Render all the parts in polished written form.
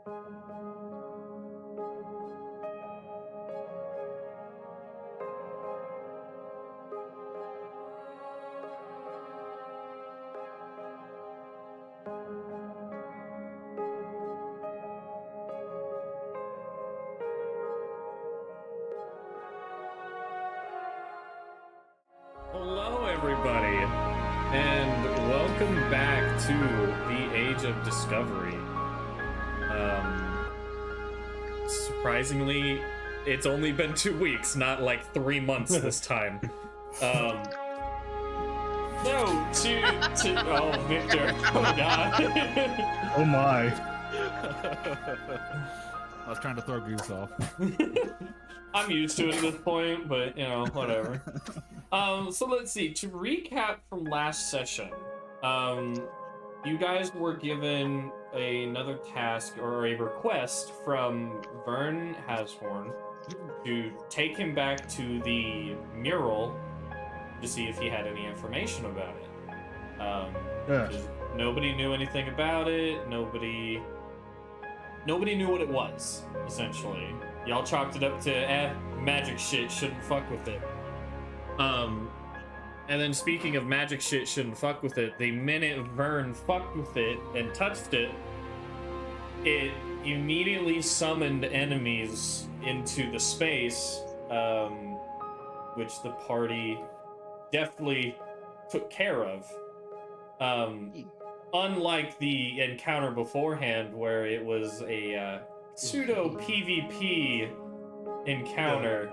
Hello, everybody, and welcome back to the Age of Discovery. Surprisingly, it's only been 2 weeks, not like 3 months this time. Oh, Victor, oh god. Oh my. I was trying to throw Goose off. I'm used to it at this point, but you know, whatever. So let's see. To recap from last session, you guys were given another task or a request from Vern Hashorn to take him back to the mural to see if he had any information about it. Yeah. 'Cause nobody knew anything about it. Nobody knew what it was, essentially. Y'all chalked it up to, magic shit, shouldn't fuck with it. And then speaking of magic shit, shouldn't fuck with it, the minute Vern fucked with it and touched it, it immediately summoned enemies into the space, which the party deftly took care of. Unlike the encounter beforehand, where it was a pseudo PvP encounter,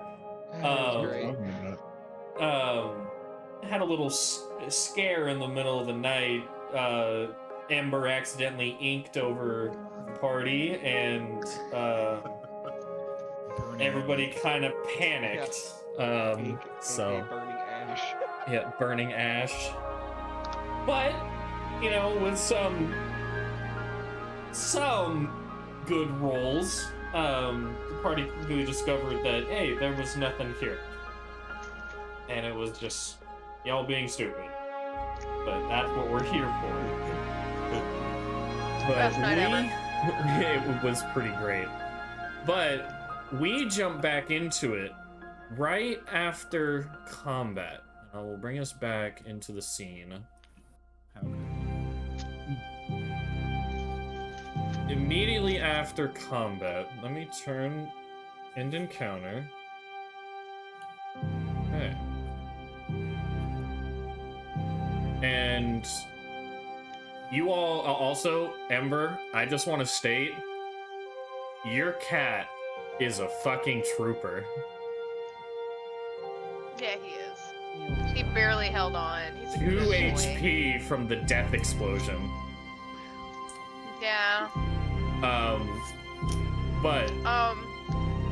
had a little scare in the middle of the night. Ember accidentally inked over the party, and everybody kind of panicked. So burning ash. Yeah, burning ash. But you know, with some good rolls, the party quickly discovered that, hey, there was nothing here. And it was just y'all being stupid. But that's what we're here for. But Best night ever. It was pretty great. But we jump back into it right after combat. I will bring us back into the scene. Immediately after combat, let me turn end encounter. Okay. And you all also, Ember, I just want to state, your cat is a fucking trooper. Yeah, he is. He barely held on. He's a 2 good boy. HP from the death explosion. Yeah. But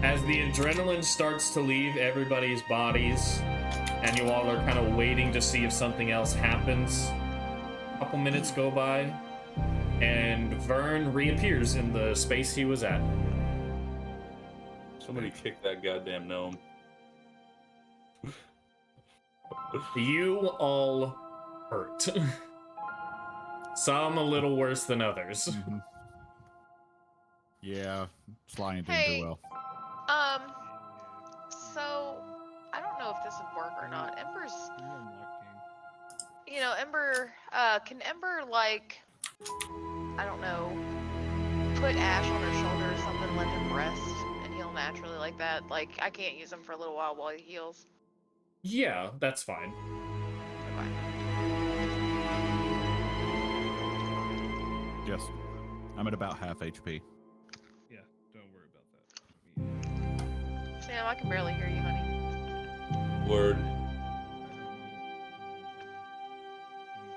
as the adrenaline starts to leave everybody's bodies, and you all are kind of waiting to see if something else happens, a couple minutes go by, and Vern reappears in the space he was at. Somebody kick that goddamn gnome. You all hurt. Some a little worse than others. Mm-hmm. Yeah, flying didn't Hey. do well. So I don't know if this would work or not. Ember's, you know, Ember. Can Ember, like, I don't know, put Ash on her shoulder or something, let him rest, and heal naturally like that? Like, I can't use him for a little while he heals. Yeah, that's fine. Okay. Yes. I'm at about half HP. Yeah, don't worry about that. Sam, I can barely hear you, honey. Word.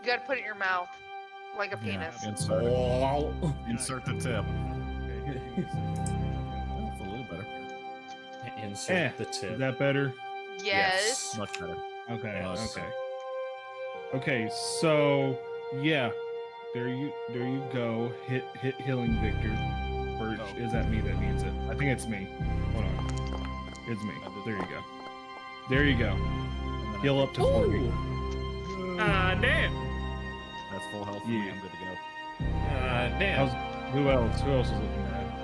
You gotta put it in your mouth, like a penis. Insert the tip. Okay. That's a little better. Insert the tip. Is that better? Yes. Much better. Okay. Yes. Okay. So yeah, there you go. Hit healing Victor. Or is that me that needs it? I think it's me. Hold on. It's me. There you go. There you go. Heal up to 40. Ooh. Damn. That's full health for me. Yeah. I'm good to go. Damn. Who else is looking at it?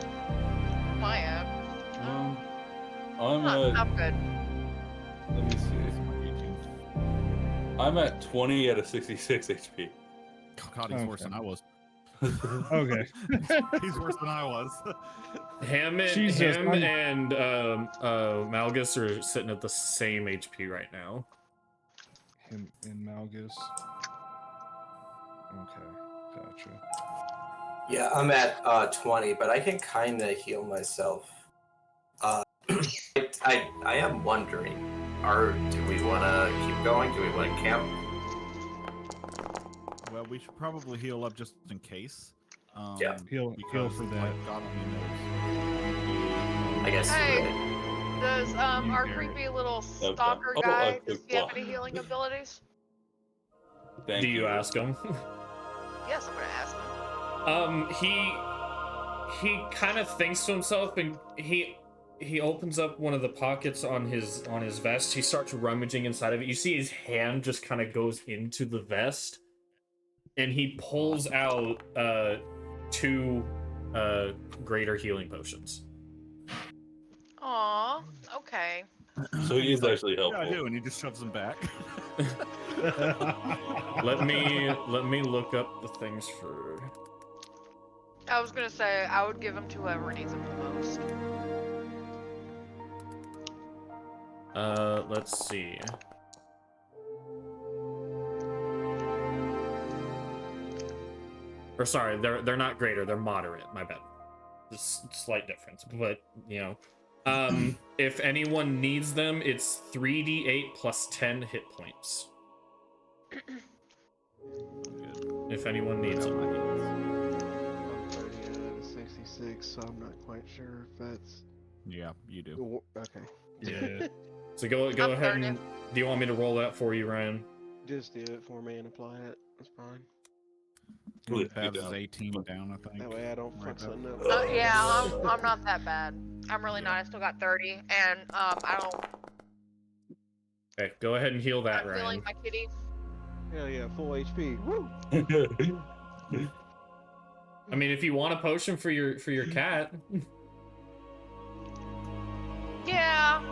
I'm good. Let me see. I'm at 20 out of 66 HP. God, he's worse Okay. than I was. Okay. He's worse than I was. Jesus, I'm- and Malgus are sitting at the same HP right now. Him and Malgus. Okay, gotcha. Yeah, I'm at 20, but I can kind of heal myself. I am wondering, do we want to keep going? Do we want to camp? Well, we should probably heal up just in case. Yeah. Heal because, for that. like, God only knows. I guess. Hey. Right. Does our Gary. creepy little Okay. stalker Oh, guy, a does quick he have block. any healing abilities? Thank Do you ask him? Yes, I'm gonna ask him. He kind of thinks to himself, and he opens up one of the pockets on his vest. He starts rummaging inside of it. You see his hand just kind of goes into the vest, and he pulls out 2 greater healing potions. Aw, okay. So he is actually Yeah, helpful. I do, and he just shoves them back. Let me look up the things for. I was gonna say, I would give him to whoever needs him the most. Let's see. Or sorry, they're not greater, they're moderate, my bad. Just slight difference, but you know. If anyone needs them, it's 3d8 plus 10 hit points. If anyone needs them. I'm 30 out of 66, so I'm not quite sure if that's. Yeah, you do. Okay. Yeah. So go I'm ahead and do you want me to roll that for you, Ryan? Just do it for me and apply it. That's fine. Really Babs is down. 18 down, I think. That way I don't Right fuck something up. Yeah, I'm not that bad. I'm really not. I still got 30, and I don't. Okay, go ahead and heal that, I'm Ryan. feeling my kitty. Hell yeah, full HP. Woo! I mean, if you want a potion for your cat. Yeah,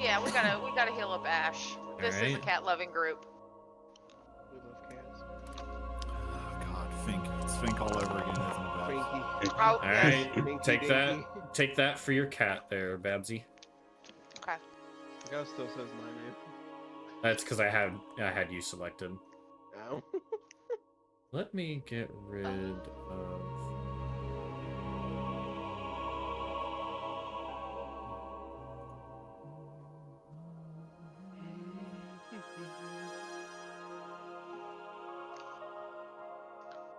yeah, we gotta heal up Ash. This is a Alright. cat-loving group. We love cats. Oh, God, Fink. It's Fink all over again, isn't it, Babs? Frankie. Oh, All yes. right, Dinky take that. dinky. Take that for your cat there, Babsy. Okay. The guy still says my name. That's because I had you selected. Ow. Let me get rid of.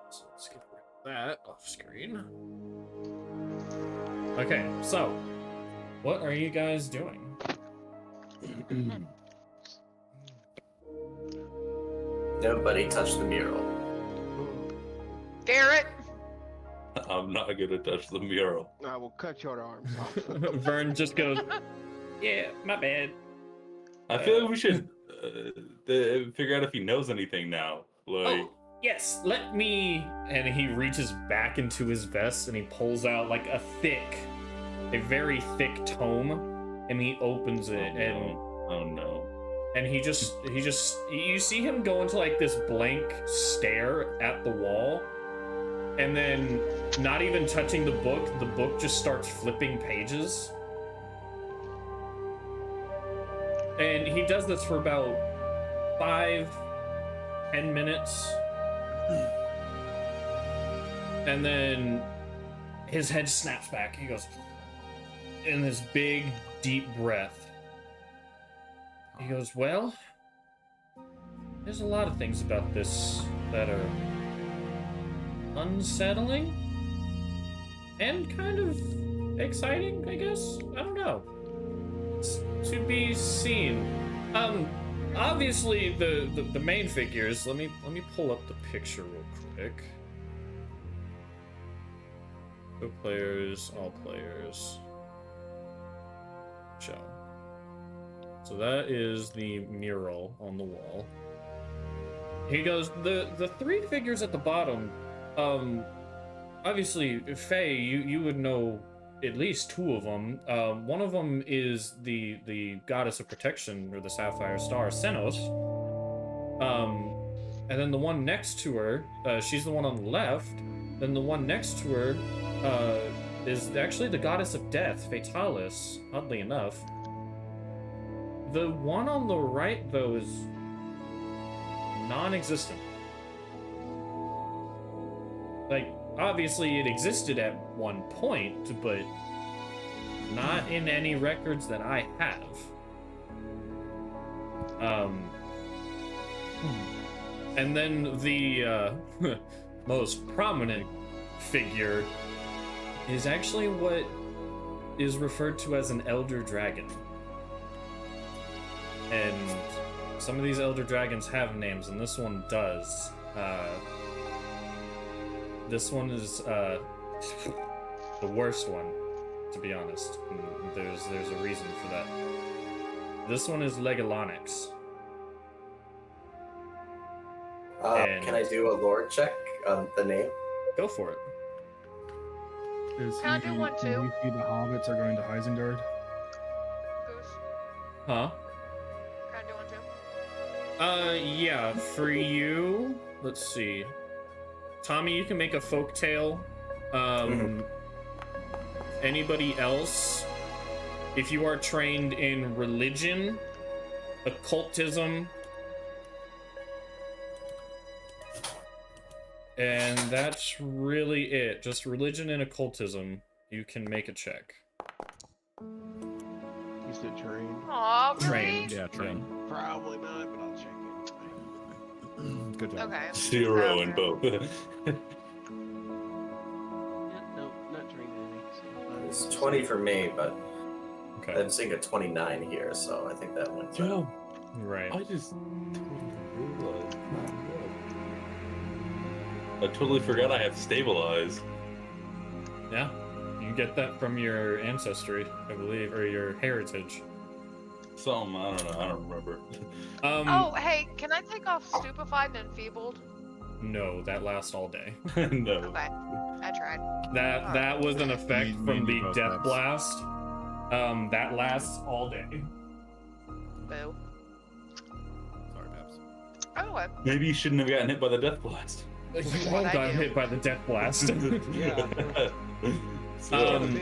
So let's get rid of that off screen. Okay, so what are you guys doing? Nobody touched the mural. Garrett. I'm not gonna touch the mural. I will cut your arms off. Vern just goes, yeah, my bad. I feel like we should figure out if he knows anything now. Like, Oh, yes, let me. And he reaches back into his vest and he pulls out like a very thick tome, and he opens it, oh no. and he just you see him go into like this blank stare at the wall, and then not even touching the book just starts flipping pages. And he does this for about 5-10 minutes. And then his head snaps back. He goes in this big, deep breath. He goes, well, there's a lot of things about this that are unsettling and kind of exciting, I guess. I don't know. It's to be seen. Obviously the main figures. Let me pull up the picture real quick. Go players, all players. Show. So that is the mural on the wall. He goes, the 3 figures at the bottom, obviously, Faye, you would know at least two of them. One of them is the goddess of protection, or the Sapphire Star, Senos. And then the one next to her, she's the one on the left. Then the one next to her is actually the goddess of death, Fatalis, oddly enough. The one on the right, though, is non-existent. Like, obviously it existed at one point, but not in any records that I have. And then the most prominent figure is actually what is referred to as an elder dragon. And some of these elder dragons have names, and this one does. This one is the worst one, to be honest. And there's a reason for that. This one is Legolanix. Can I do a lore check on the name? Go for it. Can I do one Can too? you see the hobbits are going to Isengard? Goose, Huh? can I do one too? Yeah, for you, let's see. Tommy, you can make a folktale. Anybody else, if you are trained in religion, occultism, and that's really it. Just religion and occultism, you can make a check. You said train? Aw, really? Trained. Yeah, train. Probably not, but I'll check it. Good job. Okay. 0 in Okay. both. Yeah, no, not trained in any. So It's 20 for me, but Okay. I'm seeing a 29 here, so I think that wins. out. Joe, Right. I just totally realized. I totally forgot I have stabilize. Yeah. You get that from your ancestry, I believe, or your heritage. Something, I don't know, I don't remember. Oh, hey, can I take off stupefied and enfeebled? No, that lasts all day. No. Okay, I tried. That was an effect Me from and you the both death have. blast. That lasts all day. Boo. Sorry, Babs. Oh, what? Maybe you shouldn't have gotten hit by the death blast. You is all what I got do. hit by the death blast. Yeah. Um,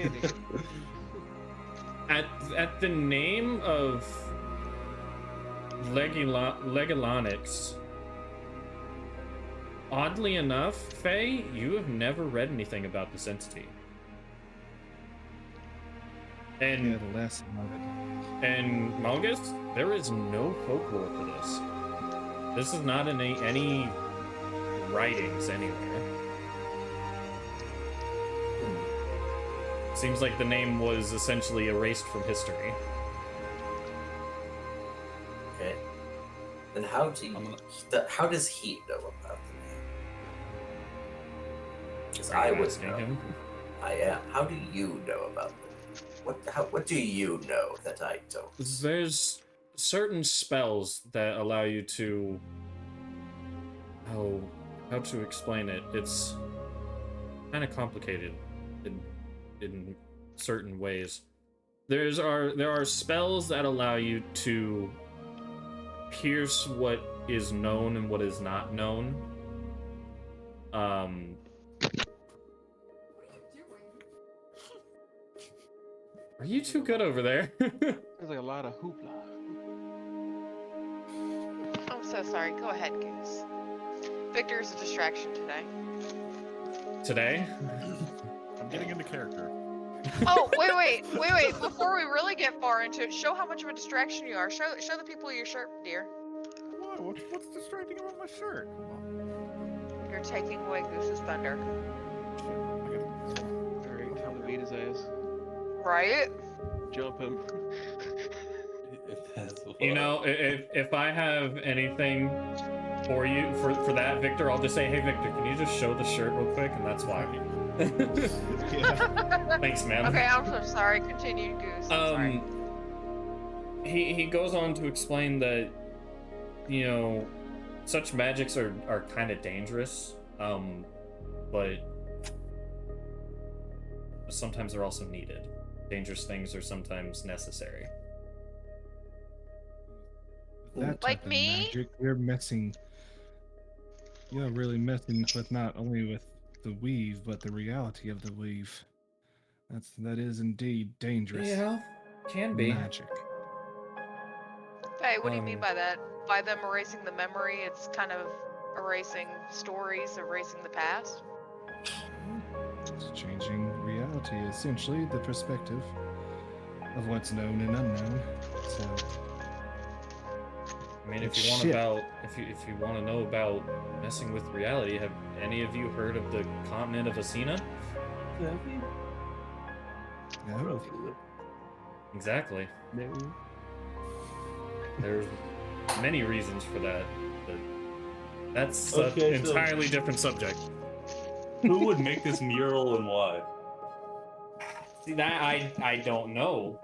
at the name of Legolanix, oddly enough, Faye, you have never read anything about this entity. And Yeah, the last of it. And Malgus, there is no folklore for this. This is not in any writings anywhere. Seems like the name was essentially erased from history. Okay. Then how do you, I'm gonna- how does he know about the name? Because Are I you would asking know. him? I am. How do you know about them? What do you know that I don't? There's certain spells that allow you to... How to explain it? It's kind of complicated in certain ways. There are spells that allow you to pierce what is known and what is not known. Are you too good over there? there's like a lot of hoopla. I'm so sorry. Go ahead, Goose. Victor's a distraction today. Today? I'm getting into character. Oh, wait. Before we really get far into it, show how much of a distraction you are. Show the people your shirt, dear. What's distracting about my shirt? Hold on. You're taking away Goose's thunder. Shit, I gotta- Alright, time to beat his ass. Right? Jump him. You know, if I have anything for you for that, Victor, I'll just say, hey Victor, can you just show the shirt real quick? And that's why. Yeah. Thanks, man. Okay, I'm so sorry. Continue, Goose. I'm sorry. He goes on to explain that, you know, such magics are kind of dangerous, but sometimes they're also needed. Dangerous things are sometimes necessary. That Like type of me? magic, you're messing. You're really messing with not only with the weave, but the reality of the weave. That is indeed dangerous can be. magic. Hey, what do you mean Um, by that? By them erasing the memory, it's kind of erasing stories, erasing the past? It's changing reality, essentially, the perspective of what's known and unknown. So, I mean, if It's you want shit. if you want to know about messing with reality, have any of you heard of the continent of Asina? no, Exactly. no. There's many reasons for that, but that's Okay, an so- entirely different subject. Who would make this mural and why? See, that I don't know.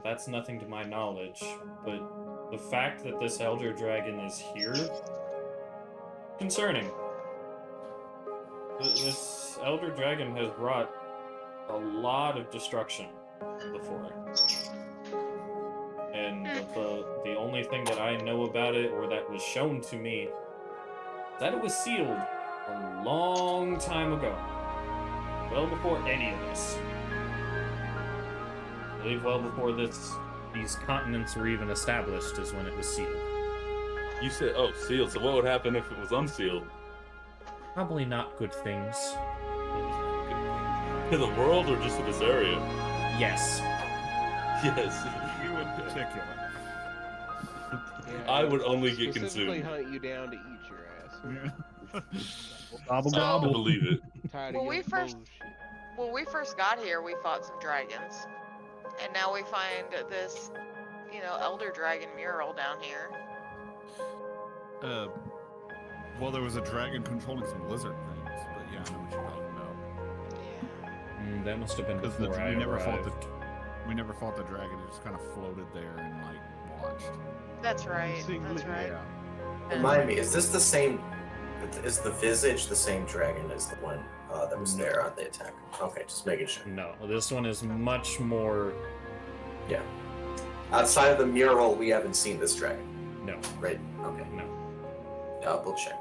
That's nothing to my knowledge. But the fact that this Elder Dragon is here, concerning. This Elder Dragon has brought a lot of destruction before. And the only thing that I know about it, or that was shown to me, is that it was sealed a long time ago. Well before any of this. I believe well before these continents were even established is when it was sealed. You said, oh, sealed. So what would happen if it was unsealed? Probably not good things. To the world or just to this area? Yes. Yes. You in particular. Yeah, I would only get specifically consumed. hunt you down to eat your ass. Gobble So- I gobble. believe it. Tired When of we your first- bullshit. When we first got here, we fought some dragons. And now we find this, Elder Dragon mural down here. Well, there was a dragon controlling some lizard things, but yeah, I know what you're talking about. Yeah. That must have been Because before I we never fought arrived. we never fought the dragon. It just kind of floated there and like watched. That's right. That's right. Yeah. Remind me, is this the same? Is the visage the same dragon as the one that was there on the attack? Okay, just making sure. No, this one is much more. Yeah. Outside of the mural, we haven't seen this dragon, No, right? Okay. no. We'll check.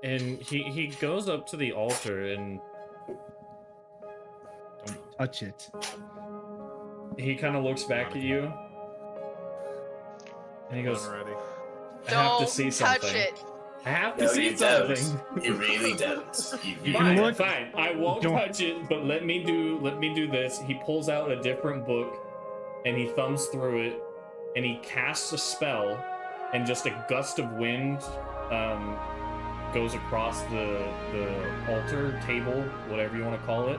And he goes up to the altar and Don't touch it. he kind of looks back at you. And he goes, Already. I have Don't to see touch something. it. I have to No, see you don't. something. You really don't. You Fine, look- fine. I won't don't- touch it, but let me do this. He pulls out a different book and he thumbs through it and he casts a spell and just a gust of wind goes across the altar, table, whatever you want to call it.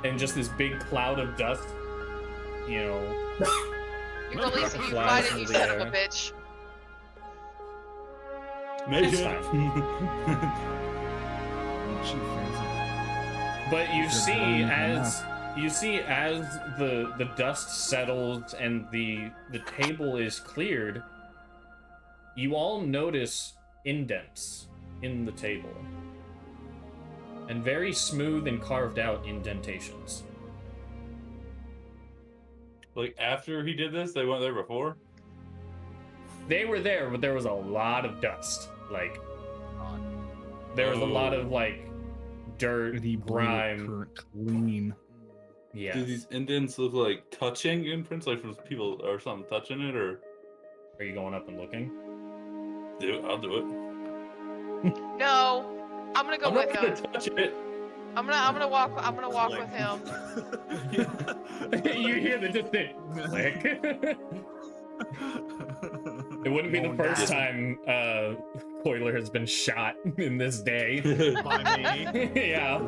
And just this big cloud of dust, You release you Flies fight it, you through the son of a air. bitch. Maybe. It's She fancy. But you Just see burning as the dust settles and the table is cleared, you all notice indents in the table. And very smooth and carved out indentations. Like after he did this, they weren't there before. They were there, but there was a lot of dust. Like there was a lot of like dirt, Pretty grime. clean. Yeah. Do these indents look like touching imprints, like from people or something touching it, or Are you going up and looking? I'll do it. No, I'm gonna go I'm with not gonna him. touch it. I'm gonna walk with him. You hear the distant click. It wouldn't be the Going first down. time Coiler has been shot in this day. By me. Yeah.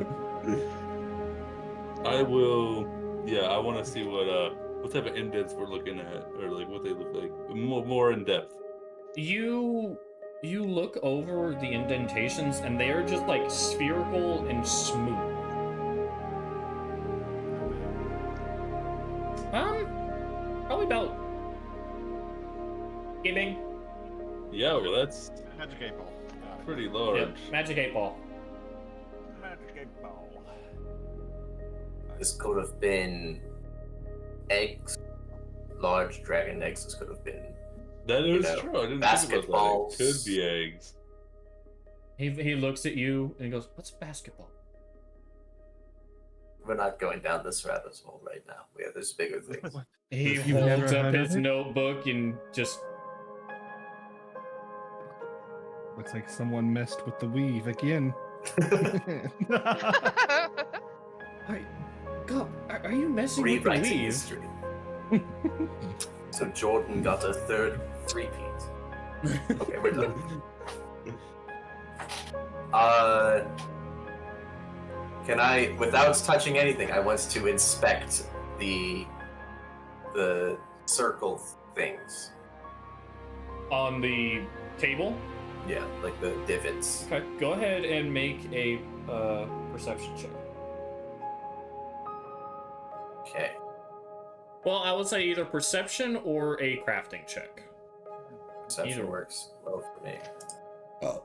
I will. Yeah, I want to see what type of indents we're looking at, or like what they look like, more in depth. You look over the indentations and they are just like spherical and smooth. Probably about Kidding? Yeah, well, that's Magic 8 ball. Got it. pretty large. Yep. Magic 8 ball. Magic 8 ball. This could have been eggs, large dragon eggs. This could have been. That is know, true. I didn't think about that. It could basketballs. be eggs. He looks at you and he goes, "What's basketball?" We're not going down this rabbit hole right now. Yeah, there's bigger things. He You've never holds up heard of his it? notebook and just Looks like someone messed with the weave again. God, are you messing with the Rewriting weave? history. So Jordan got a third three-peat. Okay, we're done. Can I, without touching anything, I want to inspect the circle things. On the table? Yeah, like the divots. Okay, go ahead and make a perception check. Okay. Well, I would say either perception or a crafting check. Perception Either. works well for me. Oh.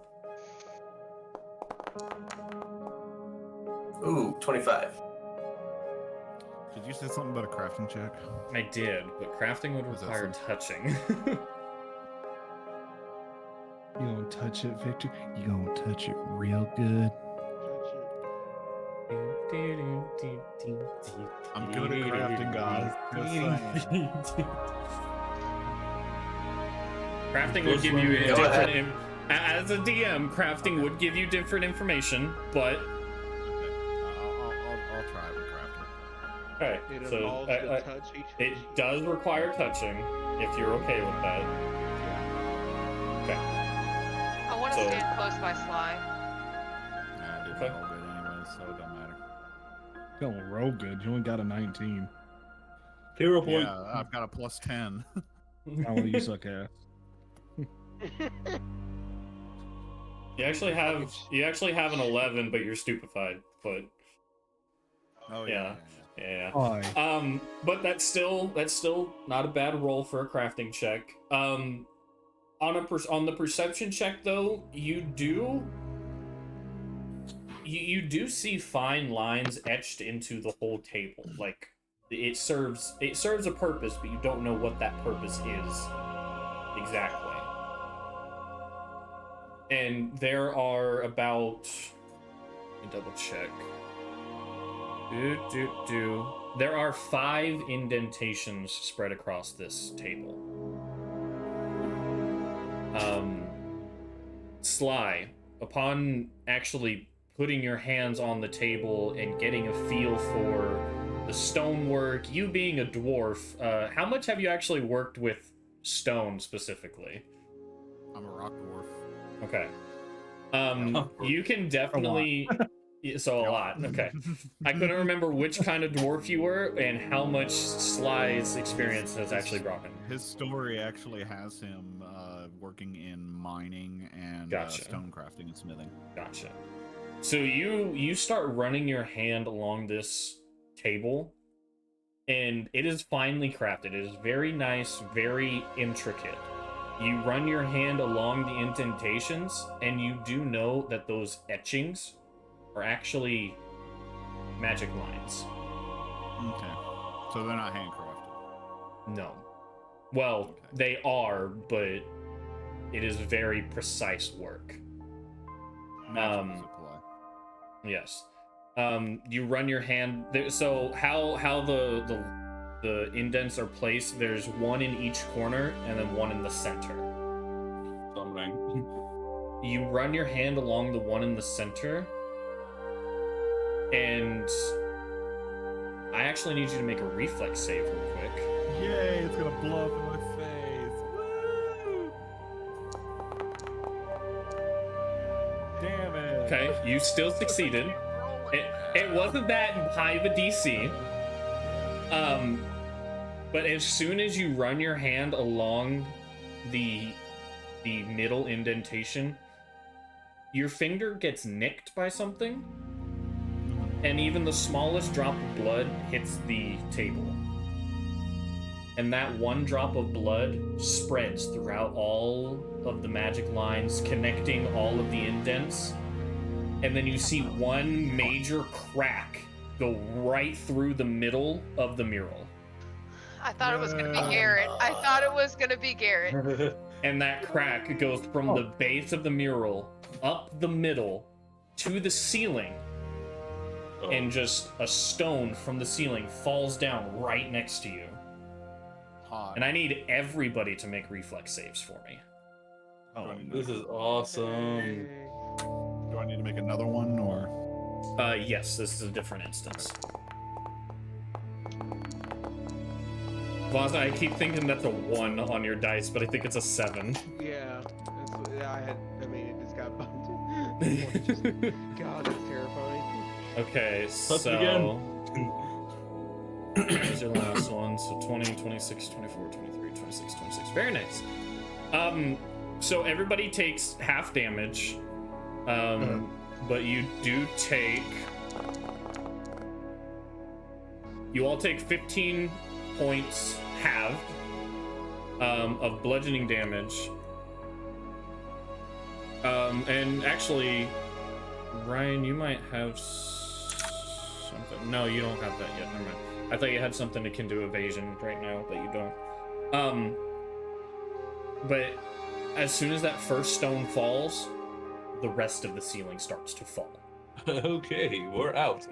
Ooh, 25. Did you say something about a crafting check? I did, but crafting would Is that require some- touching. You gonna touch it, Victor? You gonna touch it real good? I'm good at crafting, guys. Just saying. Crafting would give you Go ahead. different. As a DM, crafting would give you different information, but I'll try it with crafting. okay. It So involves the touch each. it does require touching, if you're okay with that. Okay. I want to So- stand close by Sly. Nah, I did Okay. all good anyway, so it don't matter. Don't roll good. You only got a 19. Hero point. Yeah, I've got a plus 10. Oh, well, you suck ass. You actually have an 11, but you're stupefied. But Oh Yeah. yeah. yeah. Why? But that's still not a bad roll for a crafting check. On the perception check though, you do see fine lines etched into the whole table. Like it serves a purpose, but you don't know what that purpose is exactly. And there are about, let me double check. There are 5 indentations spread across this table. Sly, upon actually putting your hands on the table and getting a feel for the stonework, you being a dwarf, how much have you actually worked with stone specifically? I'm a rock dwarf. Okay. You can definitely. So a lot. Okay. I couldn't remember which kind of dwarf you were and how much Sly's experience has actually brought him. His story actually has him working in mining and Gotcha. stone crafting and smithing. Gotcha. So you start running your hand along this table, and it is finely crafted. It is very nice, very intricate. You run your hand along the indentations, and you do know that those etchings are actually magic lines. Okay. So they're not handcrafted. No. Well, Okay. they are, but it is very precise work. Magic apply. Yes. You run your hand. So how the indents are placed? There's one in each corner and then one in the center. Something. You run your hand along the one in the center, and I actually need you to make a reflex save real quick. Yay, it's gonna blow up in my face. Woo! Damn it. Okay, you still succeeded. It wasn't that high of a DC. But as soon as you run your hand along the middle indentation, your finger gets nicked by something, and even the smallest drop of blood hits the table. and that one drop of blood spreads throughout all of the magic lines, connecting all of the indents. And then you see one major crack go right through the middle of the mural. I thought it was gonna be Garrett. I thought it was gonna be Garrett. And that crack goes from the base of the mural up the middle to the ceiling. And just a stone from the ceiling falls down right next to you. Hot. And I need everybody to make reflex saves for me. Oh, This is awesome. Do I need to make another one or? Yes, this is a different instance. Vaza, I keep thinking that's a 1 on your dice, but I think it's a 7. Yeah. I mean, it just got bumped. God, that's terrifying. Okay, Touch it so... Here's your last one. So 20, 26, 24, 23, 26, 26. Very nice. So everybody takes half damage. But you do take... You all take 15 points halved of bludgeoning damage. And actually, Ryan, you might have something. No, you don't have that yet. Never mind. I thought you had something akin to evasion right now, but you don't. But as soon as that first stone falls, the rest of the ceiling starts to fall. Okay, we're out.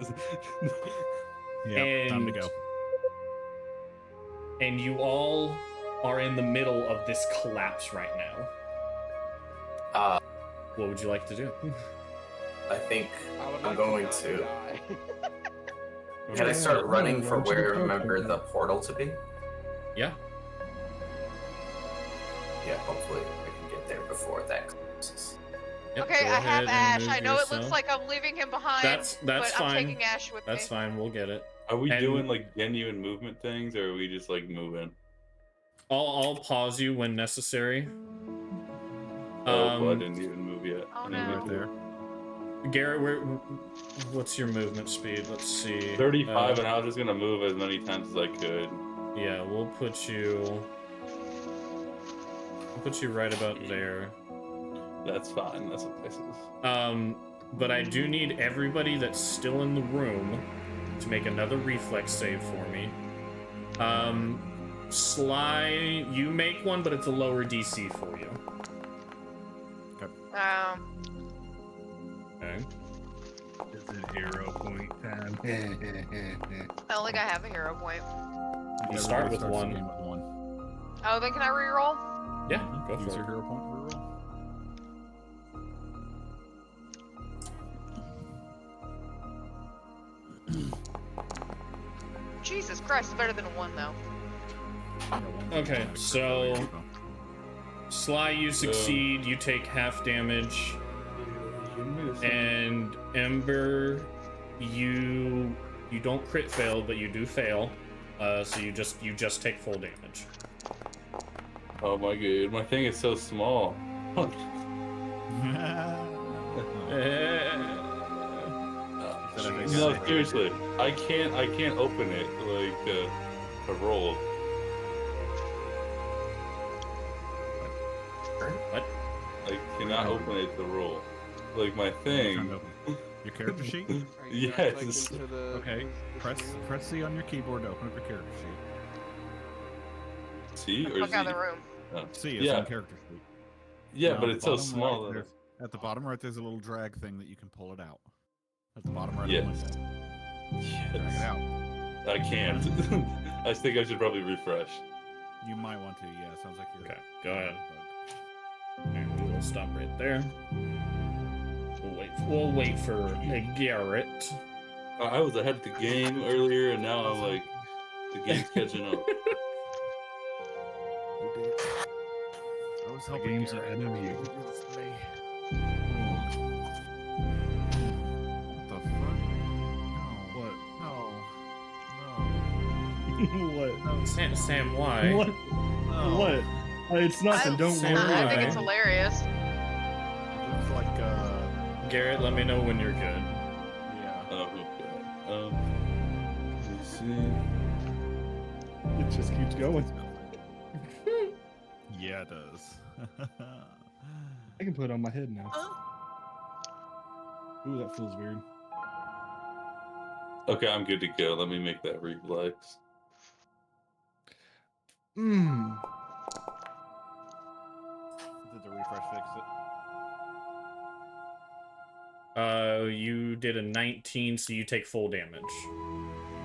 Yeah, time to go. And you all are in the middle of this collapse right now. What would you like to do? I think I would I'm like going not to. die. Can I start running for where I remember the portal to be? Yeah. Yeah, hopefully I can get there before that closes. Yep, Okay, go I have ahead and Ash. move I know it looks yourself. like I'm leaving him behind. That's but fine. I'm taking Ash with That's me. fine. We'll get it. Are we And- doing like genuine movement things, or are we just like moving? I'll pause you when necessary. Oh, I didn't even move yet. Oh, Yeah, no. Right there. Garrett, what's your movement speed? Let's see. 35, and I was just gonna move as many times as I could. Yeah, we'll put you right about there. That's fine. That's what this is. But I do need everybody that's still in the room to make another reflex save for me. Sly, you make one, but it's a lower DC for you. Okay. Is it hero point time? I don't think I have a hero point. You start with Everybody starts the one. game with one. Oh, then can I reroll? Yeah, go Use for your it. hero point to reroll. Jesus Christ, it's better than a 1 though. Yeah, one. Okay, Yeah, so- there you go. Sly, you succeed. You take half damage. And Ember, you don't crit fail, but you do fail. So you just take full damage. Oh my god, my thing is so small. No, seriously, I can't open it like to roll. What? I cannot open it to roll. Like my thing. Your character sheet? Are you Yes. right-clicking to the- Okay. the- Press C on your keyboard to open up your character sheet. C or Fuck Z? out of the room. Oh. C is Yeah, on character sheet. yeah, Now, but at it's the so bottom small. right, that at the bottom right, there's a little drag thing that you can pull it out. At the bottom right Yes. of the window. Drag it Yes. out. I can't. I think I should probably refresh. You might want to, yeah. Sounds like you're. Okay, go ahead. And we will stop right there. We'll wait for Garrett. I was ahead of the game earlier, and now I'm like, the game's catching up. You did. I was helping game's Garrett. ahead of you. It's me. What the fuck? No. What? No. What? No. Sam, why? What? No. What? It's nothing. Don't Sam, worry. I think it's Why? hilarious. It looks like Garrett, let me know when you're good. yeah. Oh, okay. Let's see. It just keeps going. Yeah, it does. I can put it on my head now. Ooh, that feels weird. Okay, I'm good to go. Let me make that reflex. Mmm. Did the refresh fix it? You did a 19, so you take full damage.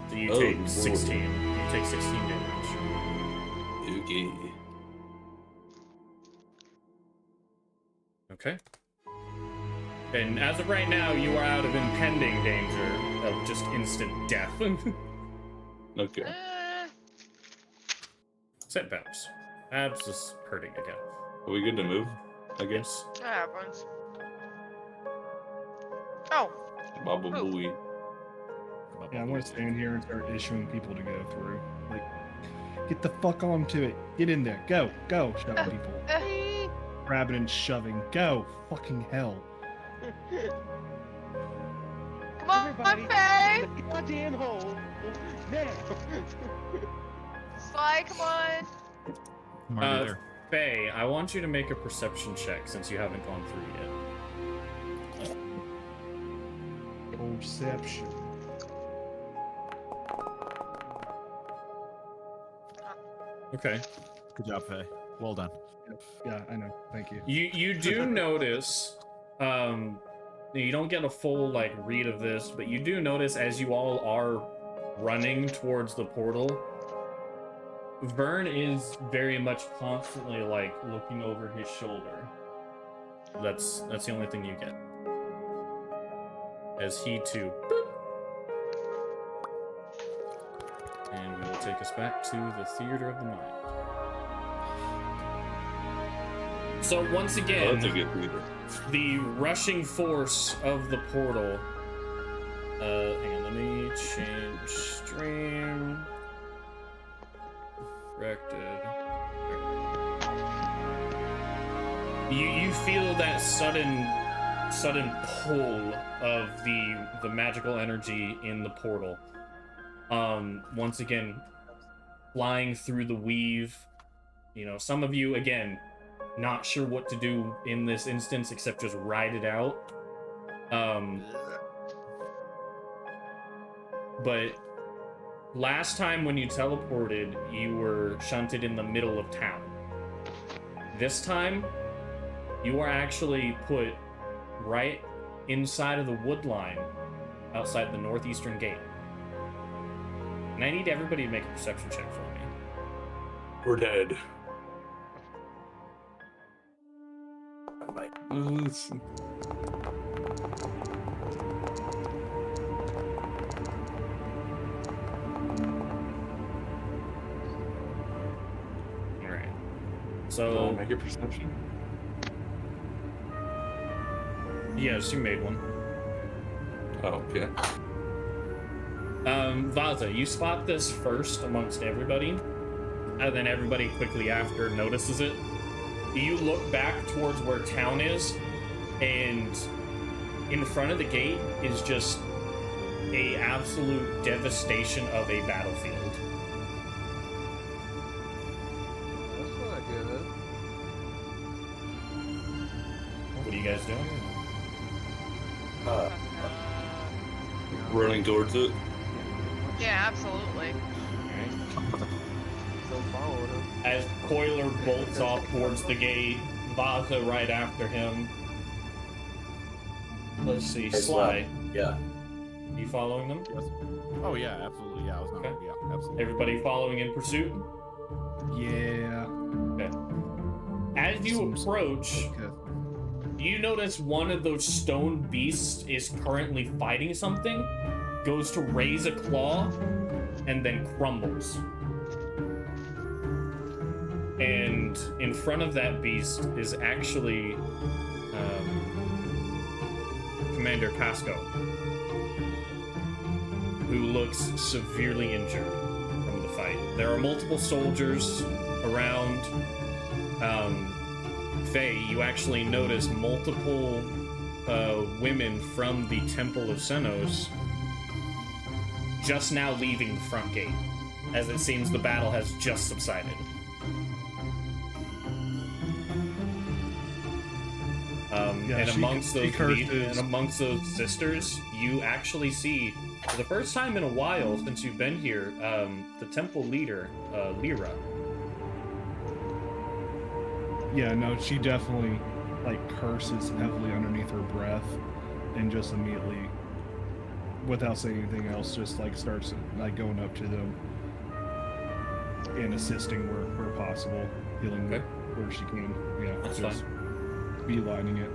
So you Oh, take Lord. 16. You take 16 damage. Okay. Okay. And as of right now, you are out of impending danger of just instant death. Okay. Set Babs. Babs is hurting again. Are we good to move? I guess. Yes. That happens. Oh, Baba Move. Booey. Yeah, I want to stand here and start issuing people to go through. Like, get the fuck onto it. Get in there. Go. Go. Shoving people. Grabbing and shoving. Go. Fucking hell. come on, Everybody, Faye! in the goddamn hole. Now. Sly, come on. I'm already there. Faye, I want you to make a perception check since you haven't gone through yet. Perception. Okay. Good job, Faye. Well done. Yeah, I know. Thank you. You do notice, you don't get a full like read of this, but you do notice as you all are running towards the portal, Vern is very much constantly like looking over his shoulder. That's the only thing you get. As he too. Boop. And we will take us back to the theater of the mind. So once Oh, again, that's a good reader. the rushing force of the portal. Hang on, let me change stream. Corrected. You feel that sudden pull of the magical energy in the portal. Once again, flying through the weave. You know, some of you again not sure what to do in this instance except just ride it out. But last time when you teleported, you were shunted in the middle of town. This time, you are actually put right inside of the wood line outside the northeastern gate. And I need everybody to make a perception check for me. We're dead. Let's see. Alright. So So, make a perception. yes, you made one. Oh, okay. Vaza, you spot this first amongst everybody, and then everybody quickly after notices it. You look back towards where town is, and in front of the gate is just a absolute devastation of a battlefield. That's not good. What are you guys doing? Running towards it. Yeah, absolutely. So followed him. As Coiler bolts off towards the gate, Vaza right after him. Let's see, Hey, Sly, Yeah. you following them? Yes. Oh yeah, absolutely. Yeah, I was not. Okay. Yeah, absolutely. Everybody following in pursuit? Yeah. As you Seems- approach, Okay. you notice one of those stone beasts is currently fighting something, goes to raise a claw, and then crumbles. And in front of that beast is actually Commander Casco, who looks severely injured from the fight. There are multiple soldiers around. Faye, you actually notice multiple women from the Temple of Senos just now leaving the front gate. as it seems the battle has just subsided. Yeah, and she- amongst she those curses- and amongst those sisters, you actually see, for the first time in a while since you've been here, the temple leader, Lyra. Yeah, no, she definitely like curses heavily underneath her breath, and just immediately, without saying anything else, just like starts like going up to them and assisting where possible, healing Okay. where she can. Yeah, That's just beelining it.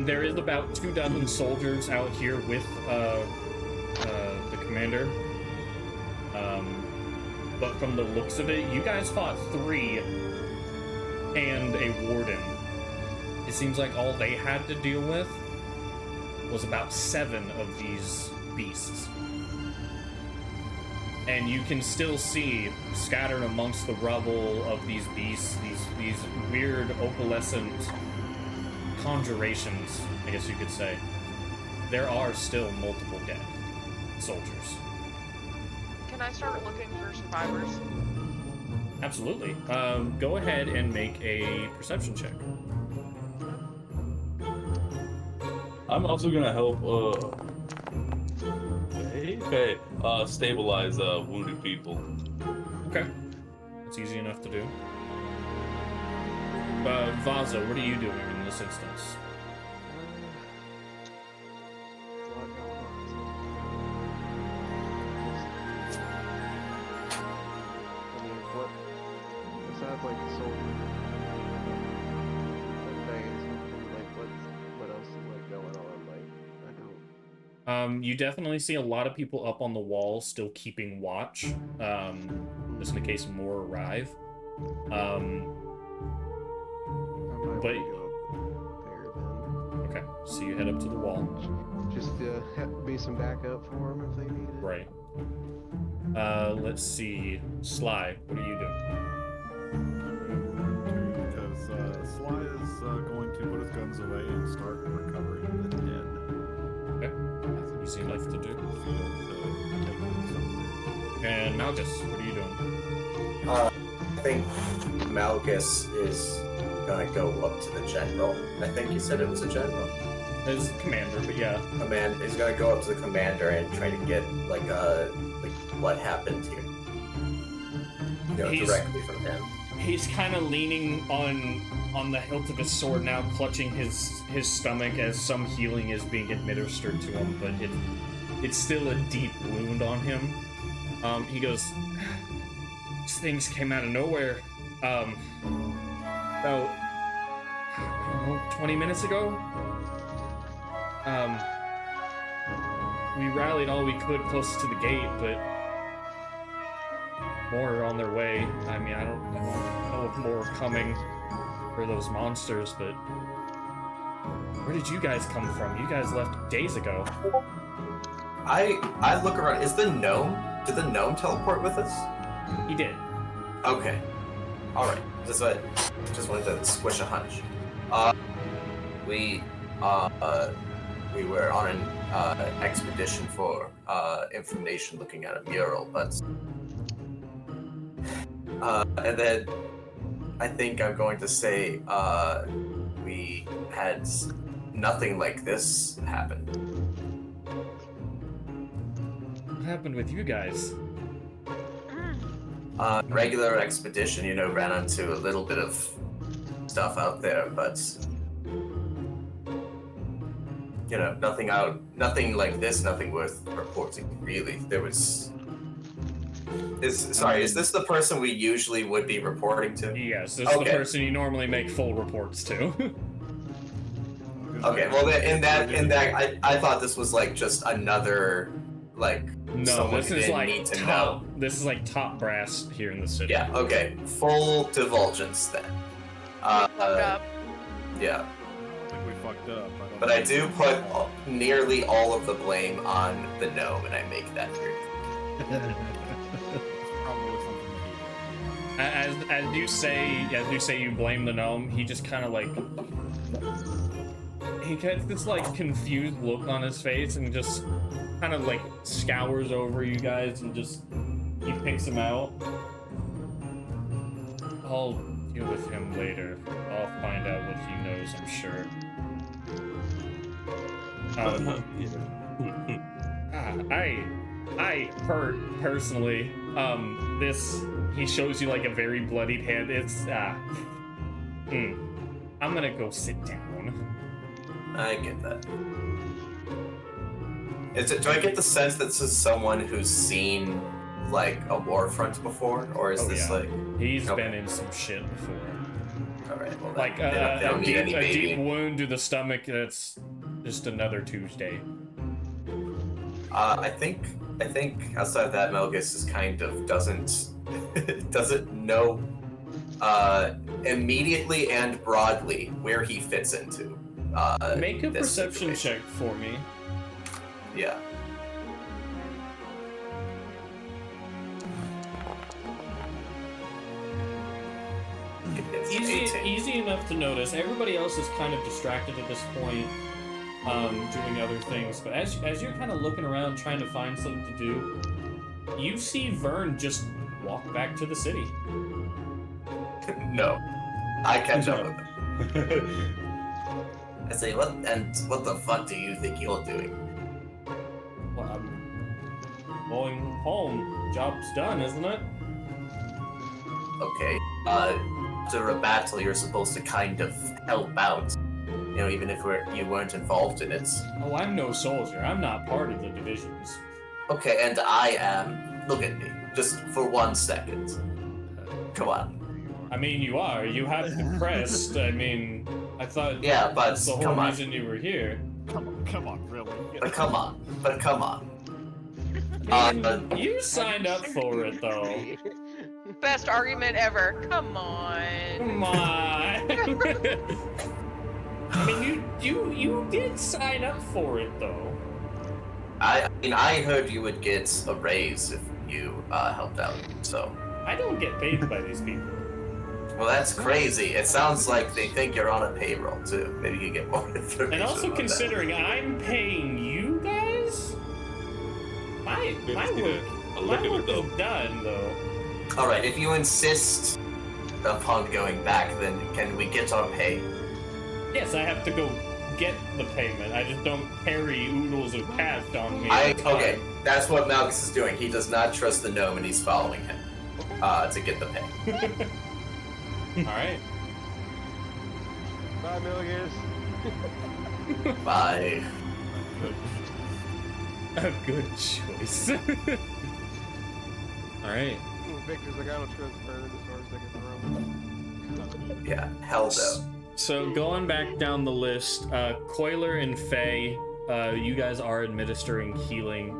There is about 24 soldiers out here with the commander. But from the looks of it, you guys fought 3 and a warden. It seems like all they had to deal with was about 7 of these beasts. And you can still see, scattered amongst the rubble of these beasts, these weird opalescent conjurations, I guess you could say. There are still multiple dead soldiers. Can I start looking for survivors? Absolutely. Go ahead and make a perception check. I'm also gonna help. Stabilize wounded people. Okay. That's easy enough to do. Vaza, what are you doing in this instance? There's a lot going on, I mean, what, besides like the soldier, like things, like what else is like going on? Like, I don't. You definitely see a lot of people up on the wall still keeping watch. Just in case more arrive. I might But- wanna go up there then. Okay, so you head up to the wall. Just be some backup for them if they need it. Right. Let's see. Sly, what are you doing? Because Sly is going to put his guns away and start recovering the dead. Okay. Easy enough to do. Field to take them And Malgus, what are you doing? I think Malgus is gonna go up to the general. I think you said it was a general. As commander, but yeah. He's gonna go up to the commander and try to get like what happened here. You know, He's- directly from him. He's kind of leaning on the hilt of his sword now, clutching his stomach as some healing is being administered to him, but it's still a deep wound on him. He goes, these things came out of nowhere. About, I don't know, 20 minutes ago. We rallied all we could close to the gate, but more are on their way. I mean, I don't know if more are coming for those monsters, but where did you guys come from? You guys left days ago. I look around. Is the gnome? Did the gnome teleport with us? He did. Okay. All right. Just wanted to squish a hunch. We were on an expedition for information, looking at a mural, but and then I think I'm going to say we had nothing like this happen. What happened with you guys? Regular expedition, you know, ran into a little bit of stuff out there, but you know, nothing like this, nothing worth reporting, really. There was. Is this the person we usually would be reporting to? Yes, this is the Okay. person you normally make full reports to. Okay, well, in that, I thought this was like just another, like, No, someone this who is didn't like need to top. know. This is like top brass here in the city. Yeah, okay, full divulgence then. Fucked up. Yeah, I think we fucked up. but I do put nearly all of the blame on the gnome, and I make that clear. Probably something that he did. As you say you blame the gnome, he just kind of like he gets this like confused look on his face and just kind of like scours over you guys and just he picks him out. I'll deal with him later. I'll find out what he knows, I'm sure. I personally, he shows you like a very bloodied hand. It's, I'm gonna go sit down. I get that. Do I get the sense that this is someone who's seen like a war front before, or is this like he's okay. been in some shit before? All right, well, Like they don't need any a baby. deep wound to the stomach. That's just another Tuesday. I think outside of that, Melgus is kind of doesn't know immediately and broadly where he fits into. Make a this perception situation. check for me. Yeah. It's 18. Easy enough to notice. Everybody else is kind of distracted at this point, doing other things. But as you're kind of looking around trying to find something to do, you see Vern just walk back to the city. No, I catch up with him. I say, what the fuck do you think you're doing? Well, I'm going home. Job's done, isn't it? Okay. After a battle, you're supposed to kind of help out. You know, even if you weren't involved in it. Oh, I'm no soldier. I'm not part of the divisions. Okay, and I am. Look at me, just for 1 second. Come on. I mean, you are. You have the crest. I mean, I thought Yeah, but that's the whole come on. reason you were here. Come on, really? But come on. I mean, you signed up for it, though. Best argument ever. Come on. Come on. I mean, you did sign up for it, though. I mean, I heard you would get a raise if you helped out. So, I don't get paid by these people. well, that's crazy. It sounds like they think you're on a payroll too. Maybe you get more information. And also on considering I'm paying you guys, my work is done, though. that. All right, if you insist upon going back, then can we get our pay? Yes, I have to go get the payment. I just don't carry oodles of cash on me. at a time. Okay, that's what Malgus is doing. He does not trust the gnome, and he's following him to get the pay. All right. Bye, Milligers. Bye. A good choice. All right. Victor's like, I don't trust Vern as far as I can throw. Yeah, hell no. So going back down the list, Coiler and Faye, you guys are administering healing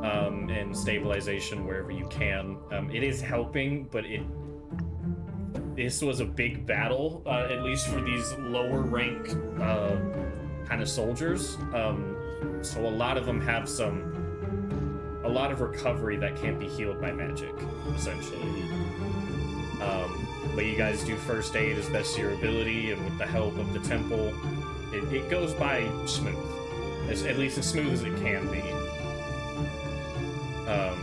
and stabilization wherever you can. It is helping, but this was a big battle, at least for these lower rank kind of soldiers. So a lot of them have a lot of recovery that can't be healed by magic, essentially. But you guys do first aid as best your ability, and with the help of the temple, it goes by smooth. At least as smooth as it can be. I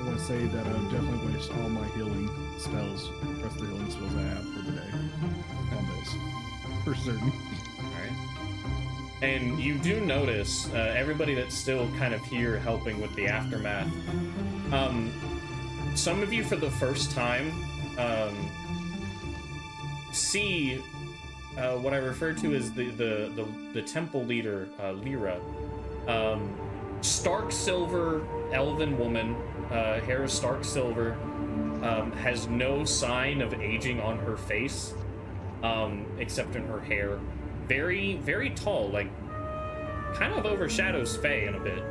want to say that I've definitely wasted all my healing spells, rest of the healing spells I have for the day on this, for certain. Alright. And you do notice everybody that's still kind of here helping with the aftermath. Some of you for the first time see what I refer to as the temple leader, Lyra. Stark silver elven woman, hair is stark silver, has no sign of aging on her face, except in her hair. Very, very tall, like kind of overshadows Faye in a bit.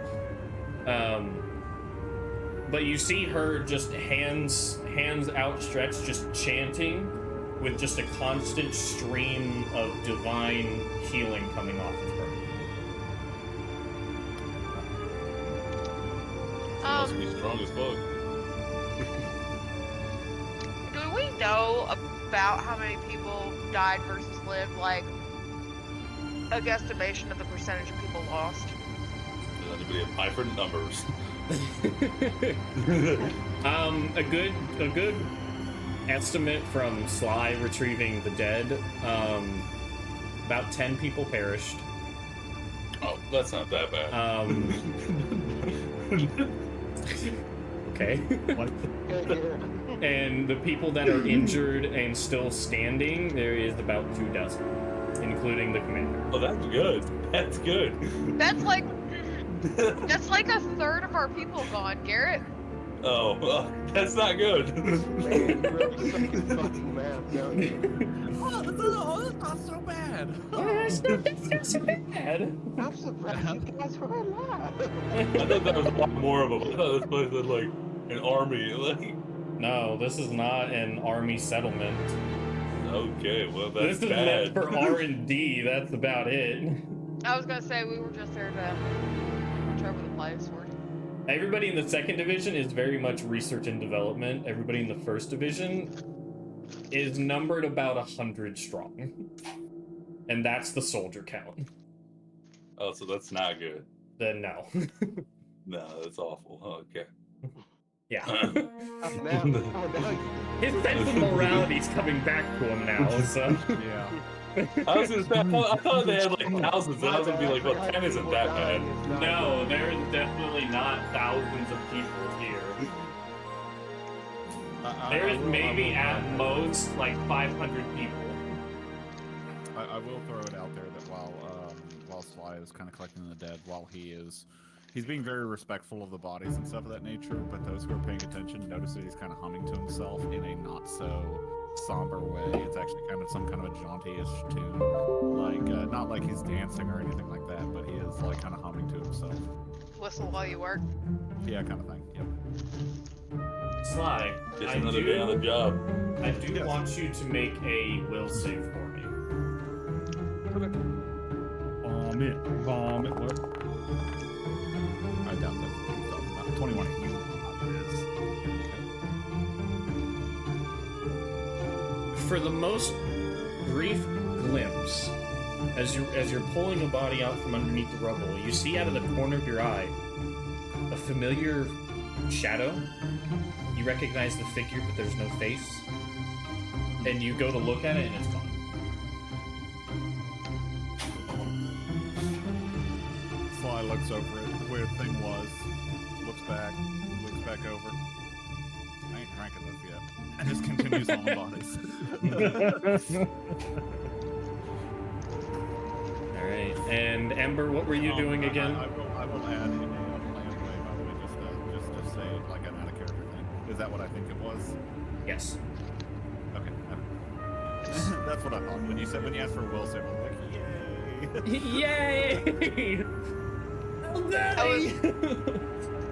But you see her just hands outstretched, just chanting, with just a constant stream of divine healing coming off of her. Must be strong as fuck. Do we know about how many people died versus lived? Like, a guesstimation of the percentage of people lost? Does anybody have eye for numbers? A good estimate from Sly retrieving the dead. About 10 people perished. Oh, that's not that bad. Okay. What? And the people that are injured and still standing, there is about 24, including the commander. Oh, that's good. That's good. That's like a third of our people gone, Garrett. Oh, well, that's not good. Man, you really suck at fucking math, don't you? Oh, that's not so bad. That's not bad. I'm surprised you guys were alive. I thought that was a lot more of them. I thought this place was like an army. Like, No, this is not an army settlement. okay, well that's This is bad. meant for R&D. That's about it. I was gonna say we were just there to watch over the place. Everybody in the 2nd division is very much research and development. Everybody in the 1st division is numbered about 100 strong. And that's the soldier count. Oh, so that's not good. Then no. No, that's awful. Okay. Yeah. Now you His sense of morality is coming back to him now, so. Yeah. I was gonna say, I thought they had like thousands, and I was gonna be like, well, 10 isn't that bad. No, there's definitely not thousands of people here. There is maybe at most like 500 people. I will throw it out there that while Sly is kind of collecting the dead, he's being very respectful of the bodies and stuff of that nature, but those who are paying attention notice that he's kind of humming to himself in a not so somber way. It's actually kind of some kind of a jaunty-ish tune, like not like he's dancing or anything like that, but he is like kind of humming to himself. Whistle while you work. Yeah, kind of thing. Yep. Sly, Just I another day on the do, job. I do want you to make a will save for me. Vomit. What? I doubt that. 21. For the most brief glimpse, as you're pulling a body out from underneath the rubble, you see out of the corner of your eye a familiar shadow. You recognize the figure, but there's no face. And you go to look at it, and it's gone. Sly looks over it. The weird thing was, looks back over. I ain't cranking this yet. And just continues on the bodies. All right. And Ember, what were you doing again? I will add in a planned way, by the way, just to say like an out of character thing. Is that what I think it was? Yes. Okay. That's what I thought. When you asked for a will save, I'm like, yay! Yay!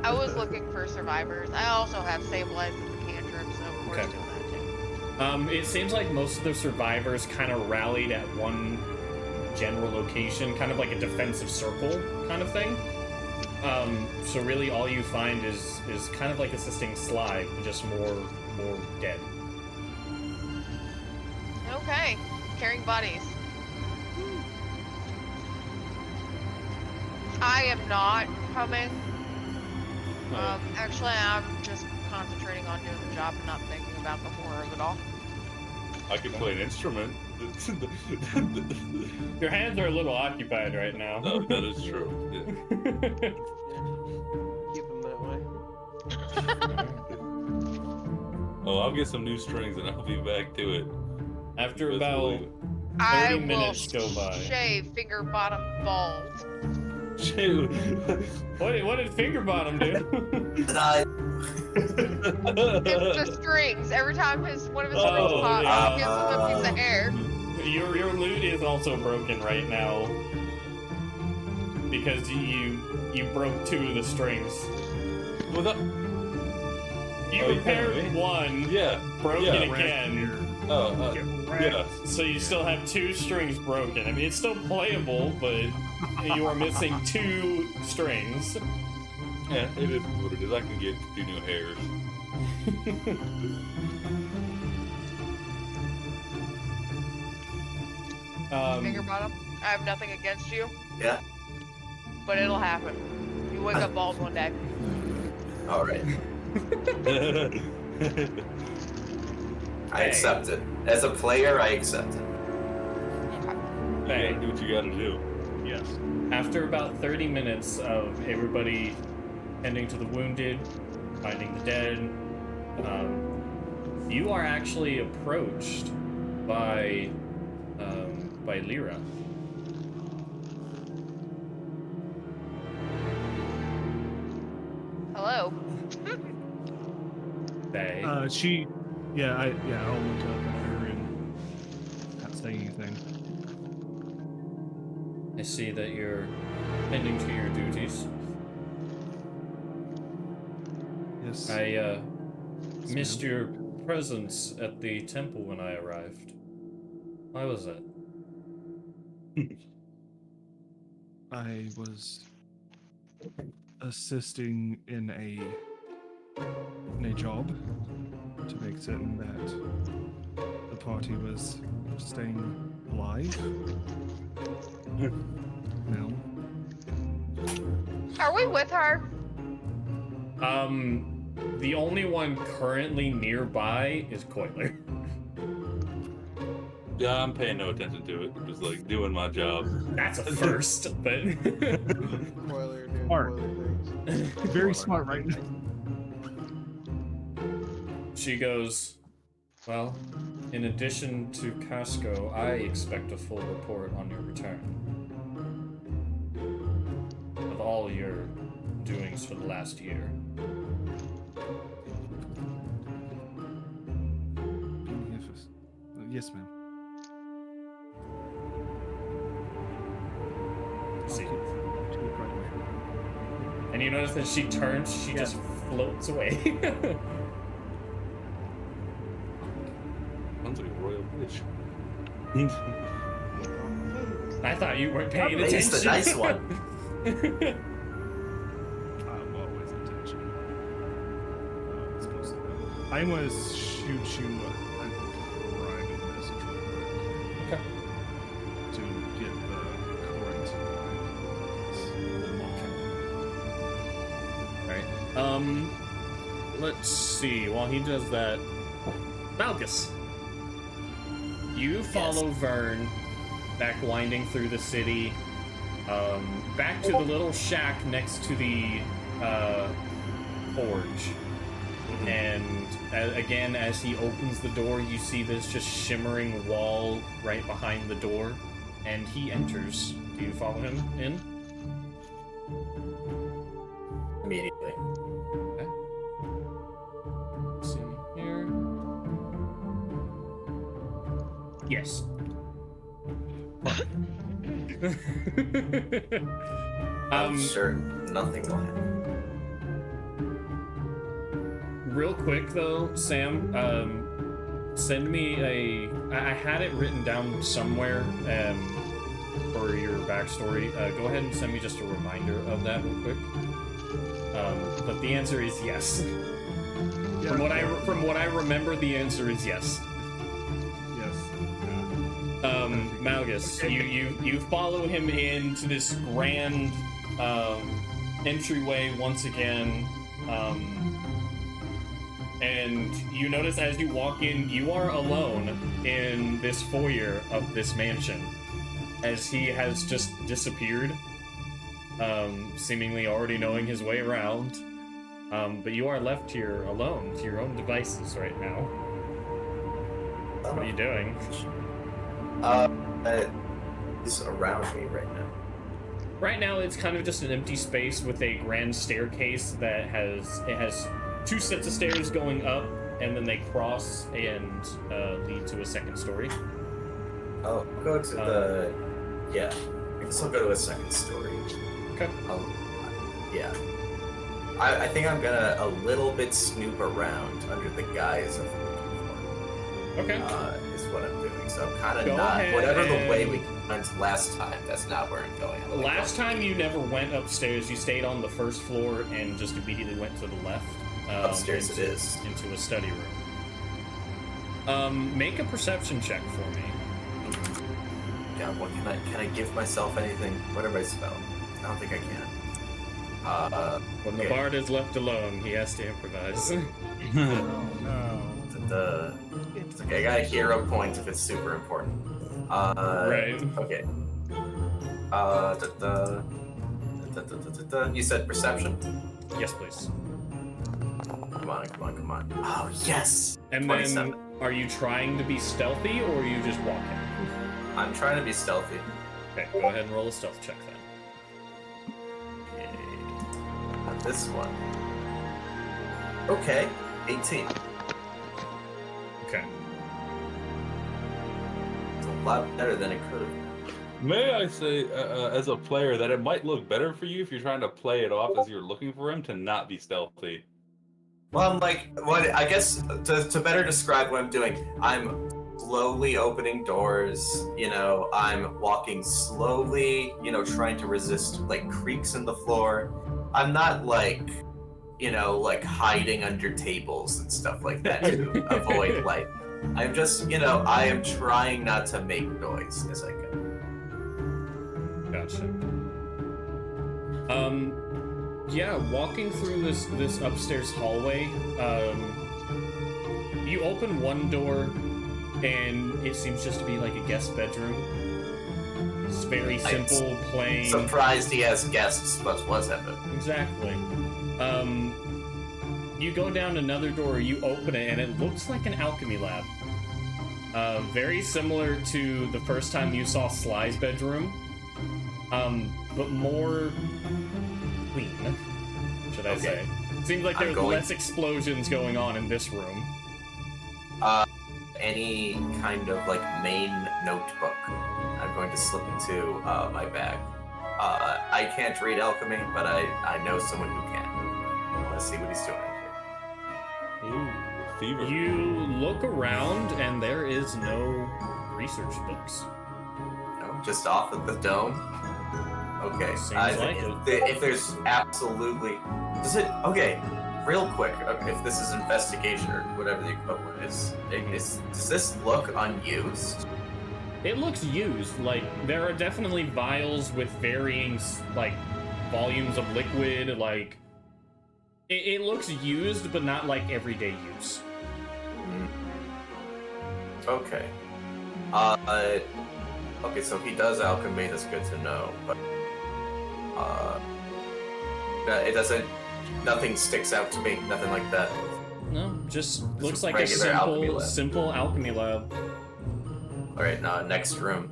I was looking for survivors. I also have stabilized with the cantrip, so of course Okay. doing that too. It seems like most of the survivors kind of rallied at one general location, kind of like a defensive circle kind of thing. So really all you find is kind of like assisting Sly, but just more dead. Okay, carrying bodies. I am not coming. Actually, I'm just concentrating on doing the job and not thinking about the horror of it all. I could play an instrument. Your hands are a little occupied right now. No, that is true. Yeah. Keep them that way. Oh, I'll get some new strings and I'll be back to it. After Best about believe it. 30 I will minutes go by. shave finger bottom bald. Shoot. What did Finger Bottom do? And I It's the strings. Every time one of his strings Oh, pops, yeah. he gives him a piece of hair. Your loot is also broken right now because you broke 2 of the strings. Well, that, You Oh, you repaired kidding me? 1, yeah. broke Yeah. it again, Yeah. so you still have 2 strings broken. I mean, it's still playable, but you are missing 2 strings. Yeah, it is what it is. I can get 2 new hairs. Finger bottom. I have nothing against you, yeah. but it'll happen. wake up bald one day. All right, I accept it. As a player, I accept it. Hey, Do what you gotta do. Yes. after about 30 minutes of everybody tending to the wounded, finding the dead, you are actually approached by Lyra. Hello. They. I'll look up at her and not say anything. I see that you're tending to your duties. Yes. I missed your presence at the temple when I arrived. Why was that? I was assisting in a job to make certain that the party was staying alive. No. Are we with her? The only one currently nearby is Coiler. Yeah, I'm paying no attention to it. I'm just like doing my job. That's a first, but Spoiler, doing Smart. spoiler things. Very smart, right? she goes, well, in addition to Casco, I expect a full report on your return. Of all your doings for the last year. Yes, ma'am. See. Do it right away. And you notice that she turns, she just floats away. Sounds like a royal bitch. I thought you weren't paying He's attention. the nice one. I'm always attention. It's close to that. I'm gonna shoot you a private message real quick. Okay. To get the current. Alright. Let's see. While he does that, Malgus, you follow Vern back winding through the city, back to the little shack next to the forge. And again, as he opens the door, you see this just shimmering wall right behind the door, and he enters. Do you follow him in? Immediately. Let's see here. Yes. I'm sure nothing will happen. Real quick though, Sam, send me I had it written down somewhere for your backstory. Go ahead and send me just a reminder of that real quick. But the answer is yes. Yeah, From what I remember, the answer is yes. Yes. Malgus, you follow him into this grand entryway once again, and you notice as you walk in, you are alone in this foyer of this mansion, as he has just disappeared, seemingly already knowing his way around. But you are left here alone to your own devices right now. What are you doing? Is around me right now. Right now, it's kind of just an empty space with a grand staircase that has two sets of stairs going up, and then they cross and lead to a second story. I'll go to the. Yeah, I guess I'll go to a second story. Okay. Yeah. I think I'm gonna a little bit snoop around under the guise of looking Okay. for. Is what I'm doing. So I'm kind Go of not. ahead Whatever the way and- we went last time, that's not where I'm going. I'm gonna Last go time you never went upstairs. You stayed on the first floor and just immediately went to the left. Upstairs it is. Into a study room. Make a perception check for me. Yeah. What can I give myself anything? What are my spell? I don't think I can. When the okay. bard is left alone, he has to improvise. No. It's okay, I got a hero point if it's super important. Right. Okay. You said perception? Yes, please. Come on, come on, come on. Oh, yes! And 27. then, are you trying to be stealthy, or are you just walking? I'm trying to be stealthy. Okay, go ahead and roll a stealth check then. Okay. Not this one. Okay, 18. Okay. It's a lot better than it could have been. May I say, as a player, that it might look better for you if you're trying to play it off as you're looking for him to not be stealthy. Well, I'm like, what? I guess to better describe what I'm doing, I'm slowly opening doors. You know, I'm walking slowly. You know, trying to resist like creaks in the floor. I'm not like, you know, like hiding under tables and stuff like that to avoid light. I'm just, you know, I am trying not to make noise as I go. Gotcha. Yeah, walking through this upstairs hallway, you open one door, and it seems just to be like a guest bedroom. It's very simple, plain. Surprised he has guests, but what's happening? Exactly. You go down another door, you open it, and it looks like an alchemy lab. Very similar to the first time you saw Sly's bedroom, but more clean, should I say. Seems like there's less explosions going on in this room. Any kind of like main notebook I'm going to slip into my bag. I can't read alchemy, but I know someone who can. I want to see what he's doing in here. Ooh, fever. You look around, and there is no research books. No, just off of the dome. Okay. Seems like if there's absolutely, does it? Okay. Real quick, if this is investigation or whatever the equivalent is, does this look unused? It looks used. Like, there are definitely vials with varying, like, volumes of liquid. Like, it looks used, but not like everyday use. Okay. Okay, so he does alchemy. That's good to know. But it doesn't. Nothing sticks out to me. Nothing like that. No, just looks a like a regular alchemy simple, lab. simple alchemy lab. All right, now next room.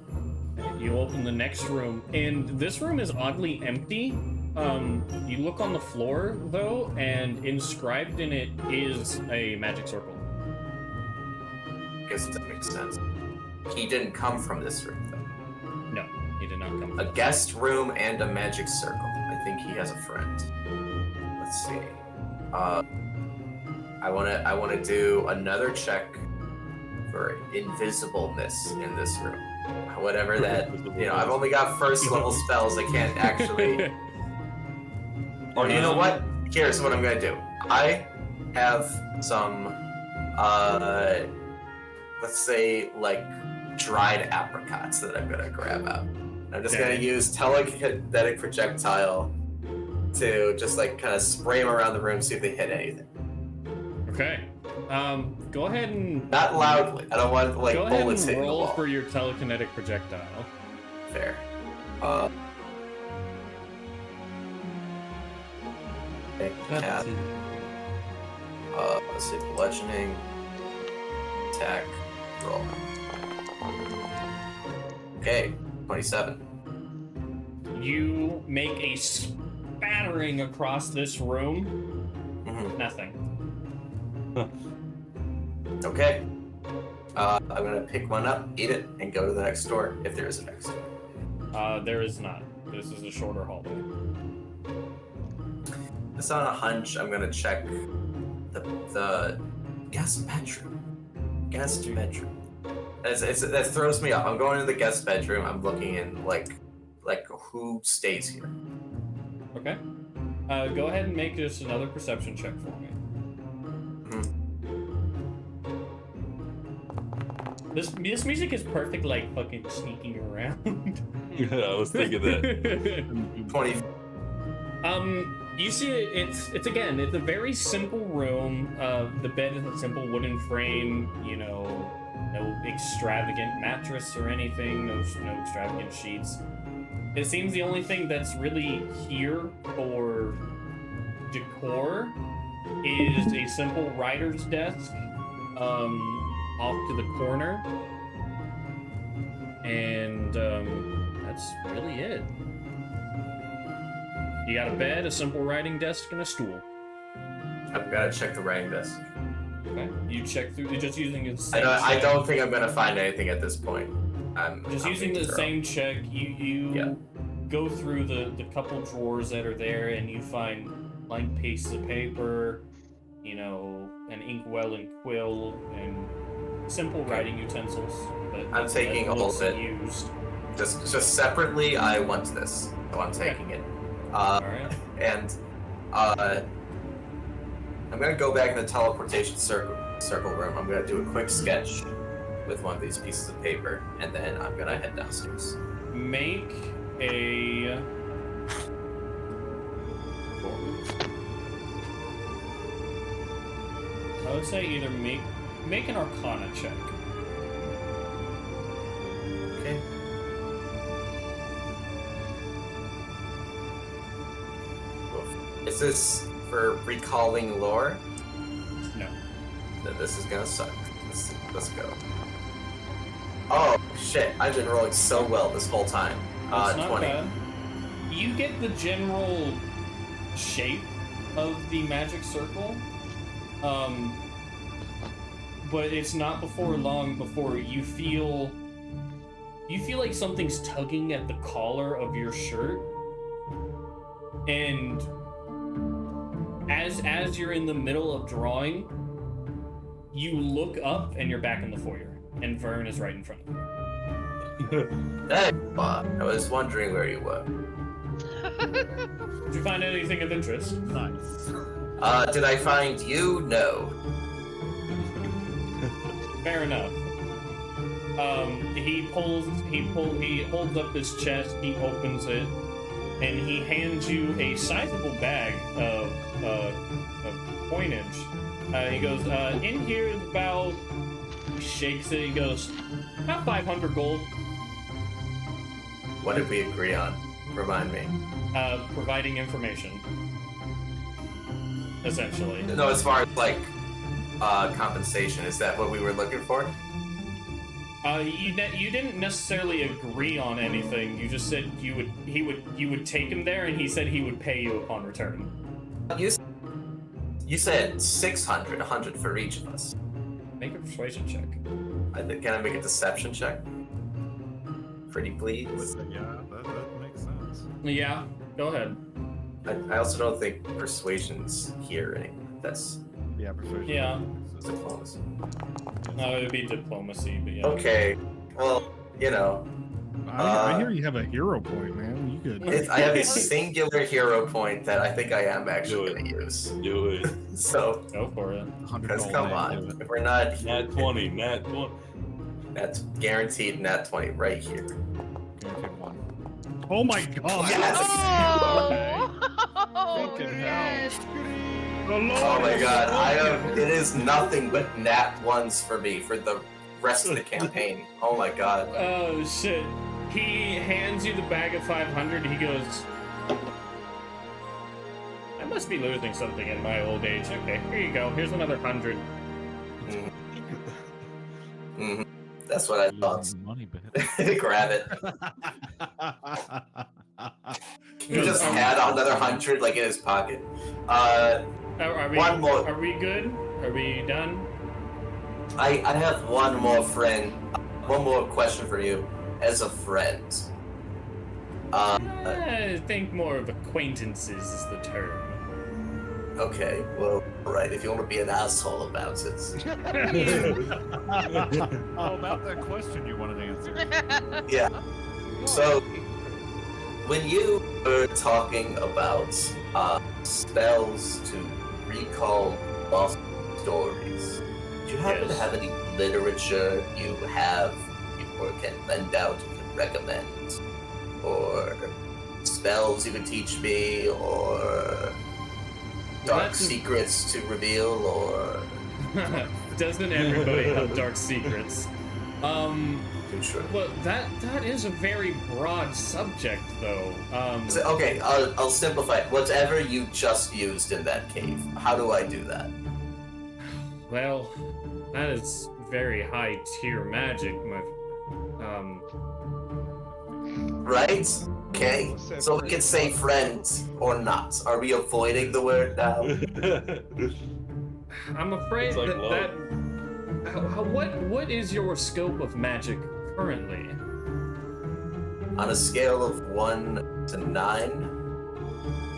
You open the next room, and this room is oddly empty. You look on the floor, though, and inscribed in it is a magic circle. I guess that makes sense. He didn't come from this room, though. No, he did not come from A this. guest room and a magic circle. I think he has a friend. Let's see. I wanna do another check for invisibleness in this room. Whatever that, you know, I've only got first level spells. I can't actually. Or you know what? Here's what I'm gonna do. I have some, let's say like dried apricots that I'm gonna grab out. I'm just gonna use telekinetic projectile to just like kind of spray them around the room, see if they hit anything. Okay. Go ahead and Not loudly. I don't want like go ahead bullets and hitting the roll wall. for your telekinetic projectile. Fair. Okay, yeah. Let's see, bludgeoning, attack, roll. Okay, 27. You make a spattering across this room. Mhm. Nothing. Okay. I'm gonna pick one up, eat it, and go to the next door if there is a next door. There is not. This is a shorter hallway. Just on a hunch, I'm gonna check the guest bedroom. Guest bedroom. That throws me off. I'm going to the guest bedroom. I'm looking in like who stays here. Okay. Go ahead and make just another perception check for me. This music is perfect, like fucking sneaking around. Yeah, I was thinking that. 20. You see it's again, it's a very simple room. The bed is a simple wooden frame, you know, no extravagant mattress or anything, no extravagant sheets. It seems the only thing that's really here for decor is a simple writer's desk off to the corner. And that's really it. You got a bed, a simple writing desk, and a stool. I've got to check the writing desk. Okay. You check through. You're just using the I same. I don't think I'm gonna find anything at this point. I'm using the same check. You Yeah. go through the couple drawers that are there, and you find blank pieces of paper, you know, an inkwell and quill, and simple writing utensils. But I'm taking all looks of it. Used. Just separately. I want this, so I'm taking it. All right. And I'm gonna go back in the teleportation circle room. I'm gonna do a quick sketch with one of these pieces of paper, and then I'm gonna head downstairs. Make a. I would say either make an Arcana check. Okay. Is this for recalling lore? No. Then this is gonna suck. Let's go. Oh shit! I've been rolling so well this whole time. It's not 20. bad. You get the general shape of the magic circle, but it's not before long before you feel like something's tugging at the collar of your shirt, and as you're in the middle of drawing, you look up and you're back in the foyer, and Vern is right in front of you. Hey, Bob. I was wondering where you were. Did you find anything of interest? Nice. Did I find you? No. Fair enough. He holds up his chest, he opens it, and he hands you a sizable bag of coinage. He goes, in here is about, he shakes it, he goes, about 500 gold. What did we agree on? Remind me. Providing information. Essentially. No, as far as like compensation, is that what we were looking for? You didn't necessarily agree on anything. You just said you would take him there, and he said he would pay you upon return. You said 600, 100 for each of us. Make a persuasion check. Can I make a deception check? Pretty please. Yeah, that makes sense. Yeah, go ahead. I also don't think persuasion's here anymore. That's Yeah, persuasion. Yeah. diplomacy. No, it would be diplomacy, but yeah. Okay, well, you know, I hear you have a hero point, man. You could. I have a singular hero point that I think I am actually Do going to use. Do it. So, Go for it. 100 because gold come man, on, do it. if we're not, Nat 20. Nat 20. that's guaranteed nat 20 right here. Guaranteed one. Oh my god! Yes! Oh, Fucking man. Oh my god, it is nothing but nat ones for me for the rest of the campaign. Oh my god. Oh shit. He hands you the bag of 500. He goes, I must be losing something in my old age. Okay, here you go. Here's another 100. Mhm. That's what I thought. Losing money, but Grab it. He just had another 100 like in his pocket. Are we, One more. Are we good? Are we done? I have one more question for you as a friend. I think more of acquaintances is the term. Okay, well, alright, if you want to be an asshole about it. oh, about that question you wanted answered. Yeah. So, when you were talking about spells to recall lost stories, do you happen to Yes. have any literature you have or can lend out, you can recommend? Or spells you can teach me, or dark That's- secrets to reveal, or Doesn't everybody have dark secrets? too sure? Well, that is a very broad subject, though. Okay, I'll simplify it. Whatever you just used in that cave, how do I do that? Well, that is very high tier magic, my. Right? Okay, so we can say friends or not. Are we avoiding the word now? I'm afraid It's like that love. what is your scope of magic currently? On a scale of 1 to 9,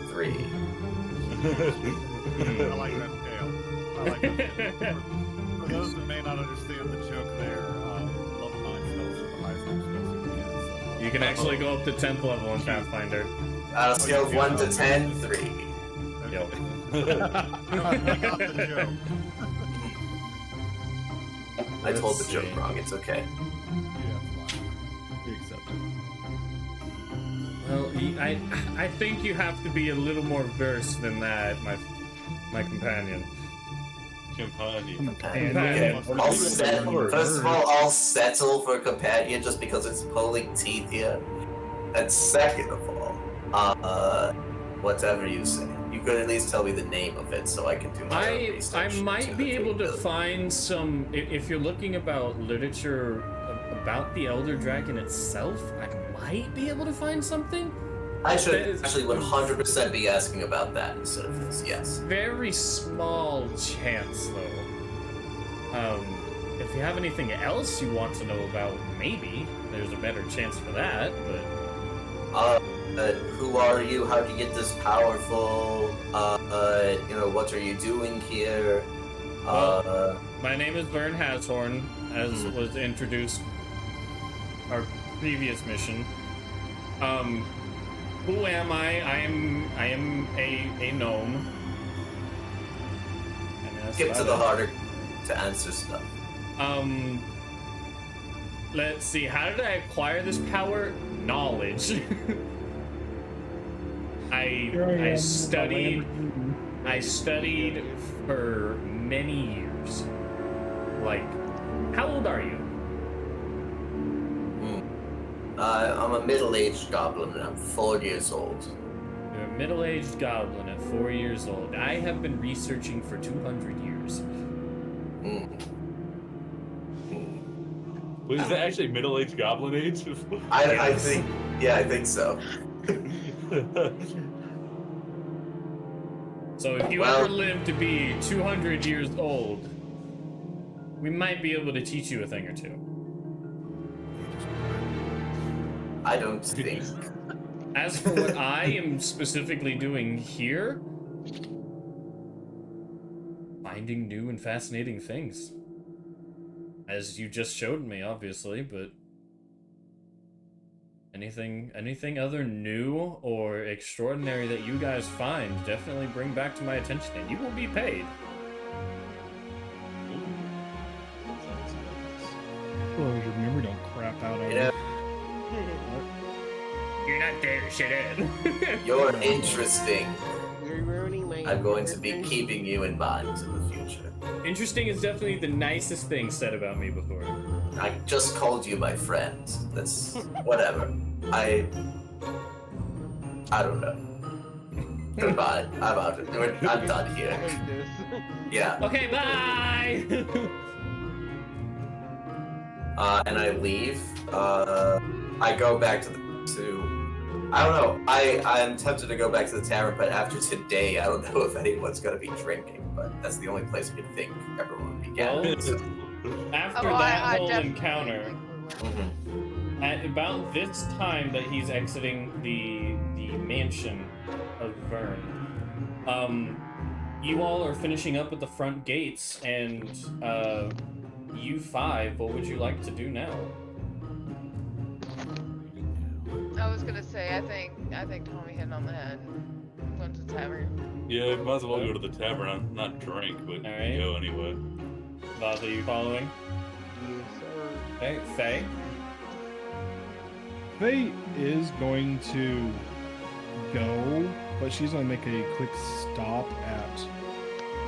3. I like that scale. I like that scale. For those that may not understand the joke there, level 9 spells are the highest number spells you can get. So, You can actually go up to 10th level in Pathfinder. On a scale of 1 to 10, 3. Yo. not the joke. I told Let's the joke see. wrong, it's okay. Yeah, it's fine. We accept it. Well, I think you have to be a little more versed than that, my companion. Companion. Companion. I'll first of all, I'll settle for companion just because it's pulling teeth here. And second of all, whatever you say, you could at least tell me the name of it so I can do my own I research. might into be the able to capability. find some if you're looking about literature about the Elder Dragon itself. I might be able to find something. I that should is- actually 100% be asking about that instead of this. Yes. Very small chance, though. If you have anything else you want to know about, maybe there's a better chance for that. But Who are you? How do you get this powerful? What are you doing here? my name is Vern Hashorn, as was introduced our previous mission. Who am I? I am a gnome. And that's Skip to about the it. harder to answer stuff. Let's see. How did I acquire this power? Knowledge. I studied for many years. Like, how old are you? I'm a middle-aged goblin and I'm 4 years old. You're a middle-aged goblin at 4 years old. I have been researching for 200 years. Wait, is that actually middle-aged goblin age? I Yes. think, yeah, I think so. So if you Well- ever live to be 200 years old, we might be able to teach you a thing or two. I don't think. As for what I am specifically doing here, finding new and fascinating things. As you just showed me, obviously, but anything other new or extraordinary that you guys find, definitely bring back to my attention, and you will be paid. Well, your memory don't crap out on You know, You're not there to shit in. you're interesting. You're ruining my. I'm going to be keeping you in mind in the future. Interesting is definitely the nicest thing said about me before. I just called you my friend. That's whatever. I don't know. Goodbye. I'm out. I'm done I here. hate this. Yeah. Okay, bye! And I leave. I go back to I don't know. I'm tempted to go back to the tavern, but after today, I don't know if anyone's gonna be drinking. But that's the only place I can think everyone would be gathering. So. After Oh, that I whole definitely encounter, think we will. Mhm. at about this time that he's exiting the mansion of Vern, you all are finishing up at the front gates, and you five, what would you like to do now? I was gonna say, I think Tommy hit on the head. Went to the tavern. Yeah, might as well go to the tavern, not drink, but Alright. go anyway. Vaza, you following? Yes, sir. Okay, Faye? Faye is going to go but she's gonna make a quick stop at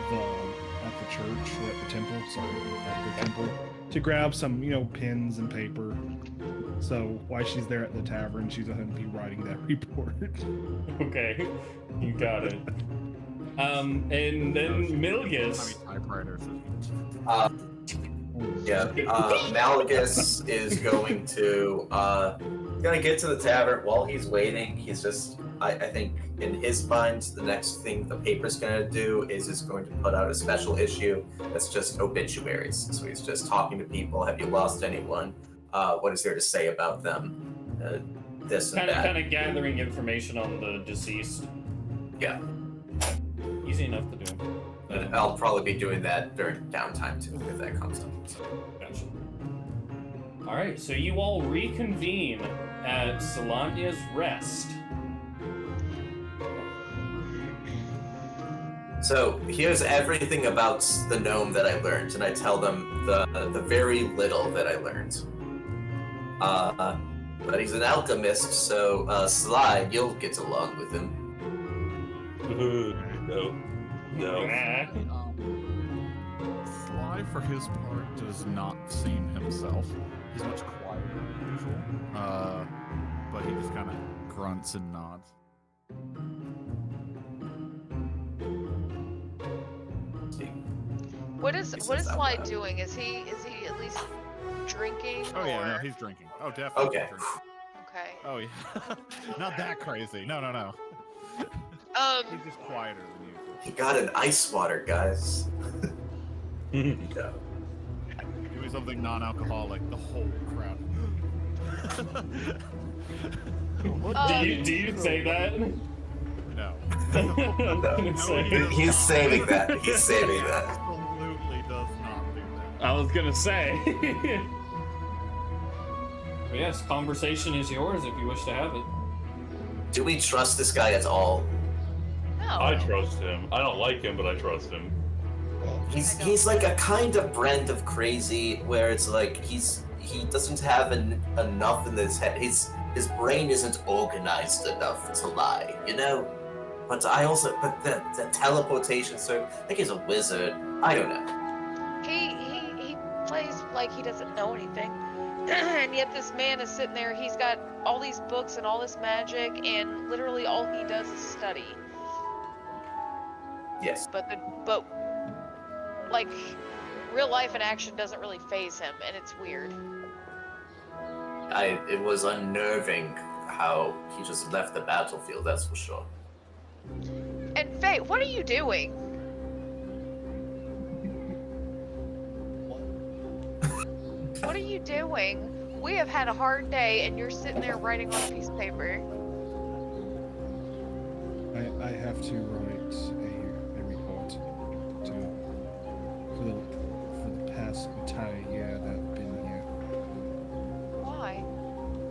the church or at the temple. Sorry, at the temple to grab some, pens and paper. So while she's there at the tavern, she's gonna be writing that report. Okay, you got it. And then Milgus. Typewriters. Malagus is going to get to the tavern. While he's waiting, he's just I think in his mind the next thing the paper's gonna do is just going to put out a special issue that's just obituaries. So he's just talking to people. Have you lost anyone? What is there to say about them? This and that. Kind of gathering information on the deceased. Yeah. Easy enough to do. And I'll probably be doing that during downtime too, if that comes up. Gotcha. All right, so you all reconvene at Solania's Rest. So here's everything about the gnome that I learned, and I tell them the very little that I learned. But he's an alchemist, so Sly, you'll get along with him. No. Sly, for his part, does not seem himself. He's much quieter than usual. But he just kind of grunts and nods. What is Sly doing? Is he at least drinking? Oh yeah, no, or- he's drinking. Oh, definitely. Okay. Drinking. Okay. Oh yeah, not that crazy. No. He's just quieter than usual. He got an ice water, guys. Yeah. Doing something non-alcoholic. The whole crowd. Do you say that? No. I'm gonna say- He's saving that. He's saving that. Absolutely does not do that. I was gonna say. But yes, conversation is yours if you wish to have it. Do we trust this guy at all? No. I trust him. I don't like him, but I trust him. He's like a kind of brand of crazy where it's like he doesn't have enough in his head. His brain isn't organized enough to lie, you know? But the teleportation, so I think he's a wizard. I don't know. He plays like he doesn't know anything. And yet this man is sitting there, he's got all these books and all this magic, and literally all he does is study. Yes. But like real life in action doesn't really phase him, and it's weird. It was unnerving how he just left the battlefield, that's for sure. And Faye, what are you doing? What are you doing? We have had a hard day, and you're sitting there writing on a piece of paper. I have to write a report for the past entire year that I've been here. Why?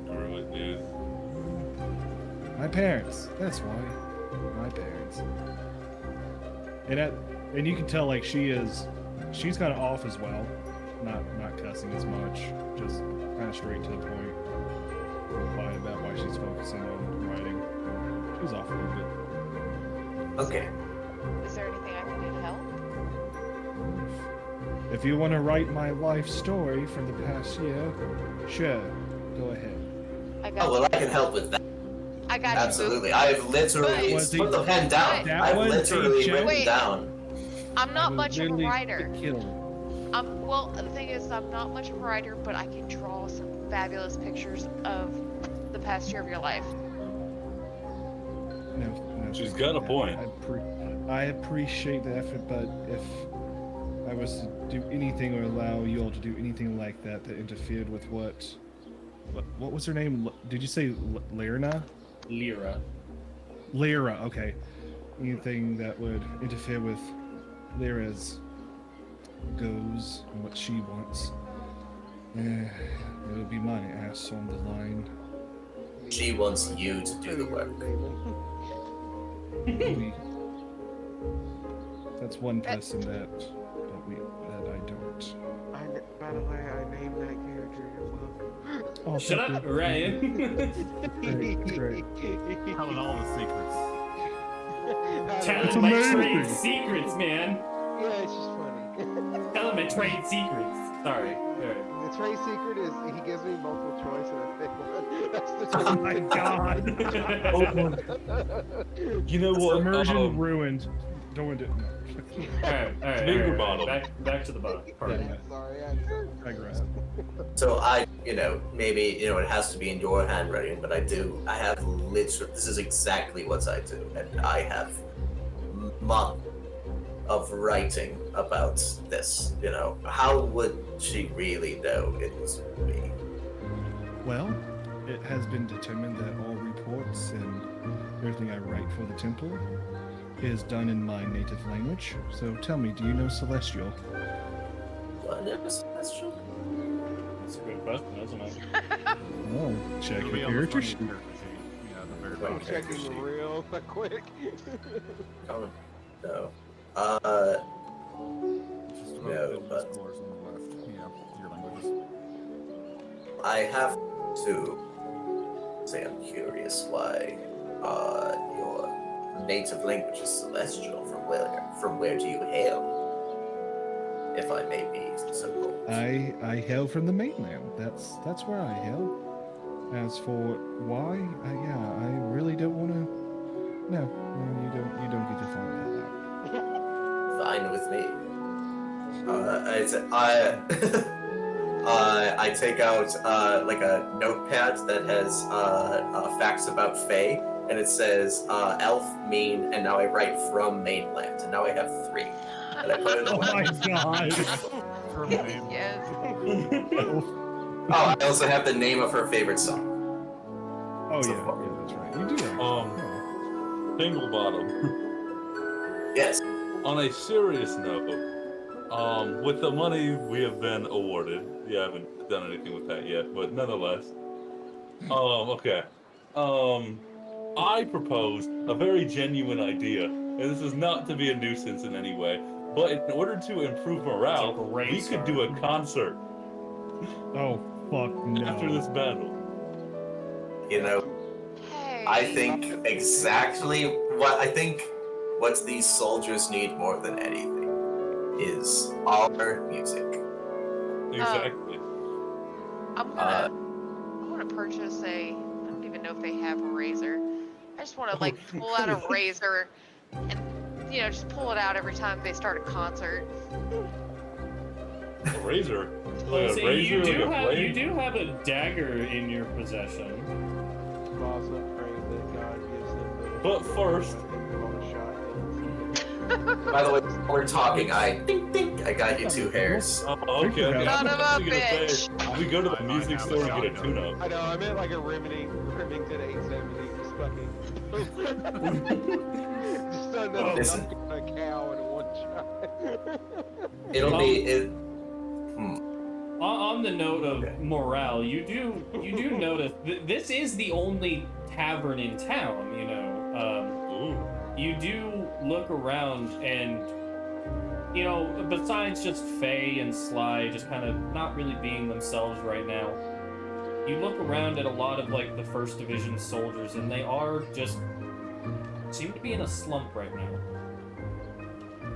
Really, dude. My parents. That's why. My parents. And you can tell like she's kind of off as well. Not cussing as much. Just kind of straight to the point. Real quiet about why she's focusing on writing. She's off a little bit. Okay. Is there anything I can do to help? If you want to write my life story from the past year, sure, go ahead. I got Oh, well, you. I can help with that. I got Absolutely. you. I've literally Was he- put the pen down. That I've was a literally joke? written Wait. down. I'm not I much of a literally writer. killed. Well, the thing is, I'm not much of a writer, but I can draw some fabulous pictures of the past year of your life. No, She's thank got you. a point. I appreciate the effort, but if I was to do anything or allow you all to do anything like that that interfered with what was her name? Did you say Lyrna? Lyra. Lyra, okay. Anything that would interfere with Lyra's goals and what she wants, it'll be my ass on the line. She wants you to do the work. That's one person that I don't. By the way, I named that character. You're welcome. Oh, Shut thank up, you. Ryan. Great. Telling all the secrets. Tell It's him my amazing. trade secrets, man. Yeah, it's just funny. Tell him my trade secrets. Sorry. Alright. The trade secret is he gives me multiple choice and I pick one. That's the Oh trade my secret. god. You know what? Immersion ruined. Don't do it. Alright. Finger bottom. Back to the bottom. Pardon. Yeah, sorry, I Digress. So I, maybe, it has to be in your handwriting, but I have literally, this is exactly what I do. And I have months of writing about this, How would she really know it was me? Well, it has been determined that all reports and everything I write for the temple is done in my native language. So tell me, do you know Celestial? What is Celestial? That's a good question, isn't it? Oh, check It'll your be on the character front sheet. of your character sheet. Yeah, the very Right. I'm bottom. Okay. checking real quick. Oh, no. Just above No, the but- scores on the left. Yeah, your languages. I have to say I'm curious why your native language is Celestial. From where do you hail? If I may be so bold. I hail from the mainland. That's where I hail. As for why, I really don't want to. No, you don't get to find that out. Fine with me. I take out like a notepad that has facts about Fae, and it says elf, mean, and now I write from mainland, and now I have 3. And I put it Oh away. my god! From name. Yes. Oh, I also have the name of her favorite song. Oh yeah, that's right. You do. Actually. Single bottom. Yes. On a serious note, with the money we have been awarded, I haven't done anything with that yet, but nonetheless, okay. I proposed a very genuine idea, and this is not to be a nuisance in any way, but in order to improve morale, It's a great we could do a concert Oh fuck no! after this battle. Hey. I think exactly what these soldiers need more than anything is our music. Exactly. I'm gonna purchase a. I don't even know if they have a razor. I just want to like pull out a razor and just pull it out every time they start a concert. A razor. Well, Like a see, razor, you like a blade? do have a dagger in your possession. Also pray that God gives them the. But first- on a shotgun. By the way, while we're talking, I got you 2 hairs. Oh, okay. Son I'm of a actually gonna say, bitch. we go to the I might music have a store and get a shotgun. tune-up. I know, I meant like a Remington 870. Just fucking. just another Listen. knuck on a cow in one shot. It'll be On the note of morale, you do notice this is the only tavern in town. Ooh. You do look around and besides just Faye and Sly just kind of not really being themselves right now, you look around at a lot of like the 1st Division soldiers and they are just seem to be in a slump right now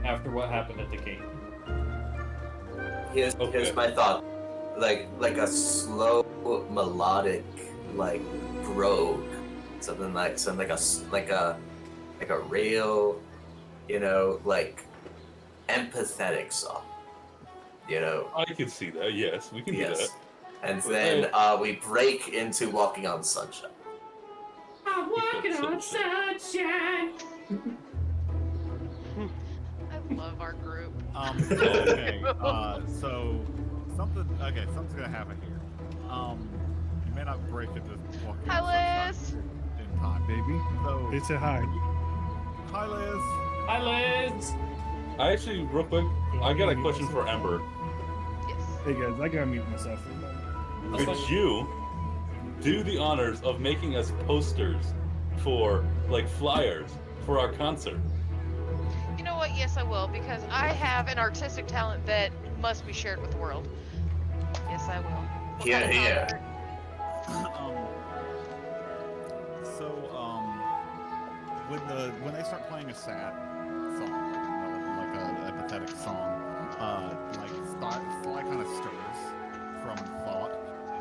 after what happened at the gate. here's my thought. Like a slow melodic brogue, something like a real empathetic song. I can see that. Yes, we can do Yes. that. And then we break into Walking on Sunshine. I'm walking on sunshine. I love our group. Okay. So something's gonna happen here. You may not break it this walking on Hi, Sunshine Liz. in time. Baby, So it's a hi. hi, Liz. Hi, Liz. I actually, real quick, I got a question for Ember. Yes. Hey guys, I gotta mute myself for a moment. Could you do the honors of making us posters for, flyers for our concert? You know what? Yes, I will, because I have an artistic talent that must be shared with the world. Yes, I will. What Yeah, kind of yeah. color? when they start playing a sad song, like a pathetic song, like Sly kind of stirs from thought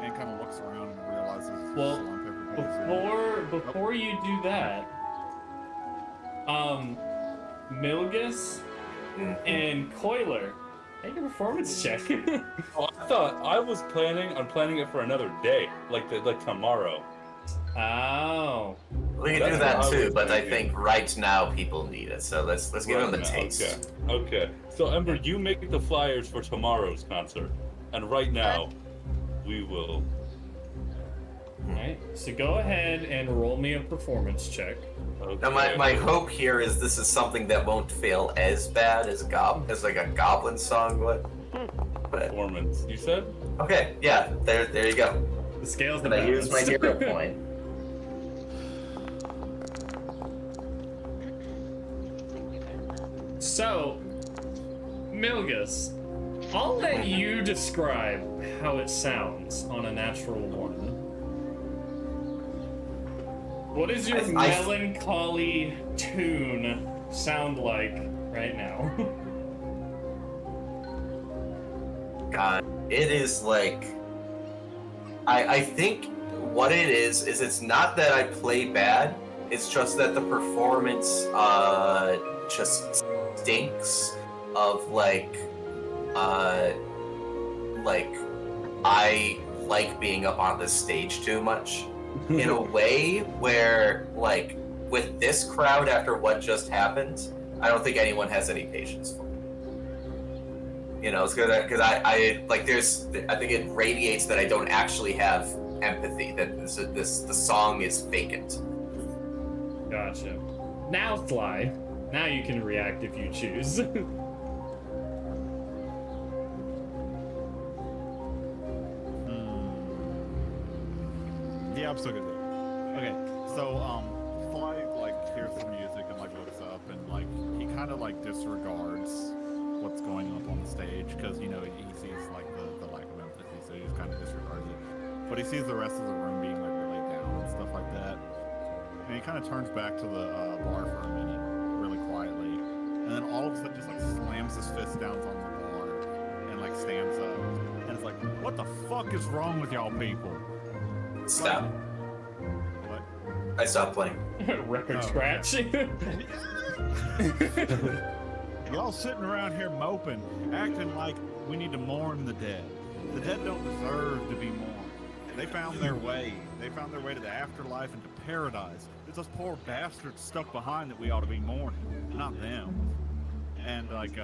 and kind of looks around and realizes the Well, slump everybody's in. Before you do that, Milgus and Coiler, make a performance check. Oh, I thought I was planning on planning it for another day, like tomorrow. Oh. We can That's do that what I too, was but I thinking. think right now people need it. So let's give them the Right now, taste. Okay. So Ember, you make the flyers for tomorrow's concert, and right now, we will. Alright, so go ahead and roll me a performance check. Okay. Now my hope here is this is something that won't fail as bad as like a goblin song would. But Performance. You said? okay, yeah, there you go. The scale's And I use my hero point. So, Milgus, I'll let you describe how it sounds on a natural one. What does your melancholy tune sound like right now? God, it is like I think what it is it's not that I play bad, it's just that the performance just stinks of like I like being up on this stage too much in a way where like with this crowd after what just happened, I don't think anyone has any patience for it. You know, it's because I like there's I think it radiates that I don't actually have empathy, that the song is vacant. Gotcha. Now, Sly, now you can react if you choose. Yeah, I'm still gonna do it. Okay, so Fly like hears the music and like looks up and like he kind of like disregards what's going on the stage because you know he sees like the lack of empathy, so he just kind of disregards it. But he sees the rest of the room being like really down and stuff like that, and he kind of turns back to the bar for a minute, really quietly, and then all of a sudden just like slams his fist down on the bar and like stands up and it's like, what the fuck is wrong with y'all people? Stop. What? I stopped playing. Record Oh, scratch. Y'all sitting around here moping, acting like we need to mourn the dead. The dead don't deserve to be mourned. They found their way. They found their way to the afterlife and to paradise. It's those poor bastards stuck behind that we ought to be mourning, not them. And like, he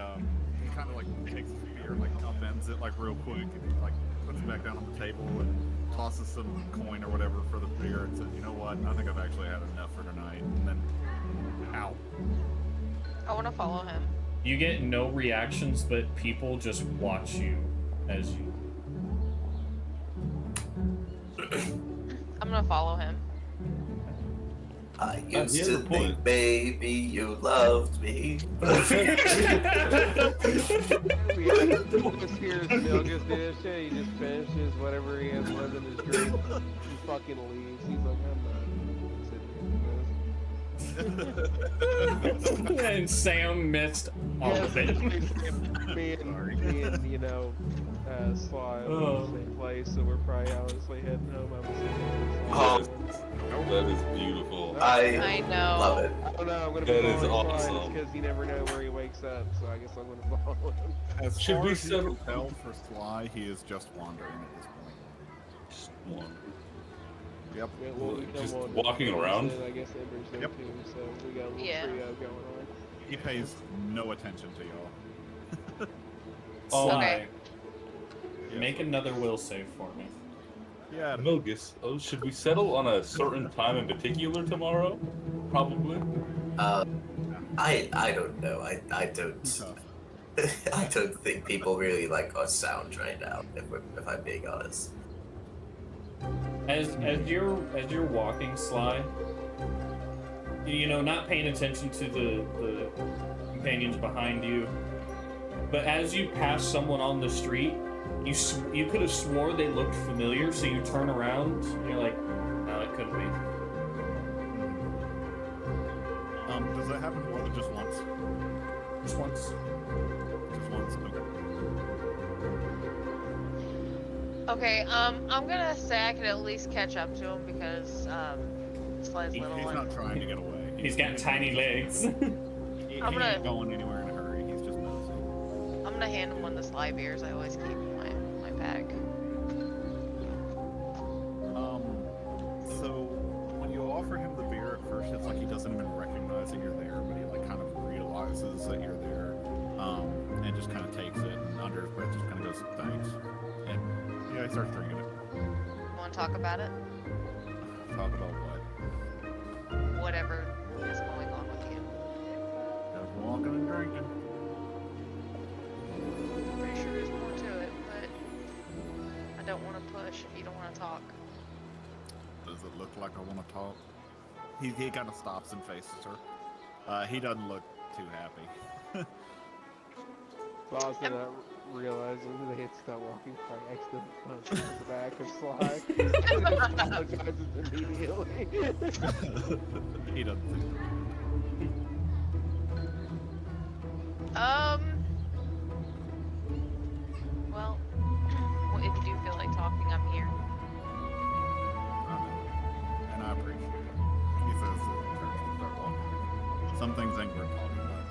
kind of like takes his beer, like upends it like real quick, and like puts it back down on the table and tosses some coin or whatever for the beer and says, you know what? I think I've actually had enough for tonight. And then, out. I want to follow him. You get no reactions, but people just watch you as you. I'm gonna follow him. I used he has to a think, point. baby, you loved me. Atmosphere is Milgus did shit. He just finishes whatever he has left in his drink. He fucking leaves. He's like, I'm not sitting here for this. And Sam missed all of it. Me and you know, Sly are in the same place, so we're probably obviously heading home. I'm assuming. Oh. That is beautiful. I I know. love it. I don't know. I'm gonna That be is following awesome. Sly because you never know where he wakes up. So I guess I'm gonna follow him. As Should far we as you settle- can tell for Sly, he is just wandering at this point. One. Yep. Yeah, well, we Just come on walking around? and I guess Ember's there Yep. too, so we got a little Yeah. trio going on. He pays no attention to y'all. Sly, Yes. make another will save for me. Yeah. Milgus, should we settle on a certain time in particular tomorrow? Probably. I don't know. I don't Tough. I don't think people really like our sound right now. If I'm being honest. As you're walking, Sly, you know, not paying attention to the companions behind you, but as you pass someone on the street, you could have swore they looked familiar, so you turn around and you're like, no, it couldn't be. does that happen more than just once? Just once. Just once. Okay. Okay, I'm gonna say I could at least catch up to him because Sly's little. He's and not trying to get away. He's got tiny legs. He I'm gonna- ain't going anywhere in a hurry. He's just nosy. I'm gonna hand him one of the Sly beers I always keep in my bag. So when you offer him the beer at first, it's like he doesn't even recognize that you're there, but he like kind of realizes that you're there, and just kind of takes it and under his breath just kind of goes thanks, and yeah, he starts drinking it. Want to talk about it? Talk about what? Whatever is going on with you. Just walking and drinking. Pretty sure there's more to it, but I don't want to push if you don't want to talk. Does it look like I want to talk? He kind of stops and faces her. He doesn't look too happy. Boston not realizing that they had stopped walking by accident punched the back of Sly. And apologizes immediately. He doesn't think. Well, if you do feel like talking, I'm here. I know. And I appreciate it. He says that in terms of start walking. Some things ain't worth talking about.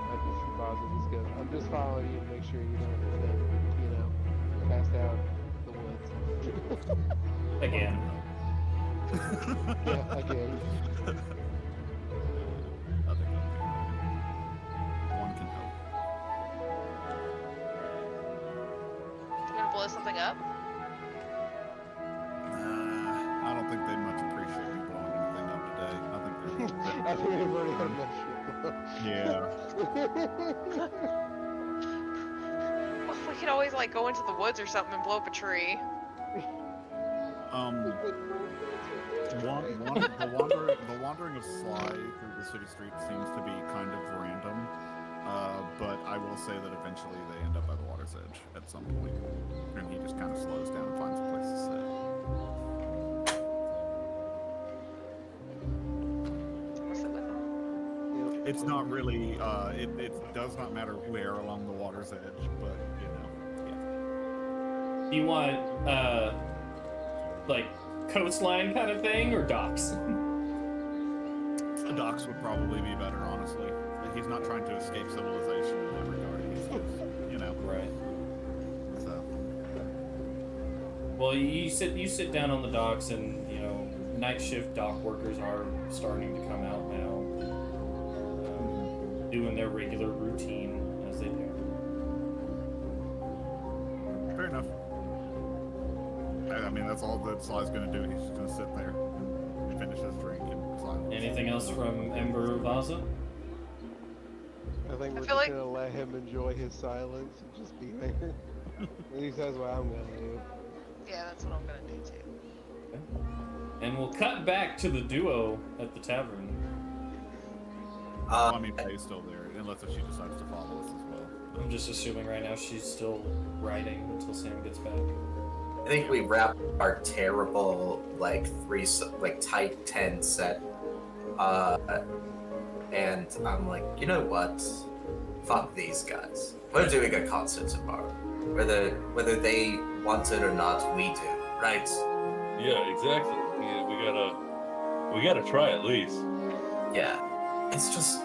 I just Boston is good. I'm just following you to make sure you don't end up, you know, passed out in the woods. Again. Yeah, again. I think I'm good. One can help. You gonna blow something up? I don't think they much appreciate me blowing anything up today. I think I think they've already had enough shit. yeah. Well, we could always like go into the woods or something and blow up a tree. The wandering of Sly through the city streets seems to be kind of random, but I will say that eventually they end up by the water's edge at some point, and he just kind of slows down and finds a place to sit. I'll sit with him. It's not really, it does not matter where along the water's edge, but, you know, yeah. You want, like, coastline kind of thing, or docks? The docks would probably be better, honestly. He's not trying to escape civilization in that regard. He's just, you know, Right. so. Well, you sit down on the docks, and you know, night shift dock workers are starting to come out now, doing their regular routine as they do. Fair enough. I mean, that's all that Sly's gonna do. He's just gonna sit there and finish his drink and silence. Anything else from Ember Vaza? I think we're feel just like- gonna let him enjoy his silence and just be there. And he says what I'm gonna do. Yeah, that's what I'm gonna do too. And we'll cut back to the duo at the tavern. Well, I mean, Faye's still there, unless if she decides to follow us as well. I'm just assuming right now she's still riding until Sam gets back. I think we wrap our terrible tight 10 set, and I'm like, you know what? Fuck these guys. We're doing a concert tomorrow, whether they want it or not. We do, right? Yeah, exactly. Yeah, we gotta try at least. Yeah. It's just,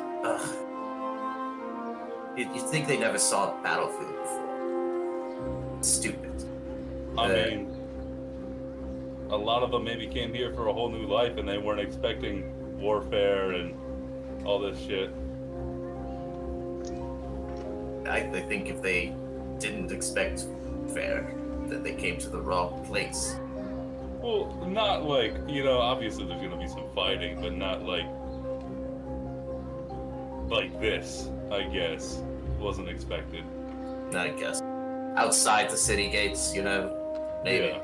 you think they never saw Battlefield before? Stupid. I mean, a lot of them maybe came here for a whole new life and they weren't expecting warfare and all this shit. I think if they didn't expect fair, that they came to the wrong place. Well, not like, you know, obviously there's gonna be some fighting, but not like this, I guess. Wasn't expected. I guess. Outside the city gates, you know? Maybe. Yeah.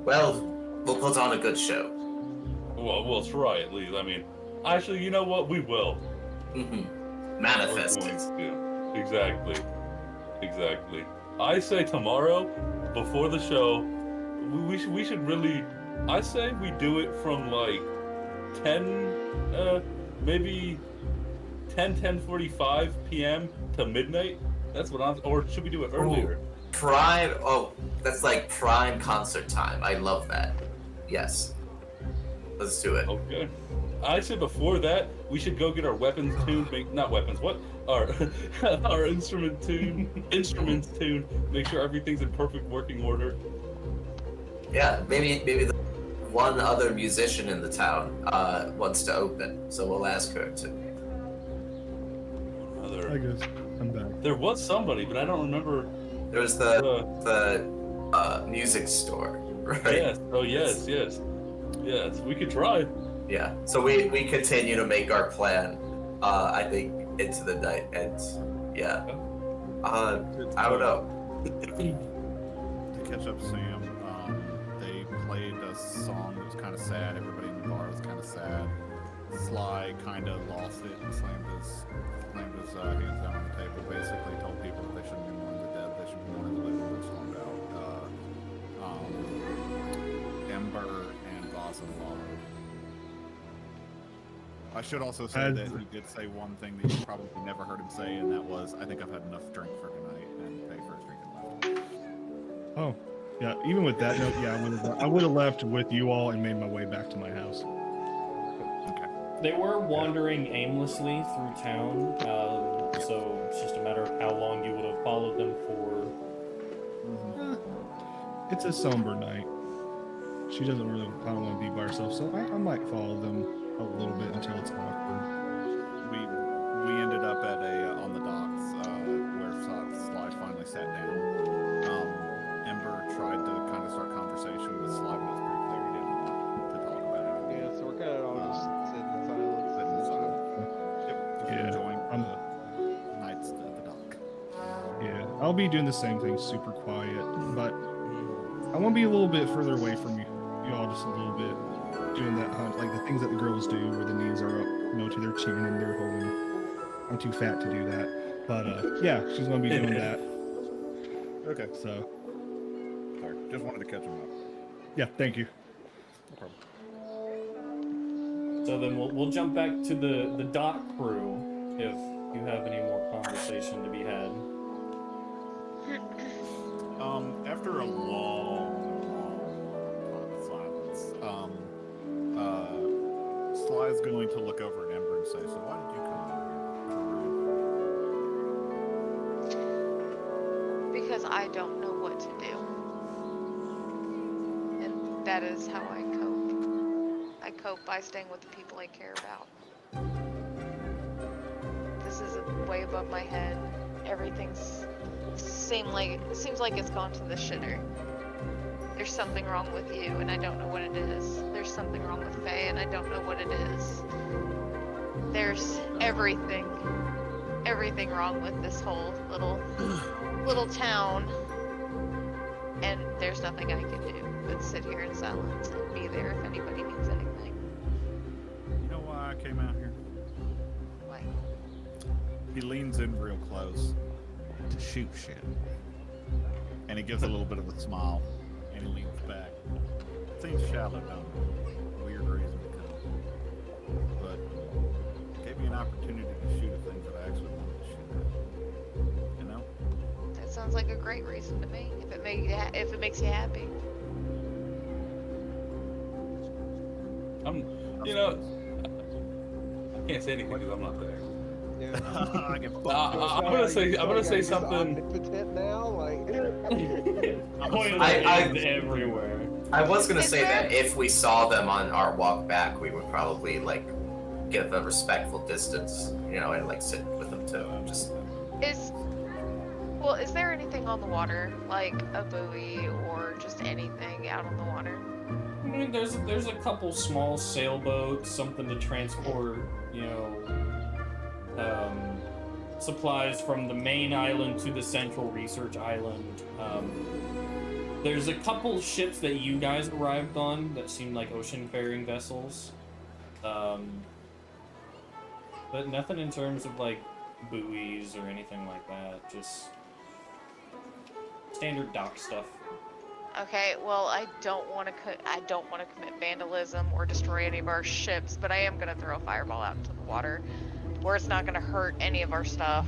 Well, we'll put on a good show. Well, we'll try at least. I mean, actually, you know what? We will. Manifest We're it. going to. Exactly. I say tomorrow, before the show, we should really. I say we do it from like maybe 10:45 p.m. to midnight. That's what I'm. Or should we do it earlier? Prime. Oh, that's like prime concert time. I love that. Yes. Let's do it. Okay. I said before that we should go get our weapons tuned. Not weapons. What? Our instruments tuned. Make sure everything's in perfect working order. Yeah, maybe the one other musician in the town wants to open, so we'll ask her to. I guess I'm back. There was somebody, but I don't remember. There was the music store, right? Yes. Oh yes. We could try. Yeah. So we continue to make our plan. I think into the night, and yeah. I don't know. To catch up, Sam, they played a song that was kind of sad. Everybody in the bar was kind of sad. Sly kind of lost it and slammed his hands down on the table. Basically, told people that they shouldn't be mourning the dead. They should be mourning the living. Which songed out Ember and Vazafar. I should also say that he did say one thing that you probably never heard him say, and that was, "I think I've had enough drink for tonight," and pay for his drink and left. Oh, yeah. Even with that note, yeah, I would have left with you all and made my way back to my house. They were wandering aimlessly through town, so it's just a matter of how long you would have followed them for. It's a somber night. She doesn't really want to be by herself, so I might follow them a little bit until it's awkward. We ended up at on the docks where Sly finally sat down. Ember tried to kind of start conversation with Sly, but it's pretty clear he didn't want to talk about it. Yeah, so we're kind of all just sitting in silence. Sitting in silence. Yep. Just Yeah, enjoying I'm- the nights at the dock. Yeah, I'll be doing the same thing, super quiet, but I want to be a little bit further away from you all, just a little bit, doing that hunt, like the things that the girls do, where the knees are up, to their chin and they're holding. I'm too fat to do that, but yeah, she's gonna be doing that. Okay. So Sorry. Just wanted to catch him up. yeah, thank you. No problem. So then we'll jump back to the dock crew if you have any more conversation to be had. After a long silence, Sly's going to look over at Ember and say, "So why did you come here?" Because I don't know what to do. And that is how I cope. I cope by staying with the people I care about. This is way above my head. Everything's seems like it's gone to the shitter. There's something wrong with you and I don't know what it is. There's something wrong with Faye and I don't know what it is. There's everything wrong with this whole little town. And there's nothing I can do but sit here in silence and be there if anybody needs anything. You know why I came out here? Like, He leans in real close to shoot shit. And he gives a little bit of a smile. And he leans back. Seems shallow, don't it? Weird reason to come. But it gave me an opportunity to shoot at things that I actually wanted to shoot at. You know? that sounds like a great reason to me. If it makes you happy. I can't say anything because I'm not there. Yeah. I get I'm gonna say something. Omnipotent now, like. Poison I- is everywhere. I was gonna Is say there- that if we saw them on our walk back, we would probably like give a respectful distance, and like sit with them too. Just Is there anything on the water, like a buoy or just anything out on the water? I mean, there's a couple small sailboats, something to transport, supplies from the main island to the central research island. There's a couple ships that you guys arrived on that seemed like ocean-faring vessels, but nothing in terms of like buoys or anything like that. Just standard dock stuff. Okay, well, I don't want to commit vandalism or destroy any of our ships, but I am gonna throw a fireball out into the water, where it's not gonna hurt any of our stuff.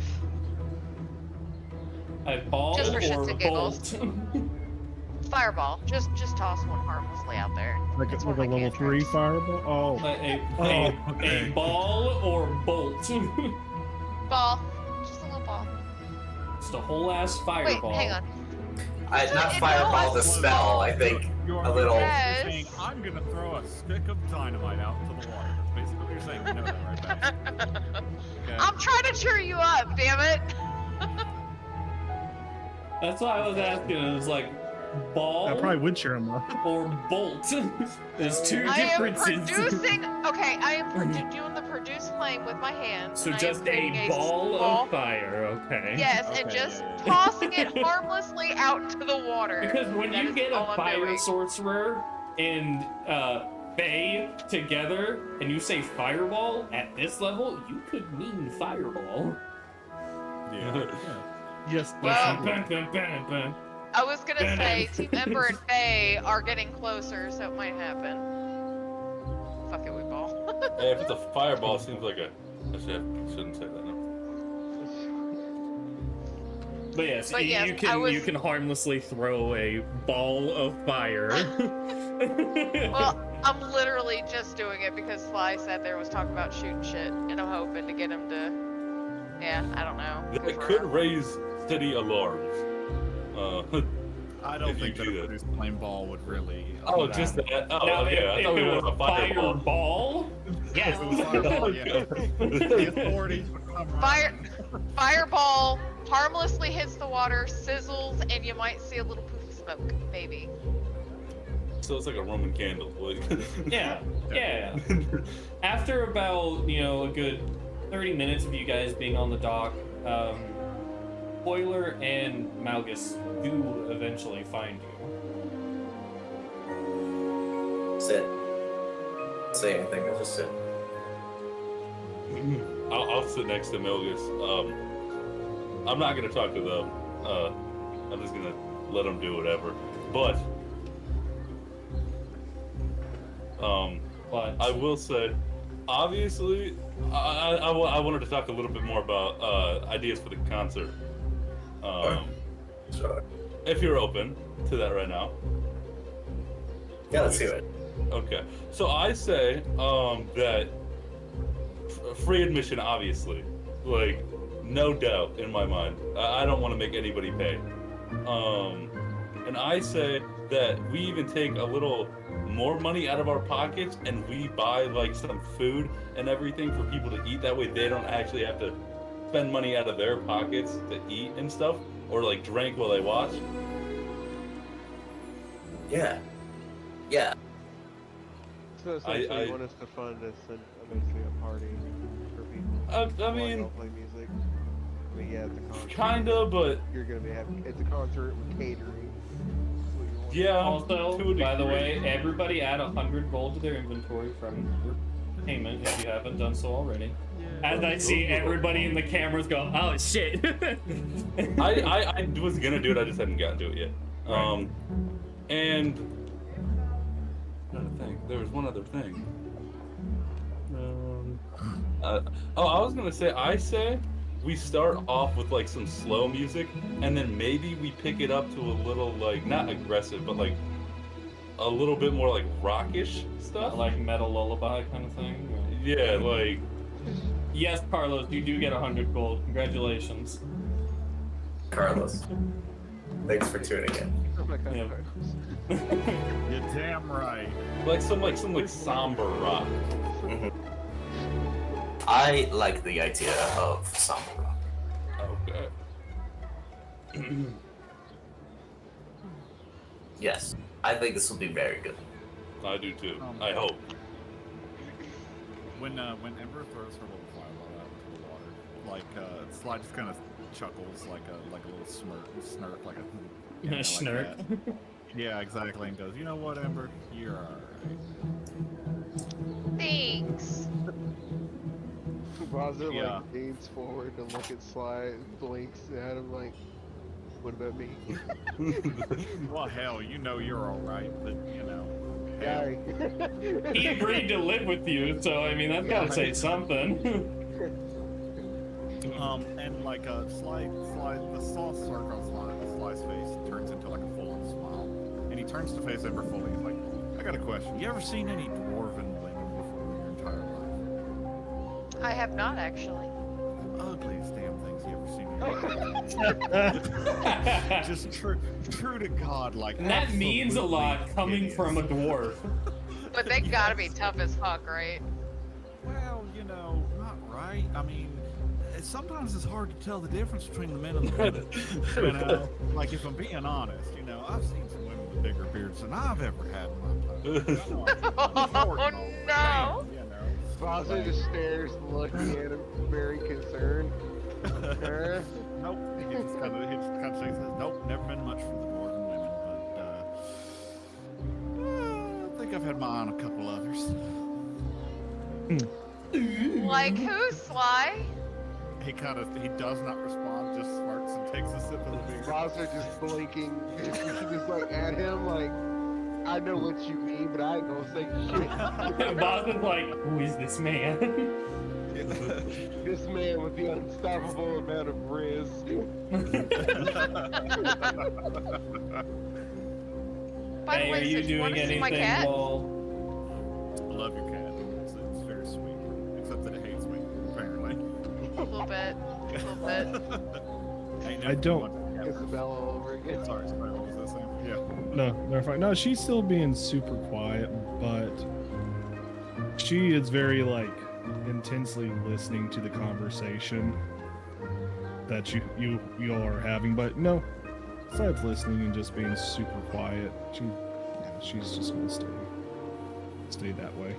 A ball Just for shits or and giggles. bolt? Fireball, just toss one harmlessly out there. Like, It's like one a of my level 3 cantrips. fireball? Oh. A ball or bolt? Ball, just a little ball. Just a whole ass Wait, fireball. hang on. Not It fireball, the was- spell, I think. You're A little- Yes. saying, I'm gonna throw a stick of dynamite out into the water. That's basically what you're saying. You know that right back. Okay. I'm trying to cheer you up, damn it. That's why I was asking. It was like ball I probably would cheer him up. or bolt. There's two I am differences. producing. Okay, I am doing the produce flame with my hands. So and I am just creating a ball small- of fire, okay? Yes, and Okay, just yeah. tossing it harmlessly out into the water. Because when That you is get all a I'm fire doing. sorcerer and Fae together, and you say fireball at this level, you could mean fireball. Yeah. Yes, Well- Bun, bun, bun, bun. I was gonna say Team Ember and Faye are getting closer, so it might happen. Fuck it, we ball. Hey, if it's a fireball, it seems like a. I shouldn't say that. No. But yes, But yes, you I can was- you can harmlessly throw a ball of fire. Well, I'm literally just doing it because Sly said there was talk about shooting shit, and I'm hoping to get him to. Yeah, I don't know. It goof could around. raise city alarms. I don't If you think that do a that. produced flame ball would really. Oh, that. just that. Oh, Now, yeah. I if thought we it were was on a fireball. fireball, yes. If it was fireball, yeah. The authorities would come Fire, running. fireball harmlessly hits the water, sizzles, and you might see a little poof of smoke, maybe. So it's like a Roman candle. Like. Yeah, yeah. After about, a good 30 minutes of you guys being on the dock, Boiler and Malgus do eventually find you. Sit. Say anything, just sit. I'll sit next to Milgus. I'm not gonna talk to them. I'm just gonna let them do whatever. But But I will say, obviously, I wanted to talk a little bit more about ideas for the concert. Sure. If you're open to that right now. Yeah, let's do it. Okay. So I say that free admission, obviously, like no doubt in my mind. I don't want to make anybody pay. And I say that we even take a little more money out of our pockets and we buy like some food and everything for people to eat. That way they don't actually have to spend money out of their pockets to eat and stuff or like drink while they watch. Yeah. Yeah. So essentially, you want us to fund basically a party for people. I mean, While y'all play music. I mean, yeah, it's a concert. kinda, but You're gonna be having. It's a concert with catering. That's what you want. yeah. also, to a by the degree. way, everybody add 100 gold to their inventory from your payment if you haven't done so already. As I see everybody in the cameras go, oh shit. I was gonna do it, I just hadn't gotten to it yet. And another thing, there was one other thing. I was gonna say, I say we start off with like some slow music, and then maybe we pick it up to a little like not aggressive, but like a little bit more like rockish stuff. Like metal lullaby kind of thing. Yeah, like Yes, Carlos, you do get 100 gold. Congratulations. Carlos. Thanks for tuning in. Oh my God. Yeah. You're damn right. some somber rock. I like the idea of somber rock. Okay. Yes, I think this will be very good. I do too. I hope. When Ember throws her little fireball out into the water, like Sly just kind of chuckles like a little snark, like a like Snark. that. Yeah, exactly, and goes, you know what, Ember, you're alright. Thanks. Bowser Yeah. like leans forward to look at Sly and blinks at him like, What about me? Well, hell, you know you're all right, but you know. Guy. He agreed to live with you, so I mean that's gotta say something. And like the sauce circle on Sly's face turns into like a full-on smile, and he turns to face Ember fully. He's like, "I got a question. You ever seen any dwarven women before in your entire life? I have not actually. Ugliest damn things you ever seen." Just true to God, like. And that means a lot absolutely coming hideous. from a dwarf. But they gotta be tough as fuck, right? Well, you know, not right. I mean, sometimes it's hard to tell the difference between the men and the women. You know, like if I'm being honest, you know, I've seen some women with bigger beards than I've ever had in my time. Oh no! You know. Foster just stares, looking at him, very concerned. Nope. He just kind of shakes his head. Nope. Never been much for the dwarven women, but I think I've had my eye on a couple others. Like who, Sly? He does not respond, just smirks and takes a sip of the beer. Foster just blinking, just like at him, like, I know what you mean, but I ain't gonna say shit. Boss is like, who is this man? This man with the unstoppable amount of riz. By the Hey, way, are you so you want doing to see my anything cat? while... I love your cat. It's very sweet, except that it hates me, apparently. A little bit. A little bit. Ain't I never don't- been one to Isabella all over again. Sorry, what was that saying? Yeah. No, they're fine. No, she's still being super quiet, but she is very like intensely listening to the conversation that you all are having. But no, besides listening and just being super quiet, she's just gonna stay that way.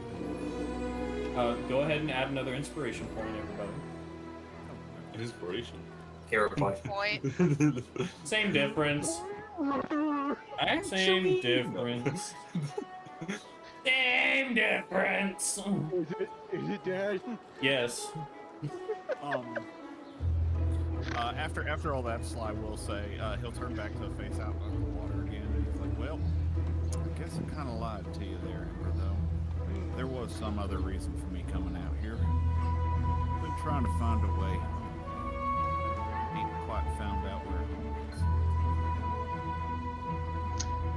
Go ahead and add another inspiration point, everybody. Inspiration. Hero point. Point. Same difference. Same difference. Same difference. Is it Dad? Yes. After all that, Sly will say he'll turn back to face out on the water again, and he's like, "Well, I guess I kind of lied to you there, Ember. Though there was some other reason for me coming out here. Been trying to find a way. Ain't quite found out where home is."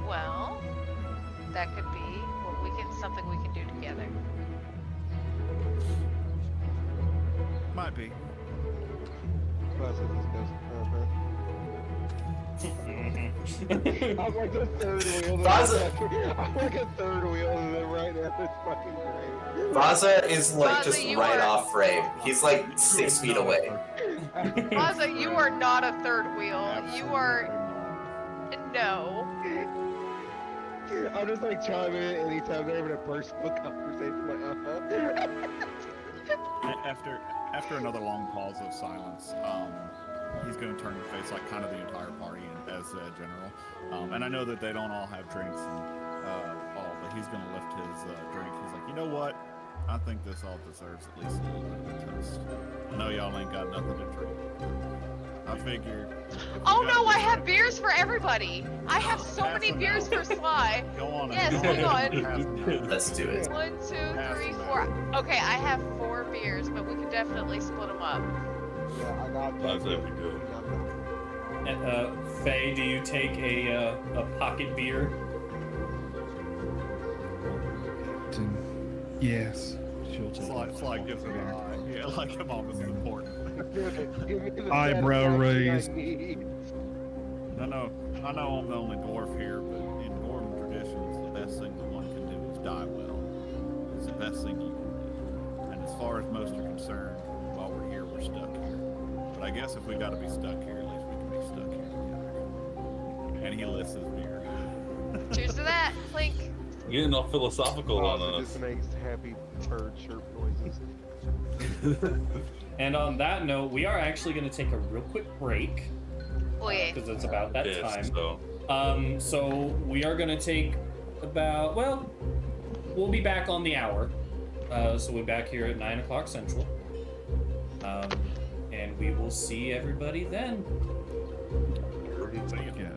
Well, that could be something we can do together. Might be. Foster just goes, I'm like a third wheel. I'm like a third wheel, and then right now it's fucking great. Vaza is like Vaza, just you right are- off frame. He's like 6 feet away. Plaza, you are not a third wheel. You Absolutely are not. no. I'm just like chiming in anytime they're having a personal conversation. Like, After another long pause of silence, he's going to turn to face like kind of the entire party as general. And I know that they don't all have drinks and all, but he's going to lift his drink. He's like, you know what? I think this all deserves at least a little bit of a toast. I know y'all ain't got nothing to drink. I figured. Oh no, I have beers for everybody. I have so Pass many them beers out. for Sly. Go on. Yes, go hang on. Pass them out. Let's do it. 1, 2, 3, 4. Okay, I have 4 beers, but we can definitely split them up. yeah, I got That's that. every good. Faye, do you take a pocket beer? Yes, she'll take it. Sly gives him an eye. Yeah, like, come on, this is important. Give me the Eyebrow satisfaction I raised. need. I know I'm the only dwarf here, but in dwarven traditions, the best thing that one can do is die well. It's the best thing you can do. And as far as most are concerned, while we're here, we're stuck here. But I guess if we gotta be stuck here, at least we can be stuck here together. And he lifts his beer. Cheers to that. Clink. Getting all philosophical on Also us. just makes happy bird chirp noises. And on that note, we are actually going to take a real quick break Oh yeah. because it's about that Pissed, time. so. So we are going to take about, well, we'll be back on the hour. So we're back here at 9 o'clock Central. And we will see everybody then. Yeah.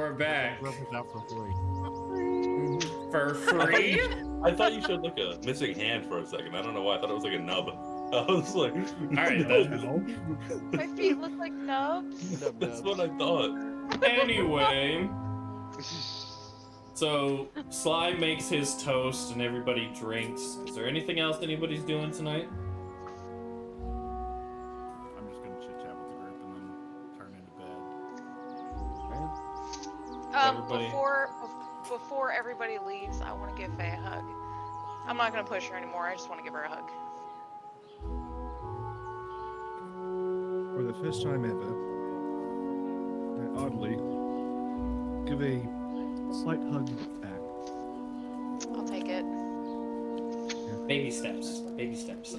we're back. Brothers out for free. For free? I thought you showed like a missing hand for a second. I don't know why. I thought it was like a nub. I was like, Alright, My feet look like nubs. Nub That's nubs. what I thought. Anyway, so Sly makes his toast and everybody drinks. Is there anything else anybody's doing tonight? I'm just gonna chit chat with the group and then turn into bed. Everybody- Before everybody leaves, I want to give Faye a hug. I'm not gonna push her anymore. I just want to give her a hug. For the first time ever, I oddly give a slight hug back. I'll take it. Baby steps. Baby steps.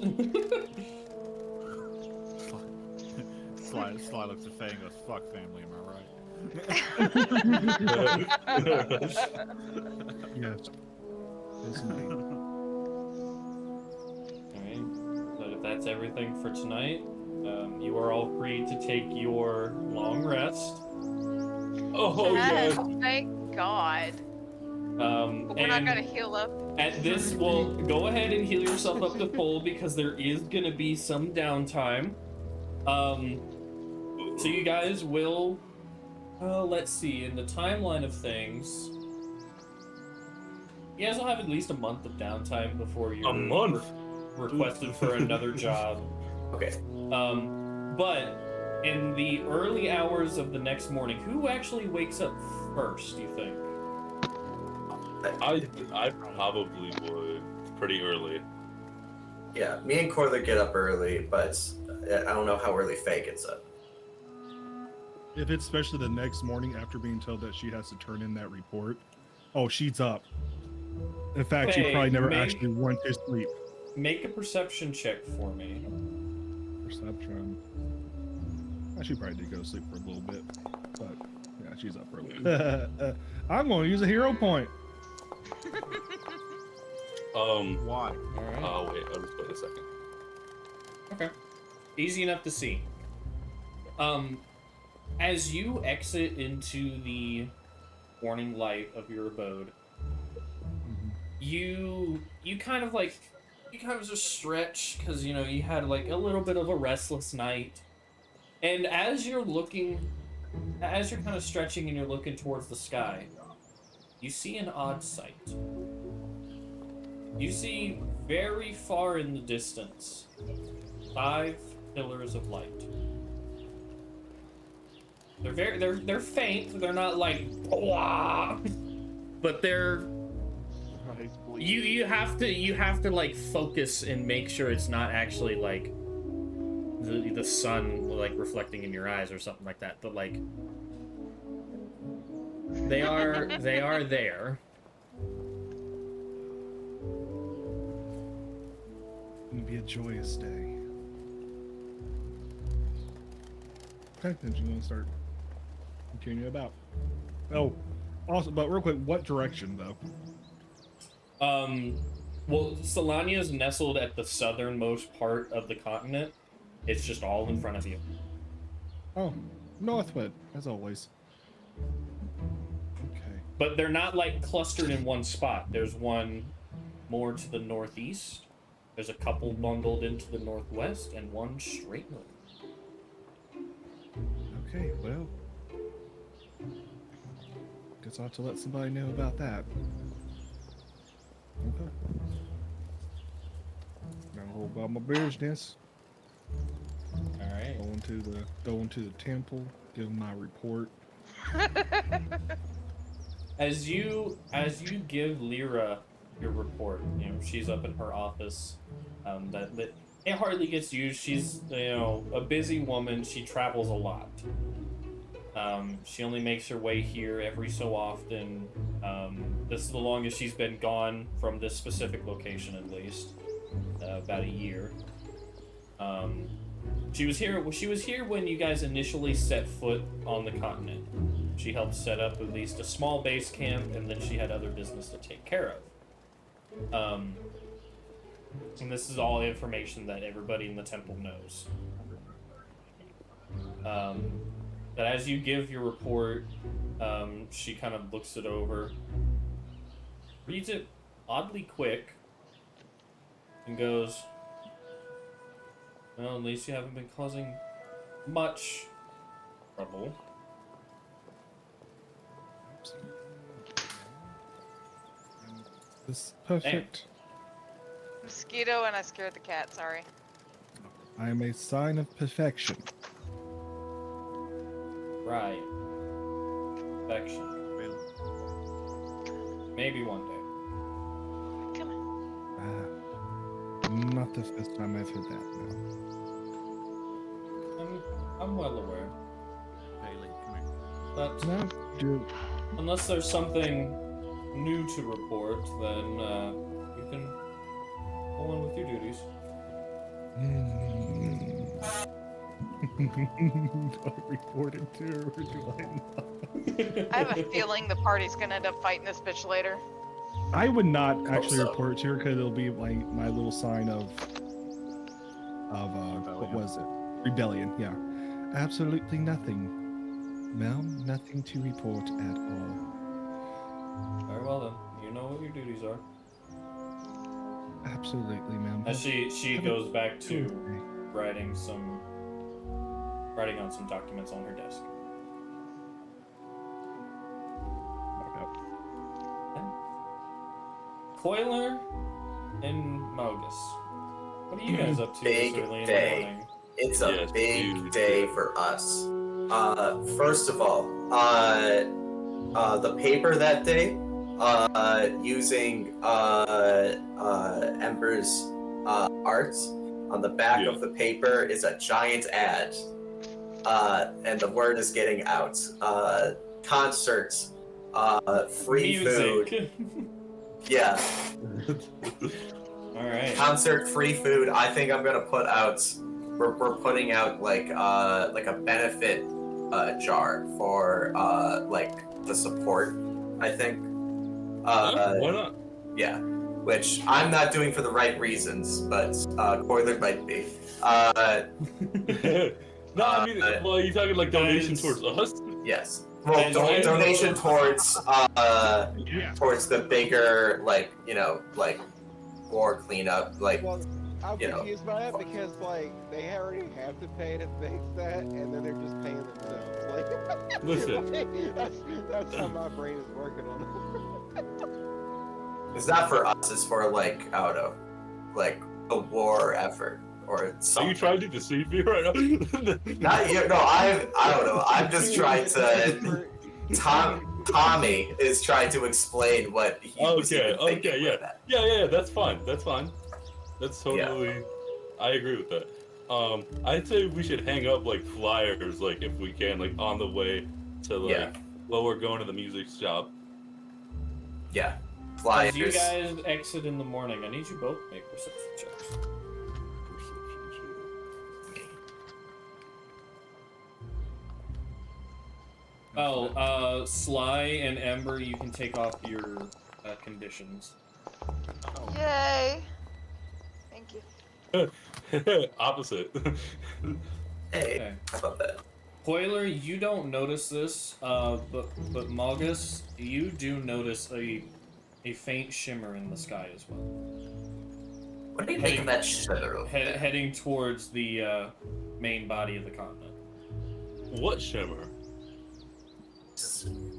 Sly looks at Faye and goes, "Fuck family, am I right?" Yes. It's me. Alright, so if that's everything for tonight, you are all free to take your long rest. Oh Yes, yeah. thank God. But we're not And gonna heal up. at this, well, go ahead and heal yourself up to full because there is gonna be some downtime. So you guys will, let's see, in the timeline of things, you guys will have at least a month of downtime before you're A month. requested for another job. Okay. But in the early hours of the next morning, who actually wakes up first, do you think? I probably would. Pretty early. Yeah, me and Corley get up early, but I don't know how early Faye gets up. If it's especially the next morning after being told that she has to turn in that report, oh, she's up. In fact, she Hey, probably never make- actually went to sleep. Make a perception check for me. Perception. She probably did go to sleep for a little bit, but yeah, she's up early. I'm going to use a hero point. Why? Alright. Oh wait, I'll just wait a second. Okay. Easy enough to see. As you exit into the morning light of your abode, you kind of just stretch because you had like a little bit of a restless night. And as you're kind of stretching and you're looking towards the sky, you see an odd sight. You see very far in the distance 5 pillars of light. They're faint. They're not like "Wah!" but they're Eyes bleed. you have to like focus and make sure it's not actually like the sun like reflecting in your eyes or something like that, but like they are there. It'll be a joyous day. Okay, then you're gonna start continuing about. Oh, also, but real quick, what direction though? Well, Solania is nestled at the southernmost part of the continent. It's just all in front of you. Oh, northward, as always. Okay. But they're not like clustered in one spot. There's one more to the northeast. There's a couple bundled into the northwest, and one straight north. Okay, well, guess I'll have to let somebody know about that. Okay. Gonna hold about my business. All right. Going to the temple, give my report. As you give Lyra your report, she's up in her office. That it hardly gets used. She's a busy woman. She travels a lot. She only makes her way here every so often. This is the longest she's been gone from this specific location, at least about a year. She was here when you guys initially set foot on the continent. She helped set up at least a small base camp, and then she had other business to take care of. And this is all information that everybody in the temple knows. that as you give your report, she kind of looks it over, reads it oddly quick, and goes, well, at least you haven't been causing much trouble. This is perfect. Mosquito and I scared the cat, sorry. I am a sign of perfection. Right. Perfection. Maybe one day. Come on. Not the first time I've heard that. I'm well aware. Bailey, come here. But No. No, do unless there's something new to report, then you can go on with your duties. Do I report it to her or do I not? I have a feeling the party's gonna end up fighting this bitch later. I would not actually so. report it to her because it'll be like my little sign of what Rebellion. was it? Rebellion, yeah. Absolutely nothing. Ma'am, nothing to report at all. Very well then. You know what your duties are. Absolutely, ma'am. As she Have a goes back to good day. writing on some documents on her desk. Coiler and Mogus. What are you guys up to Big this early in day. the morning? It's a Yes, big huge day day. for us. First of all, the paper that day, using Ember's art, on the back Yeah. of the paper is a giant ad, and the word is getting out. Concerts, free food. Music. Yeah, All right. concert, free food. I think I'm gonna put out. We're putting out like a benefit jar for like the support. I think. Why not? Yeah, which I'm not doing for the right reasons, but Coiler might be. No, I mean, well, are you talking like donation Guys. towards us? Yes. Well, And I- donation towards Yeah. towards the bigger like war cleanup like. Well, I'm You know. confused by that because like they already have to pay to fix that, and then they're just paying themselves. Like, Listen. that's how my brain is working on it. It's not for us. It's for like I don't know, like a war effort or Are something. you trying to deceive me right now? Not you. No, I don't know. I'm just trying to. Tommy is trying to explain what he was Okay, even thinking okay, with that. Yeah, that's fine. That's fine. That's totally. I agree with that. I'd say we should hang up like flyers, like if we can, like on the way to like Yeah. while we're going to the music shop. Yeah, As you flyers. guys exit in the morning, I need you both to make perception checks. Oh, Sly and Ember, you can take off your conditions. Yay! Thank you. Opposite. Hey, Okay. how about that? Coiler, you don't notice this, but Malgus, you do notice a faint shimmer in the sky as well, What do you think of that shimmer over there? heading towards the main body of the continent. What shimmer?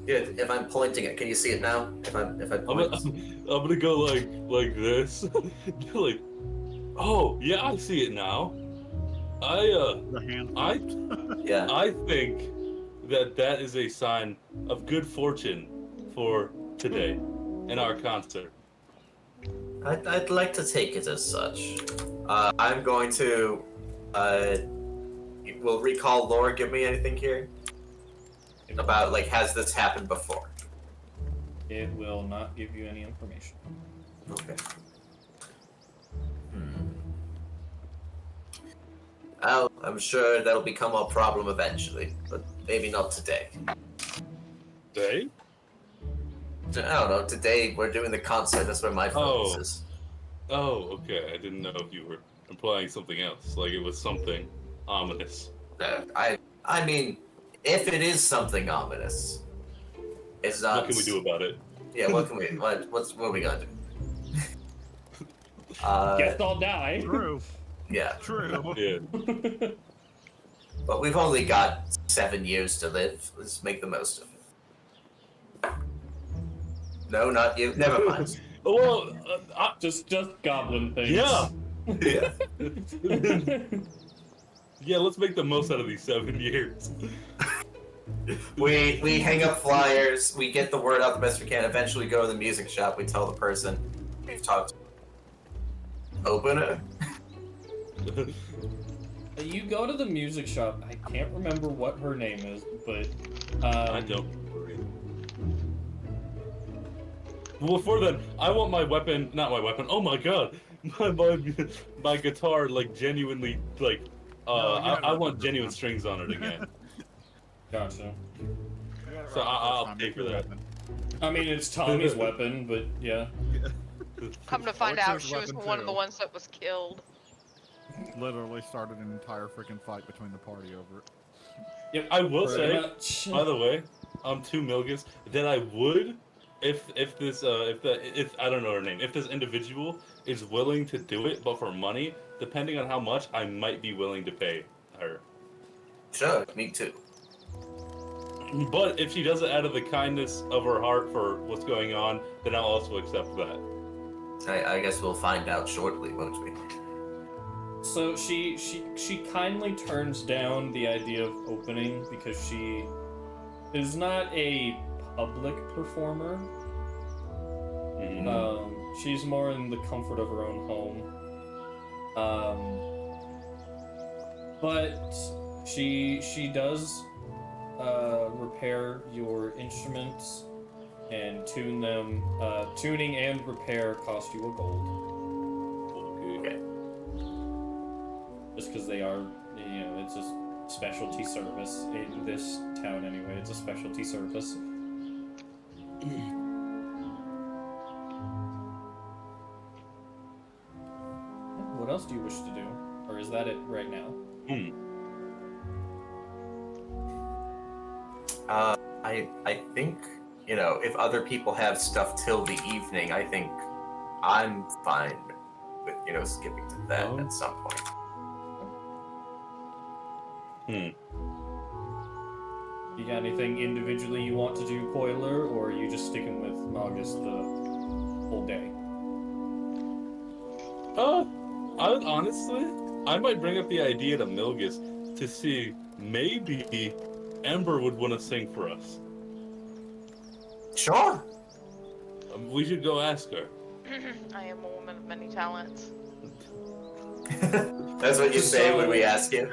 Good. If I'm pointing it, can you see it now? If I I'm point. gonna go like this. Like, oh yeah, I see it now. The hand. Yeah. I think that is a sign of good fortune for today in our concert. I'd like to take it as such. I'm going to. Will recall lore give me anything here about like has this happened before? It will not give you any information. Okay. Well, I'm sure that'll become a problem eventually, but maybe not today. Today? I don't know. Today we're doing the concert. That's where my focus Oh. is. Oh, okay. I didn't know if you were implying something else. Like it was something ominous. I mean, if it is something ominous, it's not. What can we do about it? Yeah, what can we? What are we gonna do? Guess I'll die. True. Yeah, True. Yeah. but we've only got 7 years to live. Let's make the most of it. No, not you. Never mind. Well, Just goblin things. yeah. Yeah. Yeah, let's make the most out of these 7 years. We hang up flyers. We get the word out the best we can. Eventually, go to the music shop. We tell the person we've talked. Open it. You go to the music shop. I can't remember what her name is, but I don't. Well, before then, I want my weapon. Not my weapon. Oh my god, my guitar like genuinely like. I want genuine strings on it again. Gotcha. So I'll pay for that. I mean, it's Tommy's weapon, but yeah. Come to find out, Alexa's she was weapon one of the too. ones that was killed. Literally started an entire freaking fight between the party over it. Yep. I will Pretty say, much. by the way, to Milgus, that I would, if I don't know her name, if this individual is willing to do it, but for money, depending on how much, I might be willing to pay her. Sure, me too. But if she does it out of the kindness of her heart for what's going on, then I'll also accept that. I guess we'll find out shortly, won't we? So she kindly turns down the idea of opening because she is not a public performer. Mhm. She's more in the comfort of her own home. But she does repair your instruments and tune them. Tuning and repair cost you a gold. Okay. Just because they are, it's a specialty service in this town anyway. It's a specialty service. What else do you wish to do? Or is that it right now? I think, if other people have stuff till the evening, I think I'm fine with, skipping to that Oh. at some point. You got anything individually you want to do, Coiler, or are you just sticking with Magus the whole day? I might bring up the idea to Milgus to see maybe Ember would want to sing for us. Sure. We should go ask her. I am a woman of many talents. That's what you say when we ask you.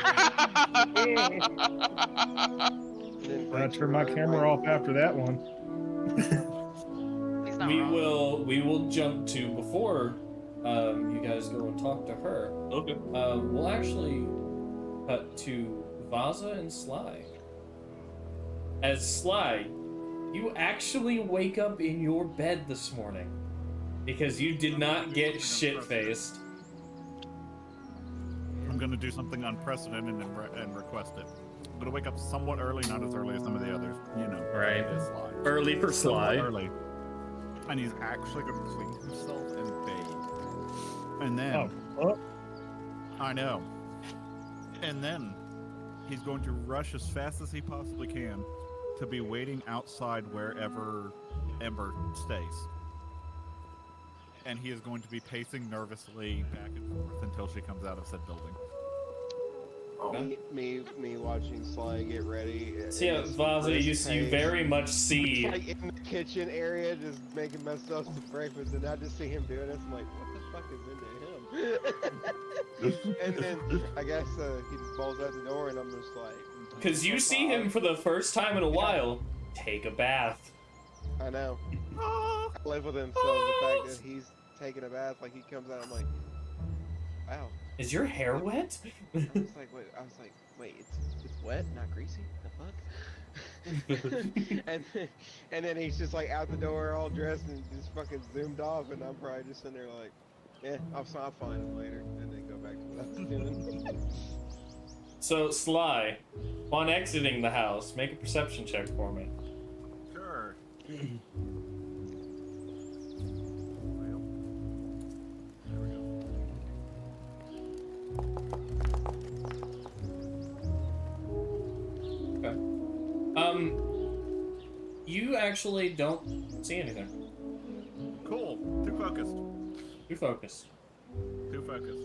I turn my camera off after that one. He's not We wrong. will jump to before you guys go and talk to her. Okay. We'll actually cut to Vaza and Sly. As Sly, you actually wake up in your bed this morning because you did not get shit-faced. I'm gonna do something unprecedented and request it. I'm gonna wake up somewhat early, not as early as some of the others, Right. It's Sly. Early for Somewhat early. And he's actually gonna clean himself and bathe. And then Oh, I know. And then he's going to rush as fast as he possibly can to be waiting outside wherever Ember stays. And he is going to be pacing nervously back and forth until she comes out of said building. Me watching Sly get ready. So yeah, Vaza, you very much see. Like in the kitchen area, just making myself some breakfast, and I just see him doing this. I'm like, what the fuck is into him? And then I guess he just balls out the door, and I'm just like, Because you see him for the first time in a while take a bath. I know. I live with him, so the fact that he's taking a bath, like he comes out, I'm like, wow. Is your hair wet? I was like, wait, it's wet, not greasy. The fuck? and then he's just like out the door, all dressed, and just fucking zoomed off, and I'm probably just sitting there like, yeah, I'll find him later, and then go back to what I was doing. So Sly, on exiting the house, make a perception check for me. Sure. Well, there we go. Okay. You actually don't see anything. Cool. Too focused. You focus. Too focused.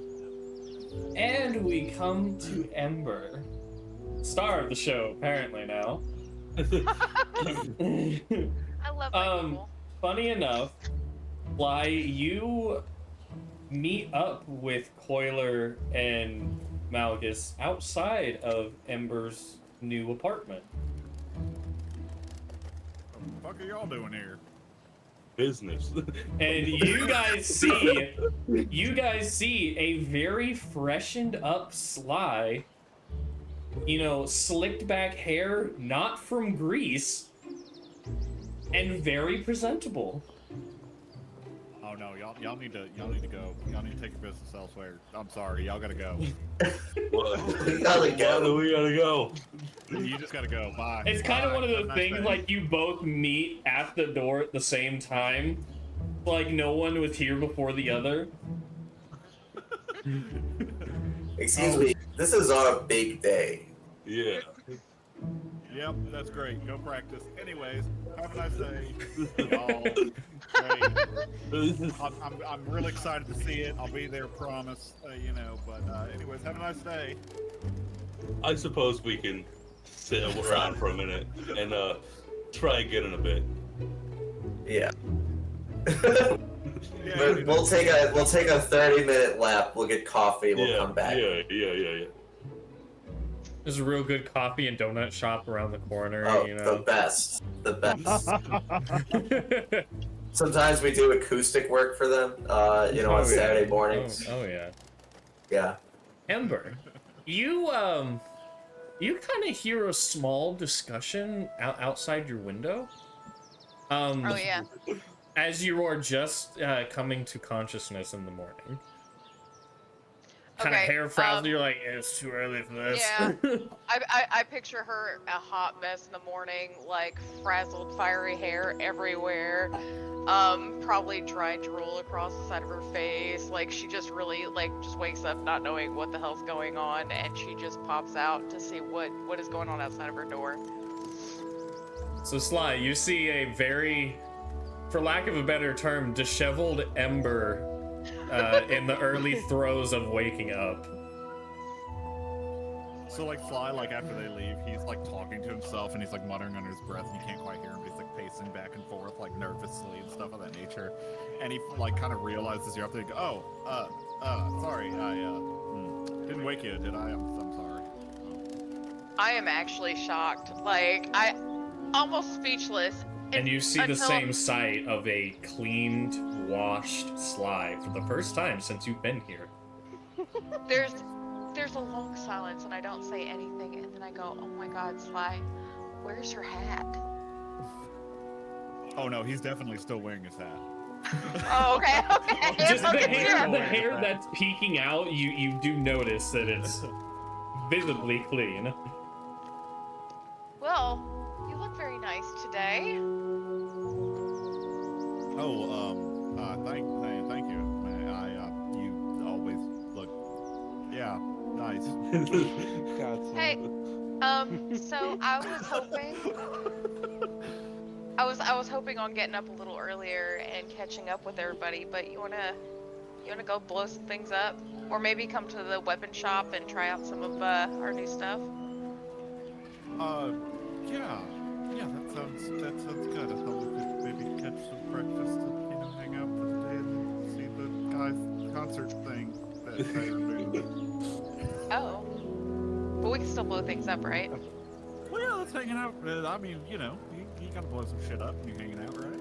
And we come to Ember, star of the show, apparently now. I love my people. Funny enough, Fly, you meet up with Coiler and Malgus outside of Ember's new apartment. What the fuck are y'all doing here? Business. And you guys see a very freshened up Sly, slicked back hair, not from Greece, and very presentable. Oh no, y'all need to go. Y'all need to take your business elsewhere. I'm sorry, y'all gotta go. What? Gotta go. We gotta go. You just gotta go. Bye. It's kind of Bye. one of Have a those nice things day. like you both meet at the door at the same time. Like no one was here before the other. Excuse me. This is our big day. Yeah. Yep, that's great. Go practice. Anyways, have a nice day. Y'all. Great. I'm really excited to see it. I'll be there, promise. But anyways, have a nice day. I suppose we can sit around for a minute and try again in a bit. Yeah. Yeah, We'll take a 30-minute lap. We'll get coffee. We'll yeah, come back. Yeah. There's a real good coffee and donut shop around the corner, Oh, the best. The best. Sometimes we do acoustic work for them. On yeah. Saturday mornings. Oh yeah. Yeah. Ember, you kind of hear a small discussion outside your window. Oh yeah. As you are just coming to consciousness in the morning. Kind of Okay, hair frazzled, you're like, it's too early for this. Yeah. I picture her a hot mess in the morning, like frazzled, fiery hair everywhere. Probably dry drool across the side of her face. Like she just really just wakes up not knowing what the hell's going on, and she just pops out to see what is going on outside of her door. So Sly, you see a very, for lack of a better term, disheveled Ember in the early throes of waking up. So Sly, after they leave, he's talking to himself and he's muttering under his breath and you can't quite hear him. He's pacing back and forth nervously and stuff of that nature. And he kind of realizes you're up there. Sorry, I didn't wake you, did I? I'm sorry. I am actually shocked. I almost speechless. And you see the until- same sight of a cleaned, washed Sly for the first time since you've been here. There's a long silence and I don't say anything, and then I go, oh my god, Sly, where's your hat? Oh no, he's definitely still wearing his hat. Oh, okay. Just the Okay, hair, sure. the hair that's peeking out, you do notice that it's visibly clean. Well, you look very nice today. Thank you. You always look, yeah, nice. God, Hey, so I was hoping on getting up a little earlier and catching up with everybody, but you wanna go blow some things up, or maybe come to the weapon shop and try out some of our new stuff. Yeah, that sounds good. I thought we could maybe catch some breakfast and hang out for the day and see the guys' concert thing that they were doing. Oh, but we can still blow things up, right? Well, yeah, let's hang out. I mean, you gotta blow some shit up when you're hanging out, right?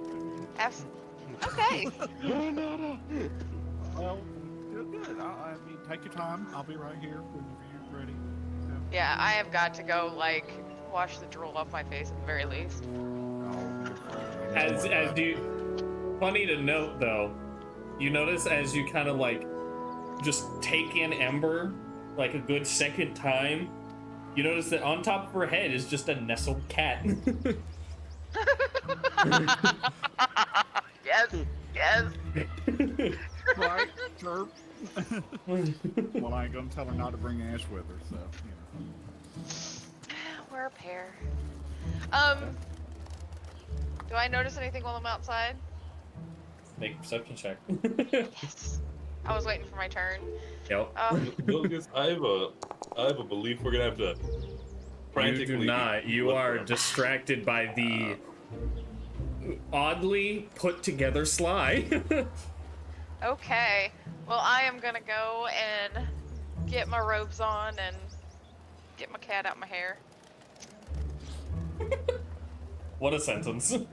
Okay. Well, good. I mean, take your time. I'll be right here whenever you're ready. Yeah, I have got to go wash the drool off my face at the very least. As you, funny to note though, you notice as you kind of just take in Ember a good second time, You notice that on top of her head is just a nestled cat. Yes, yes. Right, sure. Well, I ain't gonna tell her not to bring Ash with her, so, you know. We're a pair. Do I notice anything while I'm outside? Make a perception check. Yes. I was waiting for my turn. Yep. Lucas, I have a belief we're gonna have to You frantically. do not. You look are for him. distracted by the oddly put together Sly. Okay. Well, I am gonna go and get my robes on and get my cat out my hair. What a sentence. At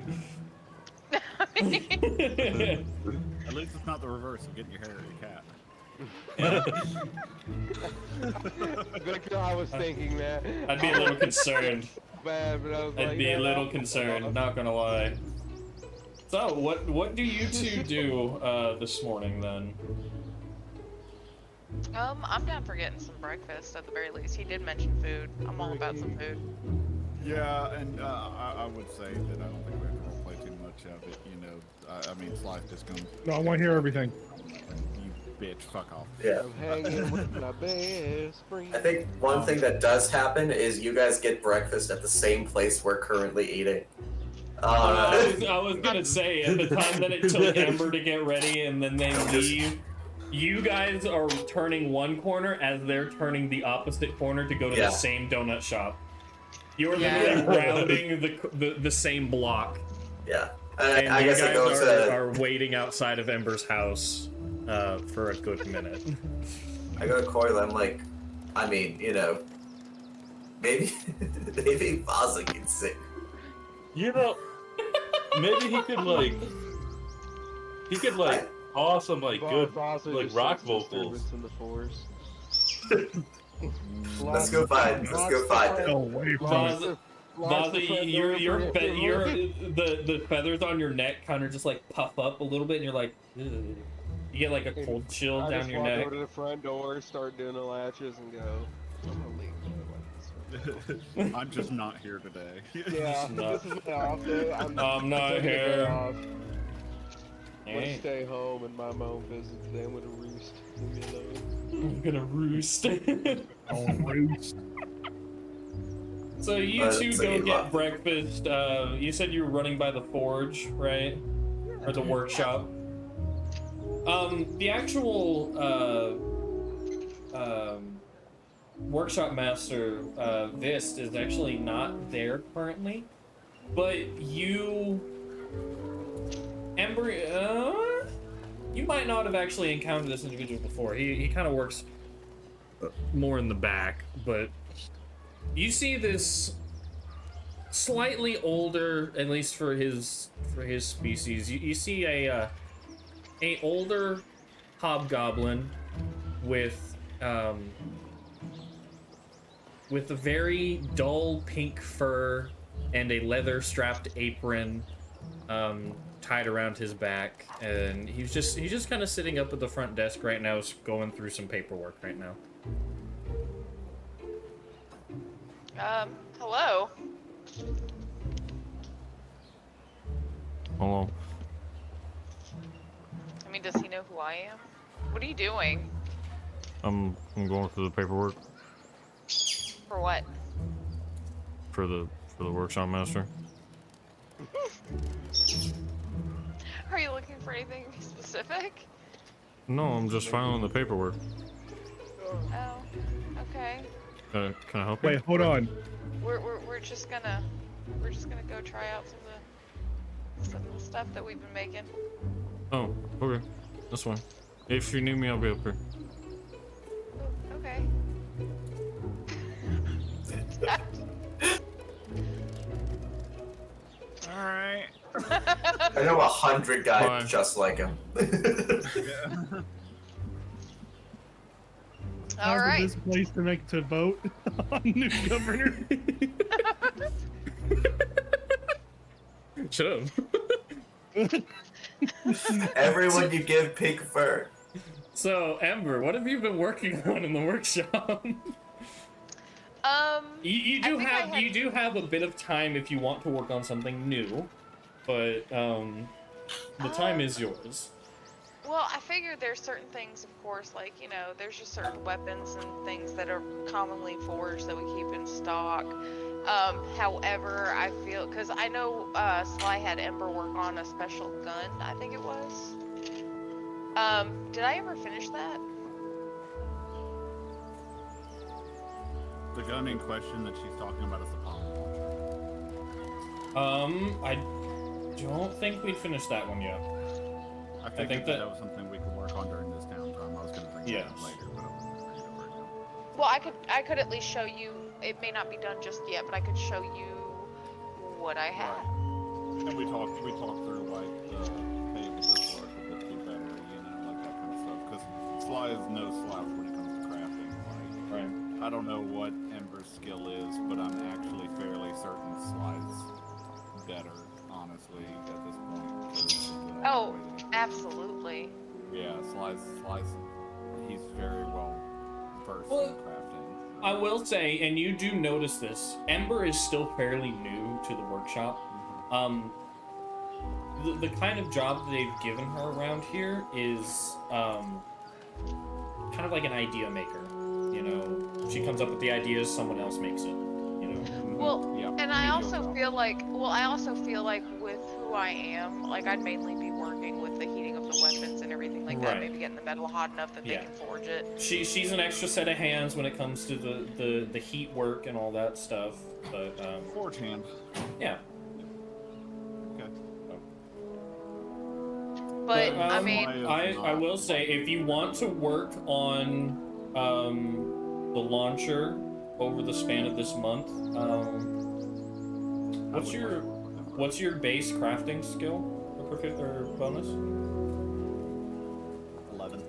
least it's not the reverse of getting your hair at a cat. That's what I was thinking, man. I'd be a little concerned. Bad, but I was I'd like, be a yeah, little concerned, not gonna lie. So, what do you two do this morning then? I'm down for getting some breakfast at the very least. He did mention food. I'm all about some food. Yeah, and I would say that I don't think we have to roleplay too much of it, you know. I mean, Sly's just gonna... No, I want to hear everything. You bitch, fuck off. Yeah. I'm hanging with my best friend. I think one thing that does happen is you guys get breakfast at the same place we're currently eating. I was gonna say, at the time that it took Ember to get ready and then they leave, you guys are turning one corner as they're turning the opposite corner to go to Yeah. the same donut shop. You're Yeah. literally rounding the same block. Yeah. And I you guess I guys go to are waiting outside of Ember's house for a good minute. I go to Coil. I'm like, I mean, you know, maybe Vaza can sing. You know, maybe he could like awesome like good Also like just rock sense vocals. disturbance in the forest. Let's go find. Let's go find it. No way, Vaza, the feathers on your neck kind of just like puff up a little bit, and you're like, ugh. You get like a cold chill I down just your walk neck. over to the front door, start doing the latches, and go. I'm gonna leave. I'm just not here today. Yeah, not- this is my off day. I'm I'm not taking a day here. off. I'm gonna Hey, stay home and mind my own business today. I'm gonna roost. Leave me alone. I'm gonna roost. Oh, roost. So you two so go you get left. breakfast. You said you were running by the forge, right? Or the workshop. The actual workshop master, Vist, is actually not there currently. But you, Ember, you might not have actually encountered this individual before. He kind of works more in the back, but you see this slightly older, at least for his species. You see a older hobgoblin with a very dull pink fur and a leather strapped apron tied around his back, and he's just kind of sitting up at the front desk right now, going through some paperwork right now. Hello. Hello. I mean, does he know who I am? What are you doing? I'm going through the paperwork For what? for the workshop master. Are you looking for anything specific? No, I'm just filing the paperwork. Oh, okay. Can I help you? Wait, hold on. We're just gonna go try out some of the stuff that we've been making. Oh, okay. That's fine. If you need me, I'll be up here. Oh, okay. Alright. I know 100 guys Bye. just like him. All Time for right. this place to vote on new governor. Shut up. Everyone you give pink fur. So, Ember, what have you been working on in the workshop? You I do think I have had- you do have a bit of time if you want to work on something new, but the time is yours. Well, I figured there's certain things, of course, like, you know, there's just certain weapons and things that are commonly forged that we keep in stock. However, I feel, because I know Sly had Ember work on a special gun, I think it was. Did I ever finish that? The gun in question that she's talking about is the palm launcher. I don't think we finished that one yet. I think think that- that was something we could work on during this downtime. I was going to bring it Yes. up later, but I'm not going to bring it up right now. Well, I could at least show you, it may not be done just yet, but I could show you what I had. And we talked through like maybe this work a bit too better, you know, like that kind of stuff. Because Sly is no slouch when it comes to crafting. Like, Right. I don't know what Ember's skill is, but I'm actually fairly certain Sly's better, honestly, at this point. 'cause of the Oh, way that- absolutely. yeah, Sly's, he's very well versed Well, in crafting. I will say, and you do notice this, Ember is still fairly new to the workshop. The kind of job that they've given her around here is kind of like an idea maker. You know, she comes up with the ideas, someone else makes it. You know. Well, Yeah, and I mediocre also job. feel like, with who I am, like I'd mainly be working with the heating of the weapons and everything like that, Right. maybe getting the metal hot enough that Yeah. they can forge it. She's an extra set of hands when it comes to the heat work and all that stuff. But Forge hand. yeah. Okay. But I um, mean, I will say, if you want to work on the launcher over the span of this month, what's your base crafting skill or bonus? 11.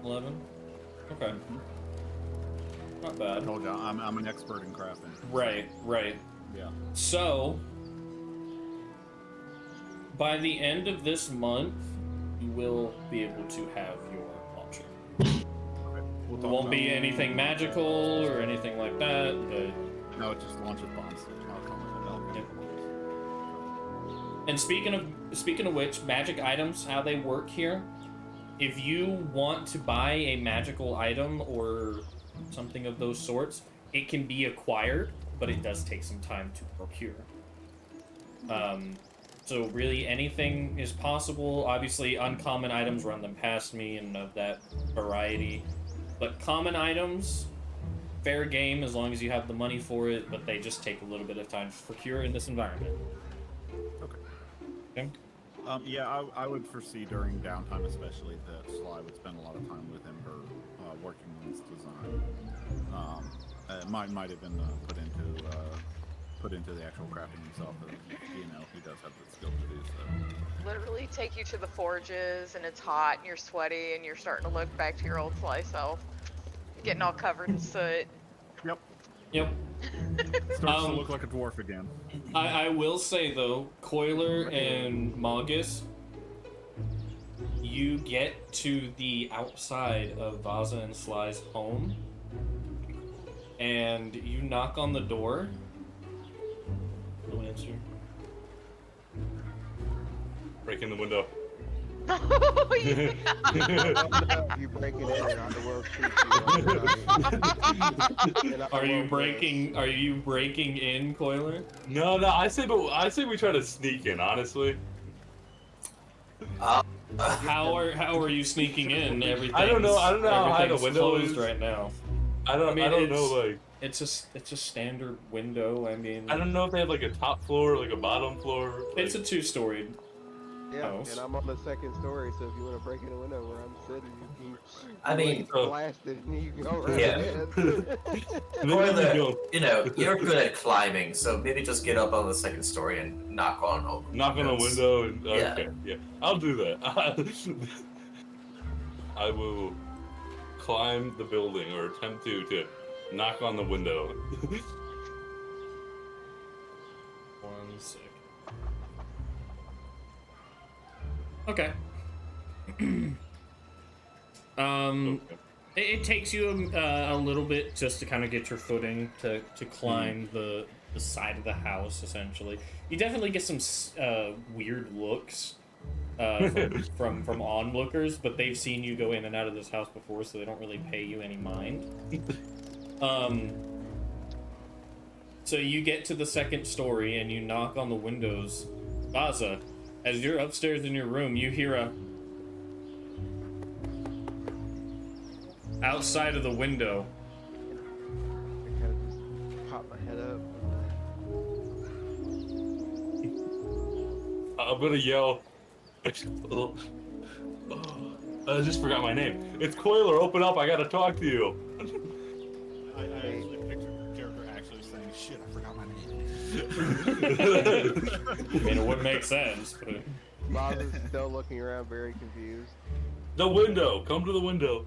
11. Okay. Not I bad. told you, I'm an expert in crafting. Right. Yeah. So, by the end of this month, you will be able to have your launcher. We'll It talk won't about be it. anything magical or anything like that, but... No, it just launches bombs. I'll come with it. Yep. And speaking of which, magic items, how they work here, if you want to buy a magical item or something of those sorts, it can be acquired, but it does take some time to procure. So really anything is possible. Obviously, uncommon items, run them past me and of that variety. But common items, fair game as long as you have the money for it, but they just take a little bit of time to procure in this environment. Okay. Okay? Yeah, I would foresee during downtime, especially, that Sly would spend a lot of time with Ember working on this design. It might have been put into the actual crafting himself. But, you know, he does have the skill to do so. literally take you to the forges and it's hot and you're sweaty and you're starting to look back to your old Sly self, getting all covered in soot. Yep. Yep. Starts to look like a dwarf again. I will say though, Coiler and Magus, you get to the outside of Vaza and Sly's home, and you knock on the door. No answer. Breaking the window. Oh, yeah. If you break it in, I will shoot you. And I Are you will breaking? Are you breaking in, Coiler? No, I say we try to sneak in. Honestly, How are you sneaking in? Everything. I don't know how high the window closed is. right now. I don't know. Like, It's a standard window. I mean, I don't know if they have like a top floor, like a bottom floor. it's a like- two-storied. Yeah, house. and I'm on the second story, so if you want to break in a window where I'm sitting, you can. I mean, blast it and you can go right Yeah. ahead. Maybe Or we the- go you know, you're good at climbing, so maybe just get up on the second story and knock on all the knock on a windows. window and Yeah. okay, yeah, I'll do that. I will climb the building or attempt to knock on the window. 1 sec. Okay. Okay. It takes you a little bit just to kind of get your footing to climb the side of the house. Essentially, you definitely get some weird looks from onlookers, but they've seen you go in and out of this house before, so they don't really pay you any mind. So you get to the second story and you knock on the windows. Vaza, as you're upstairs in your room, you hear outside of the window. I kind of just pop my head up. I'm gonna yell. I just forgot my name. It's Coiler, open up, I gotta talk to you. I actually pictured your character actually saying, shit, I forgot my name. I mean, it would make sense, but... Bob is still looking around, very confused. The window, come to the window.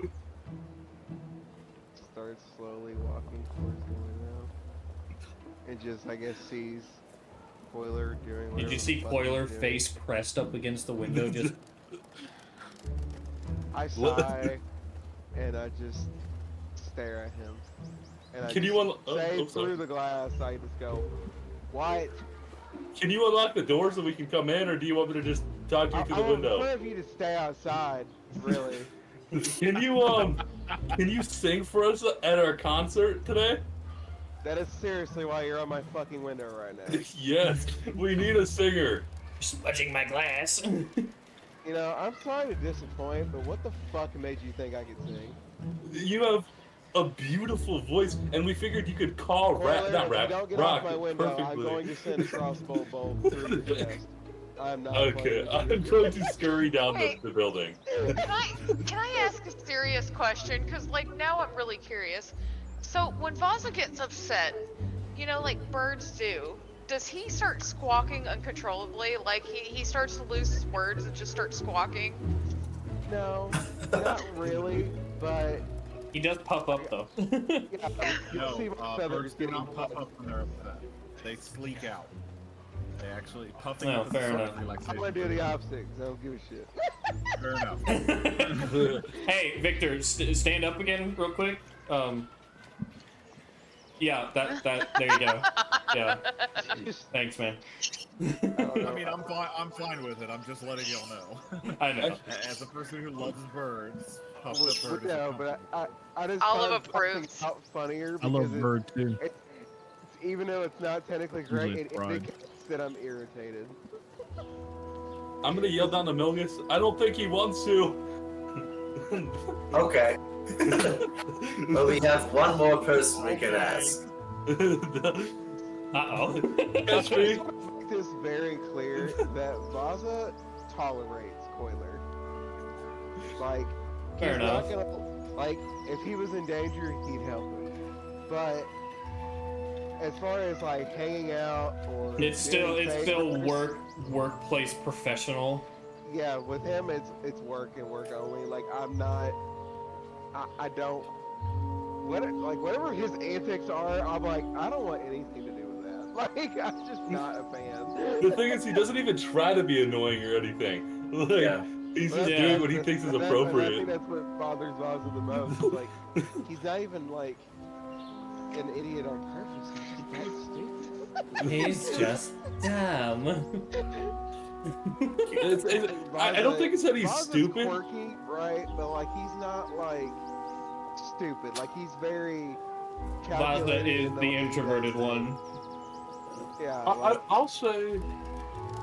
Starts slowly walking towards the window. And just, I guess, sees Coiler doing whatever Did you see the fuck Coiler he's doing. face pressed up against the window just... I sigh, and I just stare at him. And I Can you just say I'm sorry. through the glass, I just go, what? Can you unlock the door so we can come in, or do you want me to just talk to you through the I window? want you to stay outside, really. Can you sing for us at our concert today? That is seriously why you're on my fucking window right now. Yes, we need a singer. smudging my glass. You know, I'm sorry to disappoint, but what the fuck made you think I could sing? You have a beautiful voice, and we figured you could call Coiler, not if rap, you don't get rock off my window, perfectly. I'm going to send a crossbow bolt through your chest. I'm not Okay, playing with I'm you. going to scurry down Wait. the building. Can I ask a serious question? Cause like now I'm really curious. So when Vaza gets upset, you know, like birds do, does he start squawking uncontrollably? Like he starts to lose his words and just starts squawking? No, not really, but He does puff up though. yeah, you'll No, see my feathers birds do getting not puff puffed. up when they're upset. They sleek out. They actually puffing No, up is fair sort of enough. relaxation. I'm gonna do the opposite, 'cause I don't give a shit. Fair enough. Hey, Victor, stand up again real quick. Yeah, that there you go. Yeah, thanks, man. I mean, I'm fine with it. I'm just letting y'all know. I know. As a person who loves birds, puffed up Well, bird is no, but I just Olive find something approves. out funnier I because love bird too. even though it's not technically Usually great, it's it fried. indicates that I'm irritated. I'm gonna yell down to Milgus. I don't think he wants to. Okay. Well, we have one more person we can ask. Uh-oh. That's I me. just want to make this very clear that Vaza tolerates Coiler. Like, Fair he's not enough. gonna, like, if he was in danger, he'd help him. But as far as like hanging out or It's still doing favors, workplace professional. Yeah, with him it's work and work only. Like I'm not, I don't. Whatever his antics are, I'm like I don't want anything to do with that. Like I'm just not a fan. The thing is, he doesn't even try to be annoying or anything. Like, Yeah. he's just Yeah. doing what he thinks is I think appropriate. that's what bothers Vaza the most. Is, like he's not even like an idiot on purpose. He's just that stupid. He's just dumb. I don't think it's that he's Vaza's stupid. quirky, right? But like he's not like stupid. Like he's very Vaza calculated is in the way he introverted does one. things. Yeah. Like, I'll say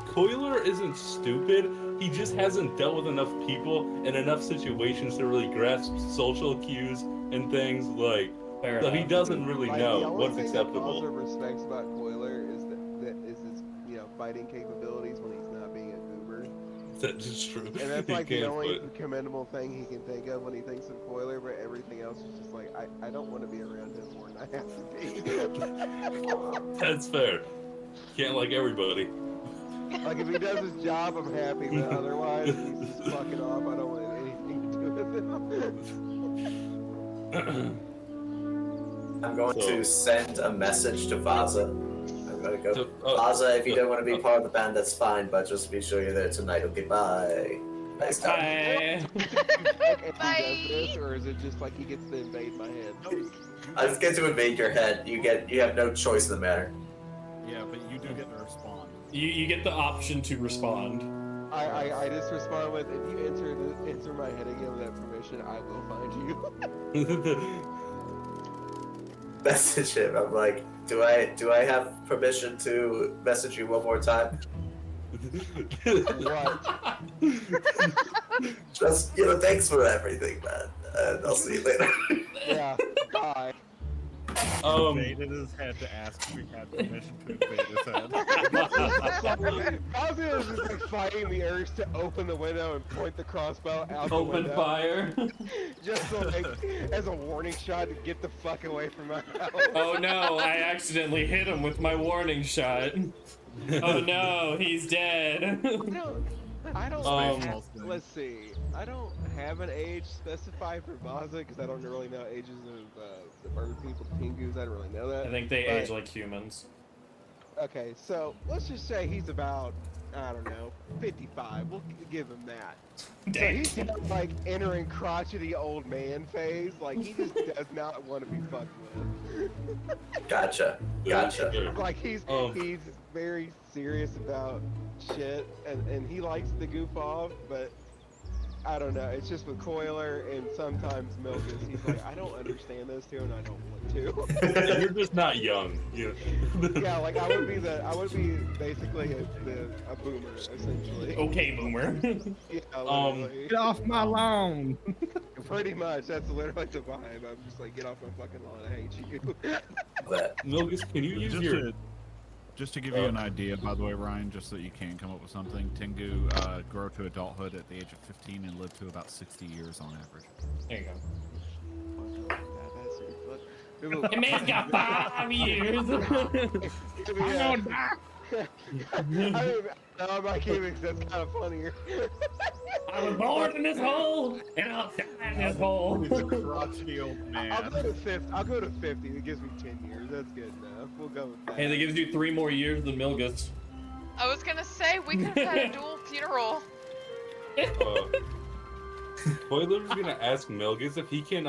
Coiler isn't stupid. He just hasn't dealt with enough people and enough situations to really grasp social cues and things like. Fair So he enough. doesn't really like, know the only what's thing acceptable. That Vaza respects about Coiler is that is his fighting capabilities when he's not being a goober. That's just true. And that's He like the can't, only but- commendable thing he can think of when he thinks of Coiler, but everything else is just like, I don't want to be around him more than I have to be. That's fair. Can't like everybody. Like, if he does his job, I'm happy, but otherwise, he's just fucking off. I don't want anything to do with him. I'm going So- to send a message to Vaza. I'm gonna go. So, Vaza, if you don't want to be part of the band, that's fine, but just be sure you're there tonight. Okay, bye. Nice Bye. And he does Bye. this, or is it just like he gets to invade my head? I just get to invade your head. You have no choice in the matter. Yeah, but you do get to respond. You get the option to respond. I just respond with, if you enter my head again without permission, I will find you. Message him. I'm like, do I have permission to message you one more time? What? Just thanks for everything, man. And I'll see you later. Yeah. Bye. Invaded his head to ask if we had permission to invade his head. Ozzy is just like fighting the urge to open the window and point the crossbow out the Open window. fire. Just so, like, as a warning shot to get the fuck away from my house. Oh no, I accidentally hit him with my warning shot. Oh no, he's dead. I don't Um, let's see. I don't have an age specified for Vaza because I don't really know ages of the bird people, the Pingus. I don't really know that. I think they But- age like humans. Okay, so let's just say he's about, I don't know, 55. We'll give him that. So Dang. he's not, like, entering crotchety old man phase. Like, he just does not want to be fucked with. Gotcha. Like, he's very serious about shit, and he likes to goof off, but I don't know. It's just with Coiler and sometimes Milkus. He's like, I don't understand this too, and I don't want to. You're just not young. You know? Yeah, like I would be basically a boomer essentially. Okay, boomer. Yeah, literally. Get off my lawn. Pretty much. That's literally the vibe. I'm just like, get off my fucking lawn. I hate you. But Milgus, can you use your? Just to give you an idea, by the way, Ryan, just so that you can come up with something, Tengu grew to adulthood at the age of 15 and lived to about 60 years on average. There you go. That's it. It man's got 5 years. I'm not kidding. That's kind of funnier. I was born in this hole, and I'll die in this hole. He's a crotchety old I'll man. go to 50. I'll go to 50. It gives me 10 years. That's good enough. We'll go with that. Hey, that gives you 3 more years than Milgus. I was gonna say we could have had a dual funeral. Coiler's gonna ask Milgus if he can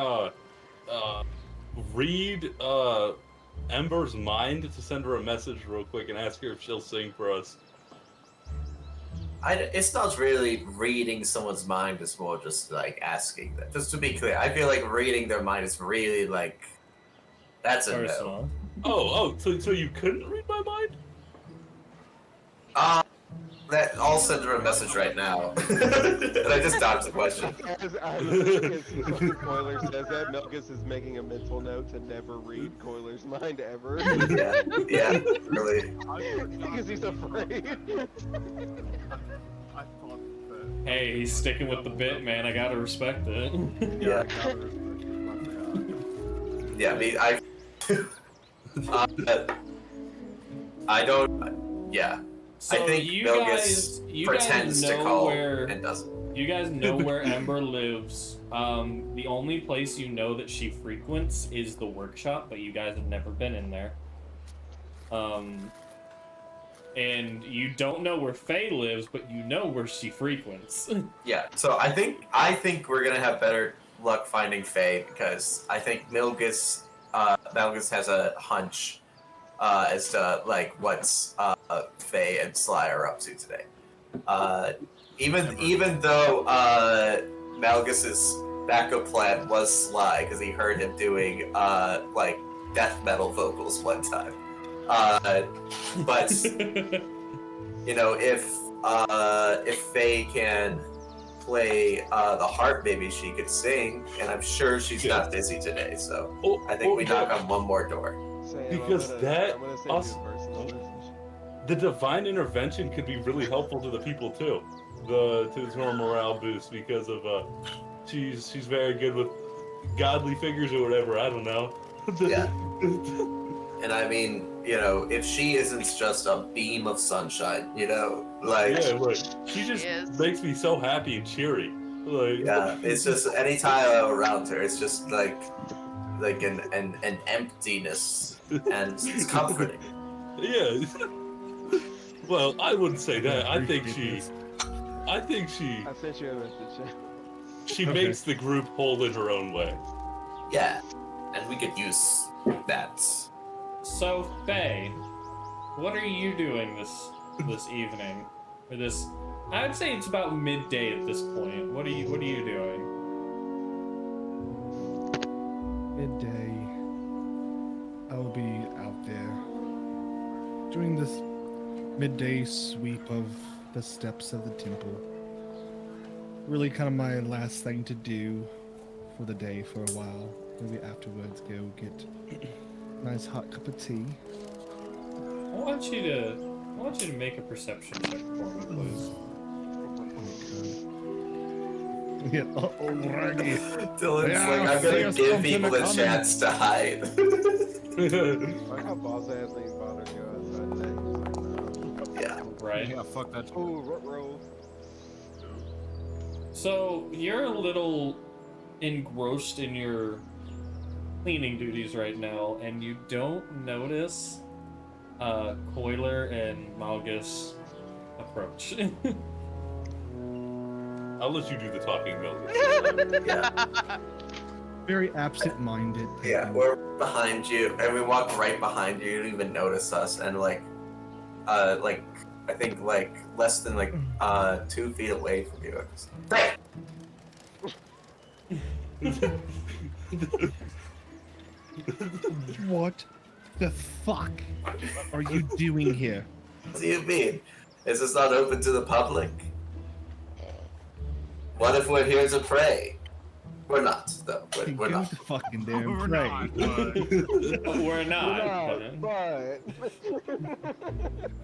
read Ember's mind to send her a message real quick and ask her if she'll sing for us. it's not really reading someone's mind. It's more just like asking them. Just to be clear, I feel like reading their mind is really like that's a no. Personal. So you couldn't read my mind? I'll send her a message right now. And I just dodged the question. As Coiler says that, Milkus is making a mental note to never read Coiler's mind ever. Yeah, really. Because he's afraid. I thought that. Hey, he's sticking with the bit, man. I gotta respect it. Yeah. Yeah, I don't. Yeah. So I think you Milgus guys pretends to know call where and doesn't. you guys know where Ember lives. The only place you know that she frequents is the workshop, but you guys have never been in there. And you don't know where Faye lives, but you know where she frequents. Yeah. So I think we're gonna have better luck finding Faye because I think Milgus has a hunch as to like what's Faye and Sly are up to today. Even though Malgus's backup plan was Sly because he heard him doing like death metal vocals one time. But you know, if Faye can play the harp, maybe she could sing, and I'm sure she's not busy today. So I think we knock on one more door. Because the divine intervention could be really helpful to the people too, to her morale boost because of she's very good with godly figures or whatever. I don't know. Yeah. And I mean, you know, if she isn't just a beam of sunshine, you know, like yeah, like she just makes me so happy and cheery. Like yeah, it's just anytime I'm around her, it's just like an emptiness, and it's comforting. Yeah. Well, I wouldn't say that. I think she I think she I sent you a message. she Okay. makes the group hold it her own way. Yeah, and we could use that. So, Faye, what are you doing this evening? Or this? I'd say it's about midday at this point. What are you doing? Midday. I'll be out there doing this midday sweep of the steps of the temple. Really kind of my last thing to do for the day for a while. Maybe afterwards go get a nice hot cup of tea. I want you to make a perception check for me, please. Yeah, oh, raggy. Dylan's Yeah, like, I'm see gonna us give something people a coming. chance to hide. Like how boss ass ain't bother to go outside today. He's like, no. Yeah. Right. Yeah, fuck that. Ooh, roll. So you're a little engrossed in your cleaning duties right now, and you don't notice Coiler and Malgus approach. I'll let you do the talking, Milton. Yeah. Very absent-minded. Yeah, we're behind you, and we walk right behind you. You don't even notice us, and like I think like less than 2 feet away from you. Hey! What the fuck are you doing here? What do you mean? Is this not open to the public? What if we're here to pray? We're not, though. We're Go not. to fucking damn We're pray. not, but- We're not. But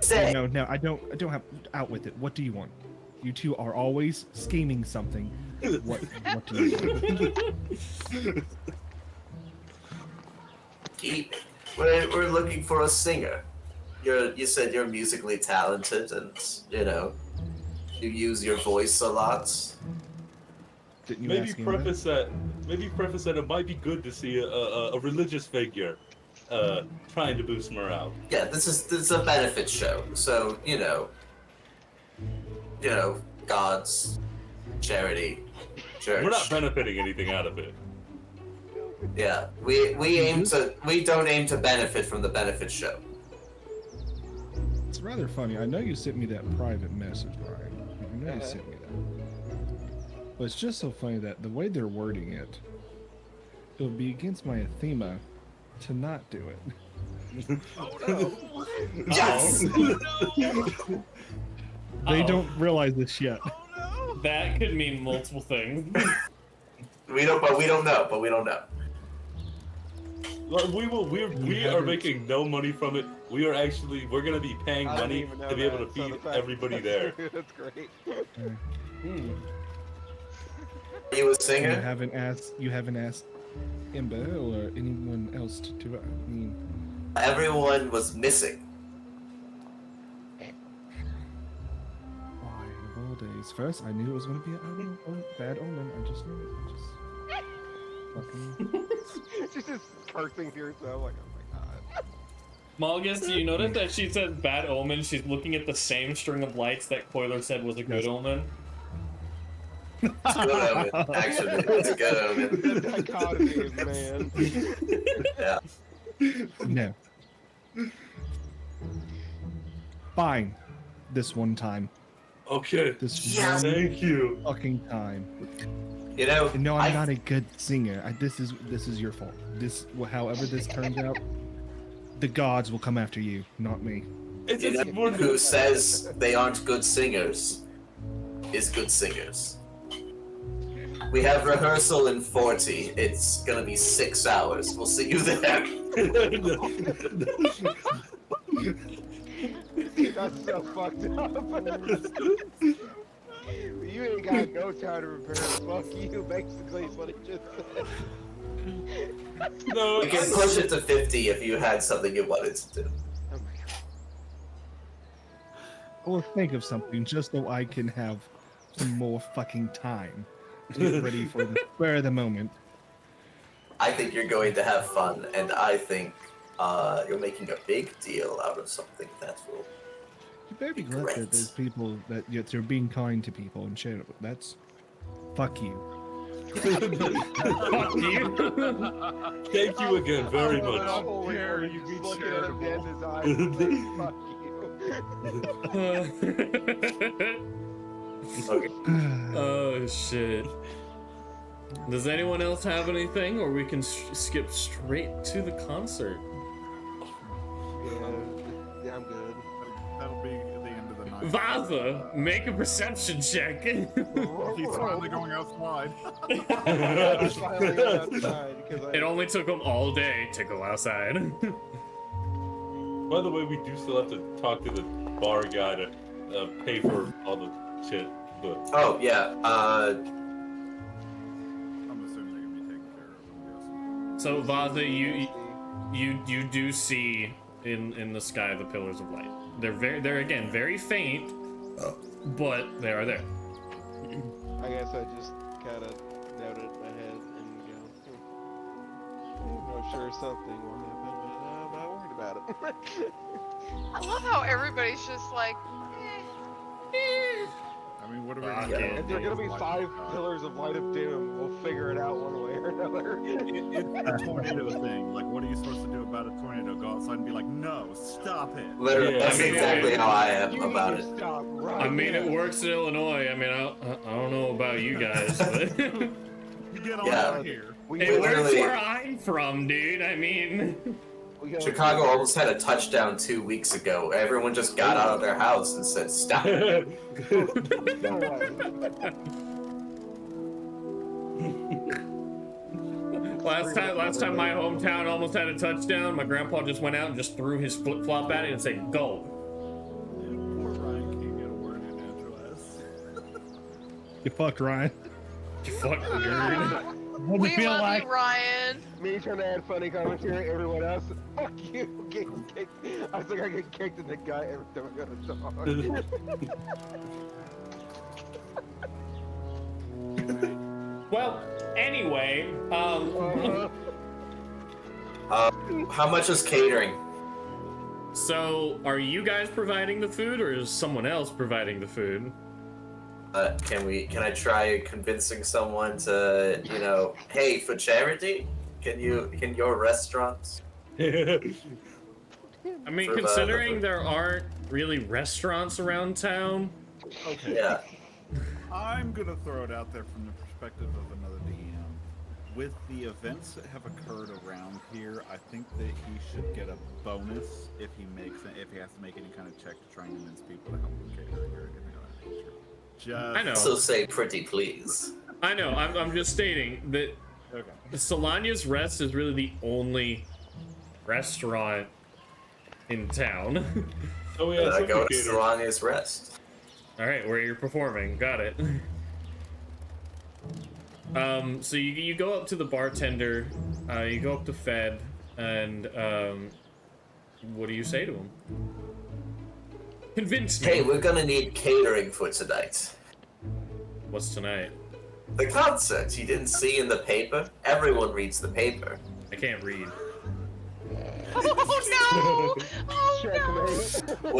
Say, No, I don't have out with it. What do you want? You two are always scheming something. What do you want? we're looking for a singer. You said you're musically talented, and you use your voice a lot. Didn't you Maybe ask him that? preface that it might be good to see a religious figure trying to boost morale. Yeah, this is a benefit show, so God's charity, church. We're not benefiting anything out of it. Yeah, we don't aim to benefit from the benefit show. It's rather funny. I know you sent me that private message, right? I know you sent me that. But it's just so funny that the way they're wording it, it would be against my athema to not do it. Yes. They Uh-oh. don't realize this yet. That could mean multiple things. We don't know. Well, we are making no money from it. We're gonna be paying I didn't money even know to be able that, to so feed the fact- everybody there. That's great. Are you a You singer? haven't asked Imba or anyone else to do it. I mean, Everyone was missing. why of all days? First, I knew it was going to be a bad omen. I just knew it. Fucking. She's just cursing to herself like, oh my god. Malgus, do you notice that she said bad omen? She's looking at the same string of lights that Coiler said was a good omen. It's a good omen, actually. It's a good omen. The dichotomy of man. Yeah. No. Fine. This one time. Okay. This Yes. one Thank you. fucking time. And No, I'm not a good singer. This is your fault. However this turns out, the gods will come after you, not me. It's more Who says they aren't good singers is good singers. We have rehearsal in 40. It's gonna be 6 hours. We'll see you there. That's so fucked up. You ain't got no time to prepare. Fuck you, basically, is what he just said. No, We can push it to 50 if you had something you wanted to do. Oh my god. Or think of something just so I can have some more fucking time to get ready for the spur of the moment. I think you're going to have fun, and I think you're making a big deal out of something that will You better be glad that there's people that they're being kind to people and shit. That's fuck you. Fuck you. Thank you again very Oh, much. how dare you be looking at him dead in his eyes and saying, fuck you. Oh shit. Does anyone else have anything, or we can skip straight to the concert? Yeah, I'm good. That'll be the end of the night. Vaza, make a perception check. He's finally going outside. I finally got outside because It only took him all day to go outside. By the way, we do still have to talk to the bar guy to pay for all the shit. But Oh yeah. I'm assuming they're gonna be taken care of. I'm guessing. So Vaza, you do see in the sky the pillars of light. They're again very faint, but they are there. I guess I just kind of noted it in my head and go, I'm sure something will happen, but I'm not worried about it. I love how everybody's just like, I mean, what are we Fuck gonna it. do? If there are gonna be Like, 5 pillars of light of doom, we'll figure it out one way or another. It's a tornado thing. Like, what are you supposed to do about a tornado? Go outside and be like, no, stop it. Literally, Yeah, that's I mean, exactly how I am You about need it. to stop right I mean, it now. works in Illinois. I mean, I don't know about you guys, but You get on Yeah. out of here. We it works literally- where I'm from, dude. I mean, we gotta- Chicago almost had a touchdown 2 weeks ago. Everyone just got out of their house and said, "Stop." No way. last time my hometown almost had a touchdown. My grandpa just went out and just threw his flip flop at it and said, "Go." Poor Ryan can't get a word in edgewise. You fucked Ryan. You fucking nerd. we feel love like you, Ryan. Me trying to add funny commentary, everyone else, fuck you, getting kicked. I think I get kicked in the gut every time I go to talk. Well, anyway, How much is catering? so are you guys providing the food, or is someone else providing the food? Can I try convincing someone to, hey, for charity? Can your restaurants? I mean, Provide the considering food. there aren't really restaurants around town, Okay. Yeah. I'm gonna throw it out there from the perspective of another DM. With the events that have occurred around here, I think that he should get a bonus if he has to make any kind of check to try and convince people to help him catering or anything of that nature. Just I know. Also say pretty please. I know, I'm just stating that Okay. Solania's Rest is really the only restaurant in town. oh yeah, I some go to caterers. Solania's Rest. All right, where you're performing, got it. So you go up to the bartender, you go up to Fed, and what do you say to him? Convince me. Hey, we're gonna need catering for tonight. What's tonight? The concert you didn't see in the paper? Everyone reads the paper. I can't read. Oh no! Oh no! Checkmate.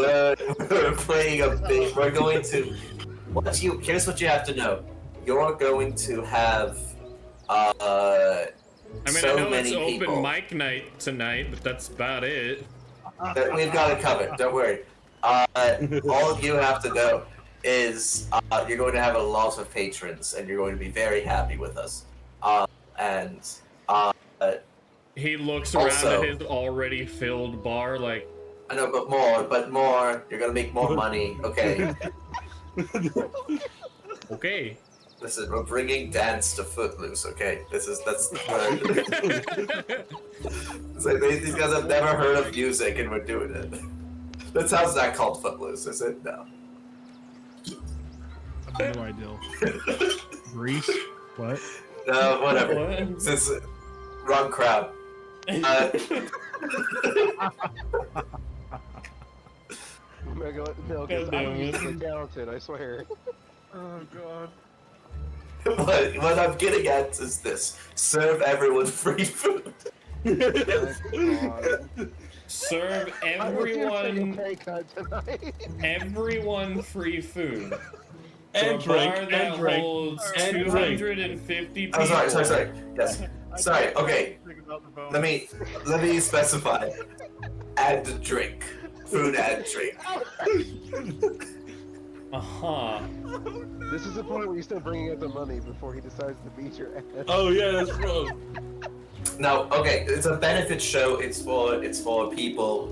We're playing a big. We're going to. Here's what you have to know. You're going to have. I mean, so I know many it's open people. mic night tonight, but that's about it. That we've got it covered. Don't worry. All you have to know is you're going to have a lot of patrons, and you're going to be very happy with us. He looks around Also- at his already filled bar like, I know, but more. You're gonna make more money. Okay. okay. Listen, we're bringing dance to Footloose. Okay. That's. It's like these guys have never heard of music, and we're doing it. That sounds not called Footloose, is it? No. No idea. Grease? What? No, whatever. What? Since wrong crowd. No, God damn I'm it. usually talented, I swear. Oh god. what I'm getting at is this: serve everyone free food. God. serve I was gonna take a everyone pay cut tonight. free food. And For a bar drink, that and drink, holds and drink. 250 people. I'm sorry. Yes. Sorry. Okay. Think about the bonus. Let me specify. Add drink. Food and drink. Uh-huh. This is the point where you're still bringing up the money before he decides to beat your ass. Oh yeah, that's wrong. No, okay, it's a benefit show. It's for people,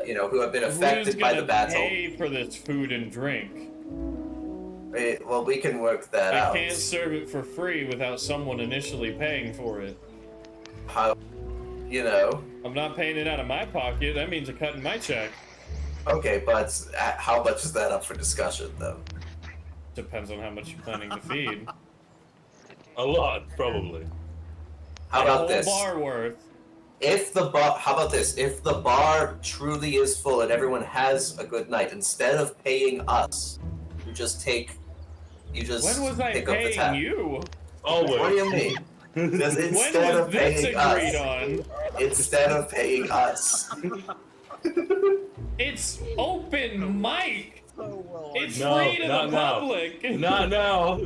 you know, who have been Who's affected by the gonna battle. pay for this food and drink? Well, we can work that I out. can't serve it for free without someone initially paying for it. How, you know? I'm not paying it out of my pocket. That means I'm cutting my check. Okay, but how much is that up for discussion, though? Depends on how much you're planning to feed. A lot, probably. How A about whole this? bar worth. How about this? If the bar truly is full and everyone has a good night, instead of paying us, you just When was I pick up the tab. paying you? Always. What do you mean? Just When instead was of this paying agreed us, on? instead of paying us. It's open mic. It's No, free to not the now. public. Not now.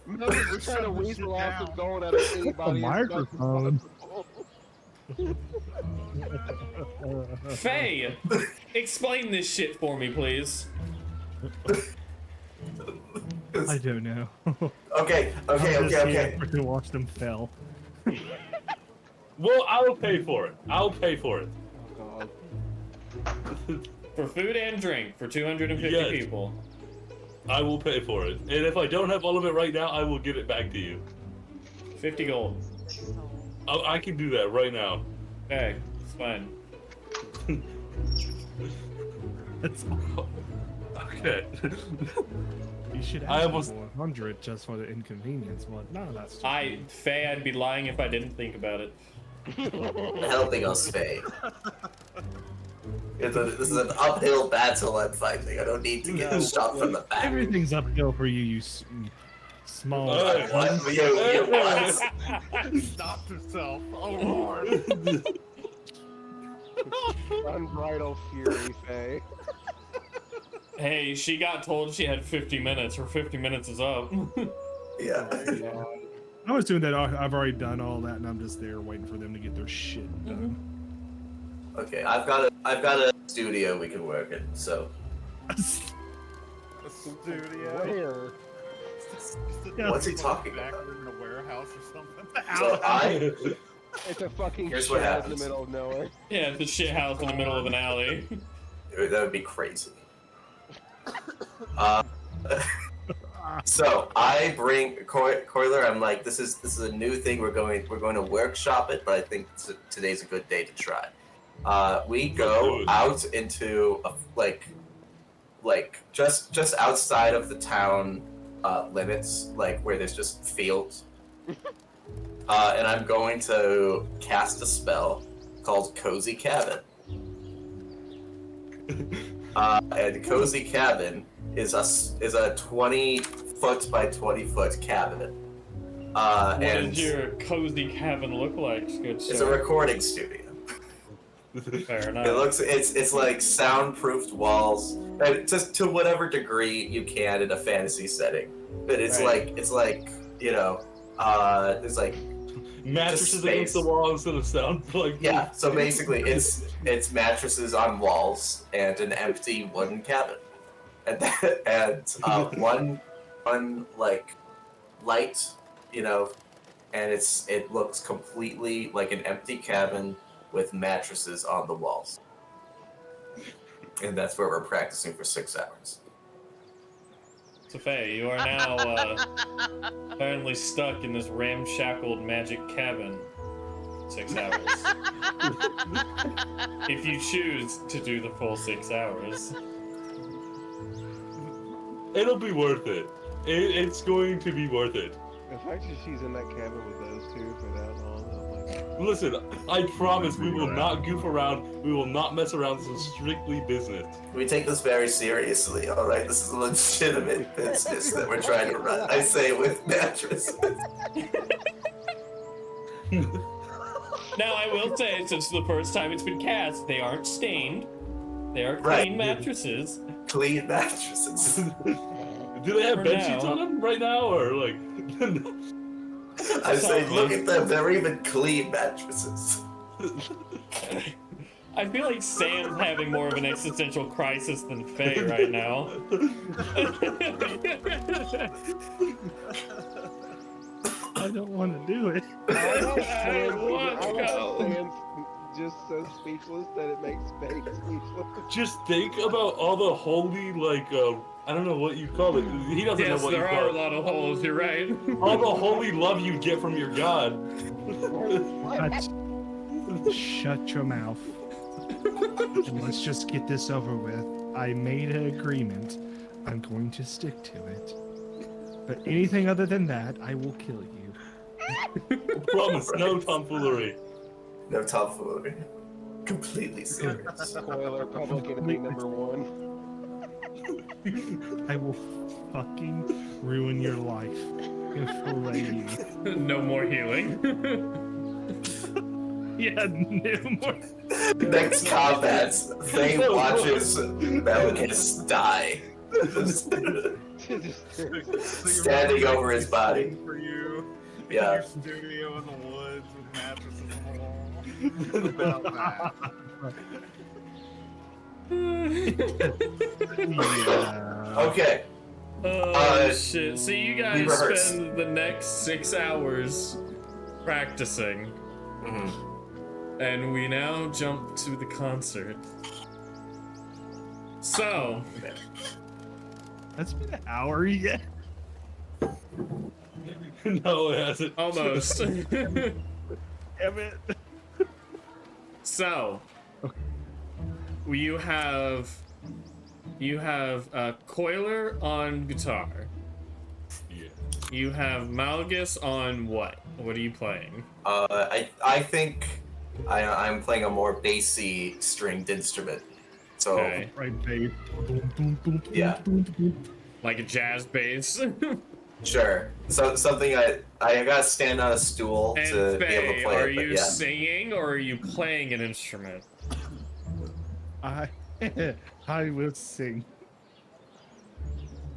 No, we're trying to weasel off of going out of anybody. microphone. Faye, explain this shit for me, please. I don't know. Okay. I'm just here to watch them fail. Well, I'll pay for it. I'll pay for it. Oh, God. For food and drink for 250 Yes. people. I will pay for it. And if I don't have all of it right now, I will give it back to you. 50 gold. I can do that right now. Okay, it's fine. That's, Okay. you should I ask almost- for 100 just for the inconvenience, but none of that's Faye, I'd be lying if I didn't think about it. Helping us, Faye. This is an uphill battle I'm fighting. I don't need to get shot from the back. Everything's uphill for you, you small. Hey. What? You what? He stopped himself. Oh lord. Unbridled fury, Faye. Hey, she got told she had 50 minutes. Her 50 minutes is up. Yeah. I was doing that. I've already done all that, and I'm just there waiting for them to get their shit done. Okay, I've got a studio we can work in. So A studio. Where? what's he talking Back about? in a warehouse or something. So I It's a fucking Here's shit what house in happens. the middle of nowhere. Yeah, it's a shit house in the middle of an alley. that would be crazy. So I bring Coiler. I'm like, this is a new thing. We're going to workshop it, but I think today's a good day to try. We go out into like just outside of the town limits, like where there's just fields. And I'm going to cast a spell called Cozy Cabin. And Cozy Cabin is a 20-foot by 20-foot cabin. What And does your cozy cabin look like, good it's a sir? recording studio. Fair enough. It looks it's like soundproofed walls, and just to whatever degree you can in a fantasy setting. But it's Right. like you know, it's like Mattresses against the space. wall instead of sound. Like yeah. So basically, it's mattresses on walls and an empty wooden cabin, and one like light, you know, and it looks completely like an empty cabin with mattresses on the walls. And that's where we're practicing for 6 hours. So Faye, you are now apparently stuck in this ramshackled magic cabin. 6 hours. If you choose to do the full 6 hours. It'll be worth it. It's going to be worth it. The fact that she's in that cabin with those two for that long, I'm like, Listen, I promise we will not goof around. We will not mess around. This is strictly business. We take this very seriously, alright? This is a legitimate business that we're trying to run. I say with mattresses. Now I will say, since the first time it's been cast, they aren't stained. They are Right. clean mattresses. Clean mattresses. Do they have For bed sheets now. on them right now, or like? I say, Sorry. look at them. They're even clean mattresses. I feel like Sam's having more of an existential crisis than Faye right now. I don't want to do it. I want to I go. like Sam's just so speechless that it makes Fake speechless. Just think about all the holy, like, I don't know what you call it. He doesn't know Yes, what you there call are a it. lot of holes, you're right. All the holy love you get from your god. Shut your mouth. And let's just get this over with. I made an agreement. I'm going to stick to it. But anything other than that, I will kill you. Promise, no tomfoolery. No tomfoolery. Completely serious. Spoiler, public enemy number 1. I will fucking ruin your life and fillet you. No more healing. Yeah, no more. Next combat, Faye watches Malachus die. Standing over his body. For you. In Yeah. your studio in the woods with mattresses on the wall. About that. Yeah. Okay. Oh shit. So you we guys rehearse. spend the next 6 hours practicing, and we now jump to the concert. So, That's been an hour yet. No, it hasn't. almost. Damn it. So, you have Coiler on guitar. Yeah. You have Malgus on what? What are you playing? I think I'm playing a more bassy stringed instrument. So Okay. Right, babe. Boom, boom, boom, Yeah. boom, boom. Like a jazz bass? sure. So something I gotta stand on a stool And to be able Faye, to play are it. But you yeah. singing or are you playing an instrument? I will sing.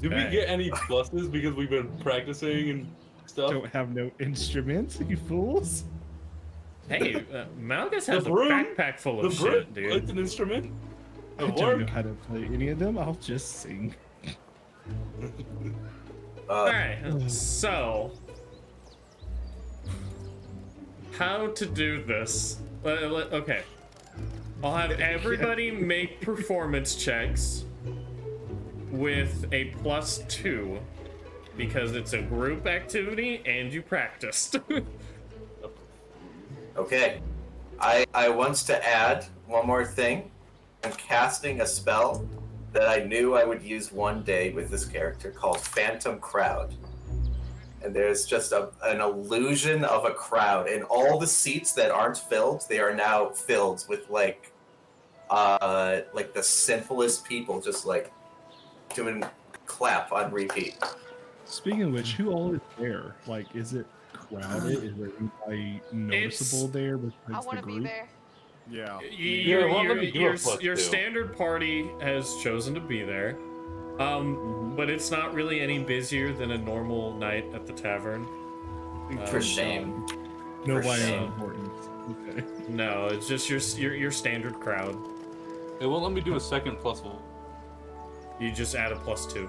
Did we Okay. get any pluses because we've been practicing and stuff? Don't have no instruments, you fools. Hey, Malgus has The a broom- backpack full The of broom, shit, dude. it's an instrument. I Of don't know work. how to play any of them. I'll just sing. Alright, so how to do this? Okay. I'll have everybody make performance checks with a +2 because it's a group activity and you practiced. Okay. I wants to add one more thing. I'm casting a spell that I knew I would use one day with this character called Phantom Crowd. And there's just an illusion of a crowd, and all the seats that aren't filled, they are now filled with like the simplest people just like doing clap on repeat. Speaking of which, who all is there? Like, is it crowded? Is there anybody noticeable there I besides the want to be group? there. Yeah. Your, well, let me do a your +2. standard party has chosen to be there. But it's not really any busier than a normal night at the tavern. For shame. Nobody shame. of importance. Okay. No, it's just your standard crowd. It won't let me do a second plus one. You just add a +2.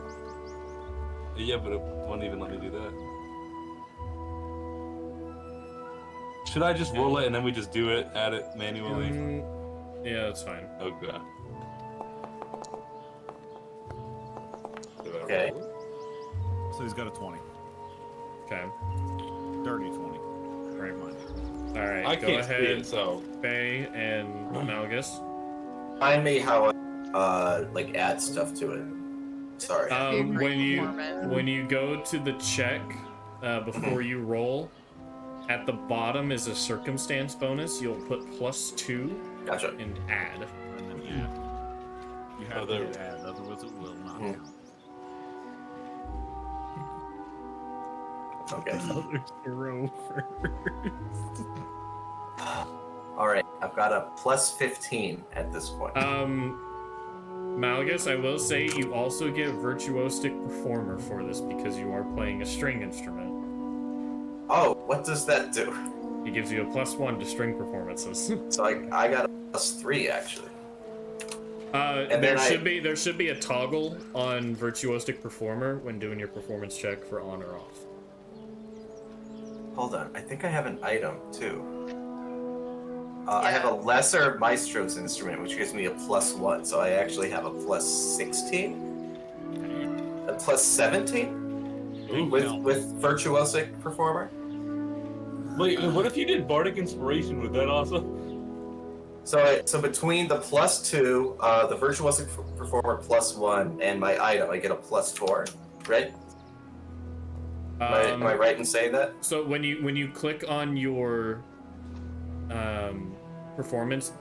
Yeah, but it won't even let me do that. Should I just roll it and then we just do it, add it manually? Yeah, that's fine. Okay. Okay. So he's got a 20. Okay. Dirty 20. Right. Mind. All right. I go can't see ahead, it, so. Faye and Malgus. Remind me how I like add stuff to it. Sorry. Be a great When you performance. go to the check before you roll, at the bottom is a circumstance bonus. You'll put +2 Gotcha. and add. And then add. You have Oh, to there- hit add, otherwise it will not Mhm. count. Okay. Others to roll first. All right, I've got a plus 15 at this point. Malgus, I will say you also get Virtuosic Performer for this because you are playing a string instrument. Oh, what does that do? It gives you a +1 to string performances. So I got a +3 actually. And there then should be a toggle on Virtuosic Performer when doing your performance check for on or off. Hold on, I think I have an item too. I have a lesser Maestro's instrument, which gives me a +1, so I actually have a +16, a +17 Ooh, with Virtuosic Performer. Wait, what if you did Bardic Inspiration? Would that also? So between the +2, the Virtuosic Performer +1, and my item, I get a +4, right? Am I right in saying that? So when you click on your performance,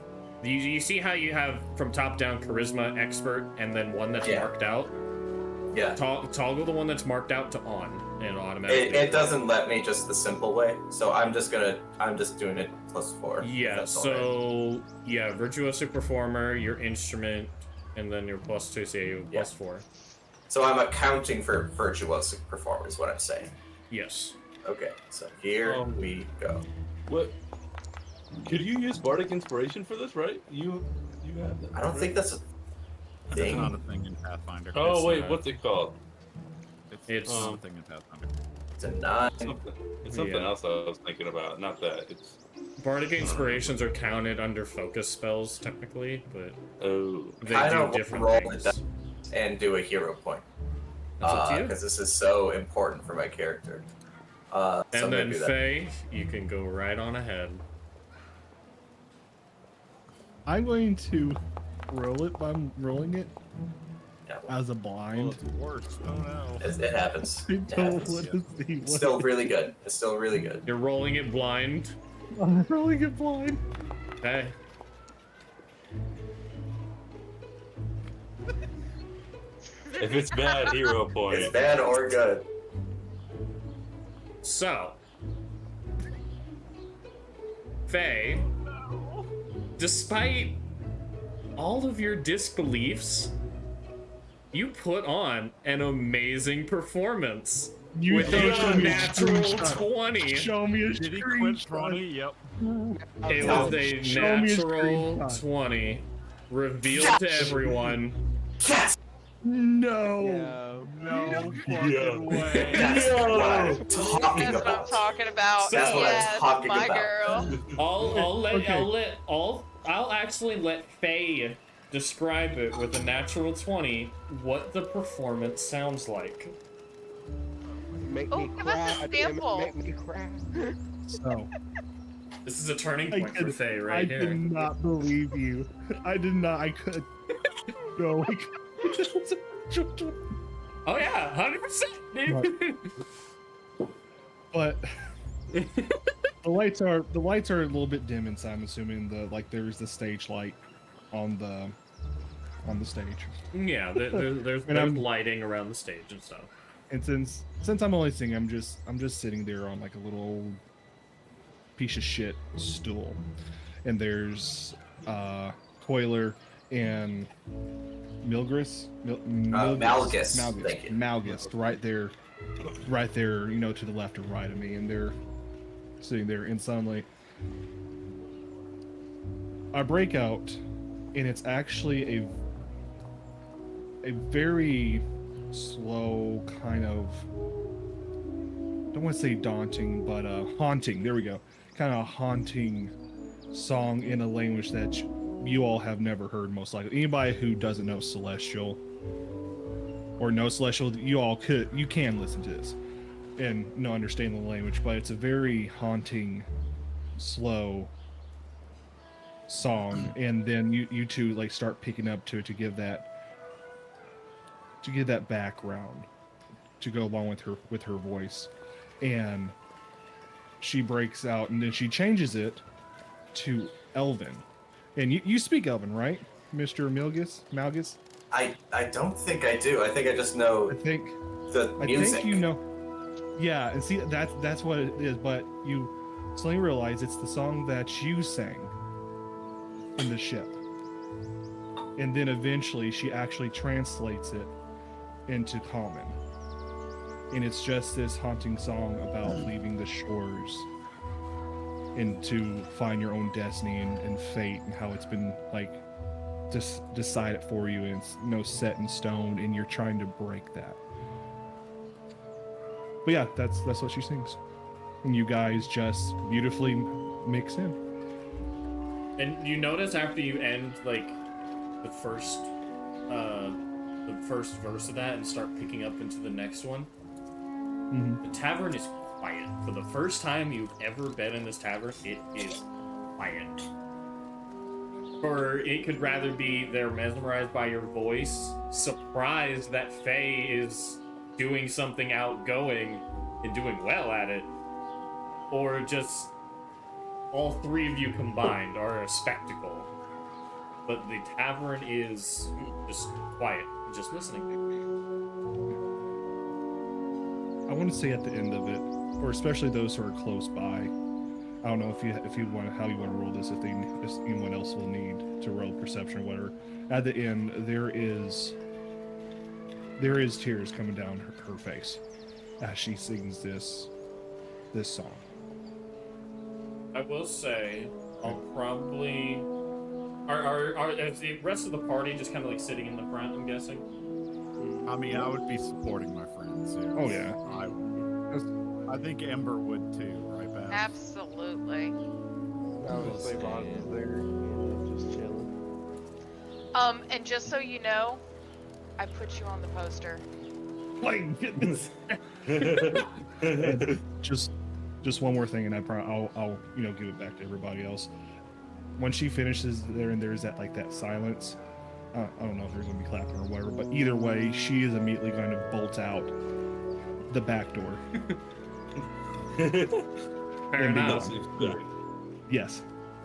you see how you have from top down Charisma, Expert, and then one that's marked out? Yeah. Toggle the one that's marked out to on, and it'll automatically. It doesn't let me just the simple way, so I'm just doing it +4. Yeah. So yeah, Virtuosic Performer, your instrument, and then your +2, so you have +4. So I'm accounting for Virtuosic Performer is what I'm saying. Yes. Okay, so here we go. What? Could you use Bardic Inspiration for this, right? You have that. I don't think that's a That's thing. not a thing in Pathfinder. Oh It's, wait, what's it called? It's not a thing in Pathfinder. It's a 9. It's something else I was thinking about. Not that. It's. Bardic Inspirations are counted under focus spells technically, but Oh. they I do don't different roll things. it and do a hero point. That's up to you. Because this is so important for my character. So I'm And gonna then do that. Faye, you can go right on ahead. I'm going to roll it by rolling it Yeah, as a Well, blind. it's worse. Oh no. it happens. I It don't happens. want to see It's what still really good. It's still really good. You're rolling it blind. I'm rolling it blind. Okay. If it's bad, hero point. It's bad or good. So, Faye, despite all of your disbeliefs, you put on an amazing performance You with don't show a me a natural screenshot. 20. Show me a Did he quit screenshot. 20? Yep. It was a Show me a natural screenshot. 20, revealed to everyone. Yes! No. No Yeah. fucking way. That's what I'm talking That's what I'm about. talking about. That's what I'm Yes, talking my about. girl. I'll actually let Faye describe it with a natural 20 what the performance sounds like. Make Oh, me give us a cry, damn it, sample. make me cry. So, This is a turning I point for did- Faye I right did here. not believe you. I did not. I could. No. I could. Oh yeah, 100%, dude. But the lights are a little bit dim inside. I'm assuming there's the stage light on the stage. Yeah, there's And I'm- lighting around the stage and stuff. And since I'm only singing, I'm just sitting there on like a little old piece of shit stool, and there's Toiler and Milgris, Malgus, thank you. Malgus, right there, to the left and right of me, and they're sitting there, and suddenly I break out, and it's actually a very slow kind of, don't want to say daunting, but haunting, there we go, kind of haunting song in a language that you all have never heard, most likely. Anybody who doesn't know Celestial or know Celestial, you can listen to this and understand the language, but it's a very haunting, slow song, and then you two like start picking up to it to give that background to go along with her voice, and she breaks out, and then she changes it to Elven. And you speak Elven, right, Mr. Malgus? I don't think I do. I think I just know I think the music. think you know. Yeah, and see that's what it is. But you suddenly realize it's the song that you sang in the ship. And then eventually she actually translates it into common. And it's just this haunting song about leaving the shores and to find your own destiny and fate, and how it's been like just decided for you, and it's set in stone, and you're trying to break that. But yeah, that's what she sings, and you guys just beautifully mix in. And you notice after you end like the first verse of that and start picking up into the next one, the tavern is quiet. For the first time you've ever been in this tavern, it is quiet. Or it could rather be they're mesmerized by your voice, surprised that Faye is doing something outgoing and doing well at it, or just all three of you combined are a spectacle. But the tavern is just quiet, just listening. I want to say at the end of it, or especially those who are close by, I don't know if you want how you want to roll this, if anyone else will need to roll perception or whatever. At the end, there is tears coming down her face as she sings this song. I will say, I'll probably is the rest of the party just kind of like sitting in the front, I'm guessing? I mean, I would be supporting my friends. Yes. Oh yeah. I think Ember would too, right, Beth? Absolutely. I would say Ron was there, just chilling. And just so you know, I put you on the poster. Like goodness. just one more thing, and I'll give it back to everybody else. When she finishes there, and there's that silence. I don't know if there's gonna be clapping or whatever, but either way, she is immediately going to bolt out the back door. Fair enough. Yes,